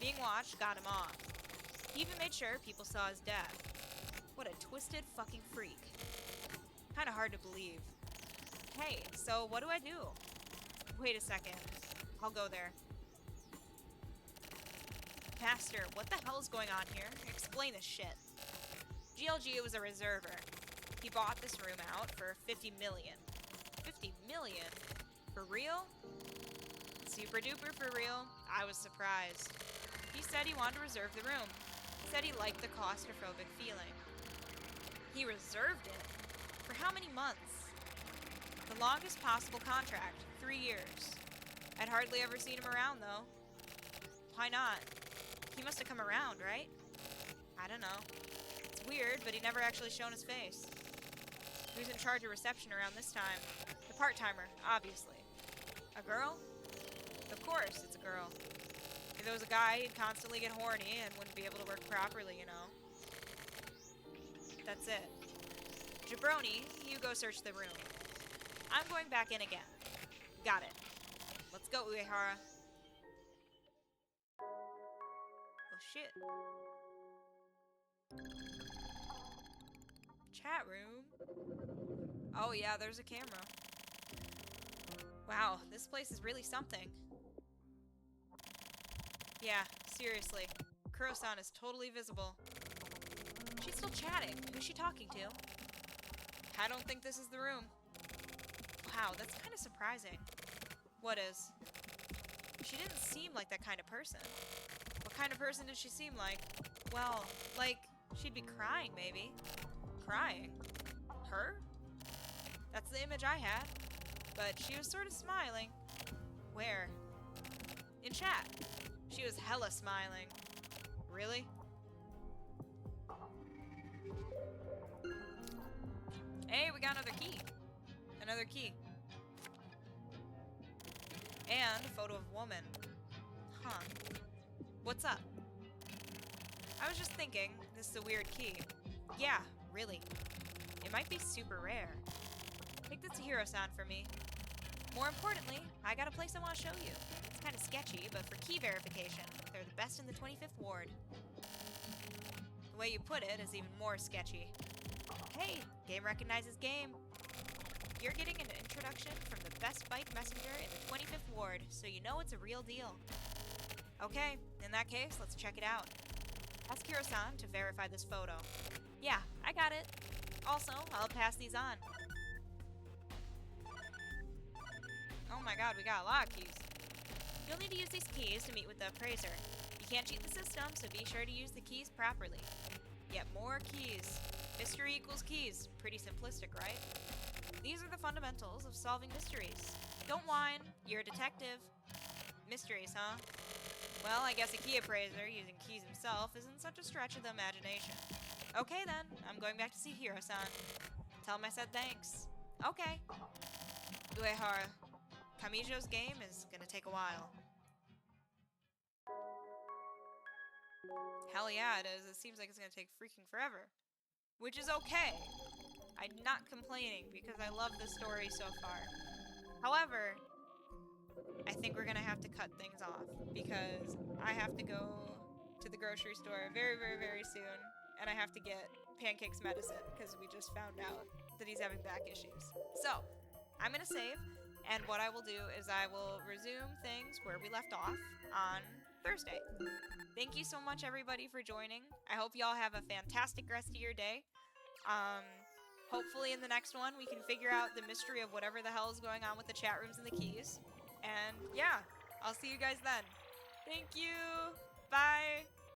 Being watched got him off. He even made sure people saw his death. What a twisted fucking freak. Kinda hard to believe. Hey, so what do I do? Wait a second. I'll go there. Master, what the hell is going on here? Explain this shit. GLG was a reserver. He bought this room out for 50 million. 50 million? For real? Super duper for real. I was surprised. He said he wanted to reserve the room. Said he liked the claustrophobic feeling. He reserved it? For how many months? The longest possible contract, 3 years. I'd hardly ever seen him around, though. Why not? He must have come around, right? I don't know. It's weird, but he'd never actually shown his face. Who's in charge of reception around this time? The part-timer, obviously. A girl? Of course, it's a girl. If it was a guy, he'd constantly get horny and wouldn't be able to work properly, you know? That's it. Jabroni, you go search the room. I'm going back in again. Got it. Let's go, Uehara. Oh, shit. Chat room? Oh, yeah, there's a camera. Wow, this place is really something. Yeah, seriously. Kuro-san is totally visible. She's still chatting. Who's she talking to? I don't think this is the room. Wow, that's kind of surprising. What is? She didn't seem like that kind of person. What kind of person did she seem like? Well, like, she'd be crying, maybe. Crying? Her? That's the image I had. But she was sort of smiling. Where? In chat. She was hella smiling. Really? Hey, we got another key. Another key. And a photo of a woman. Huh. What's up? I was just thinking, this is a weird key. Yeah, really. It might be super rare. Take this to Hiro-san for me. More importantly, I got a place I want to show you. It's kind of sketchy, but for key verification, they're the best in the 25th Ward. The way you put it is even more sketchy. Hey, game recognizes game. You're getting an introduction from the best bike messenger in the 25th Ward, so you know it's a real deal. Okay, in that case, let's check it out. Ask Hiro-san to verify this photo. Yeah, I got it. Also, I'll pass these on. Oh my god, we got a lot of keys. You'll need to use these keys to meet with the appraiser. You can't cheat the system, so be sure to use the keys properly. Yet more keys. Mystery equals keys. Pretty simplistic, right? These are the fundamentals of solving mysteries. Don't whine, you're a detective. Mysteries, huh? Well, I guess a key appraiser using keys himself isn't such a stretch of the imagination. Okay then, I'm going back to see Hiro-san. Tell him I said thanks. Okay. Uehara, Kamijo's game is gonna take a while. Hell yeah, it is. It seems like it's gonna take freaking forever. Which is okay. I'm not complaining because I love the story so far. However, I think we're gonna have to cut things off because I have to go to the grocery store very, very, very soon, and I have to get Pancake's medicine because we just found out that he's having back issues. So, I'm gonna save, and what I will do is I will resume things where we left off on Thursday. Thank you so much, everybody, for joining. I hope y'all have a fantastic rest of your day. Hopefully in the next one we can figure out the mystery of whatever the hell is going on with the chat rooms and the keys. And yeah, I'll see you guys then. Thank you. Bye.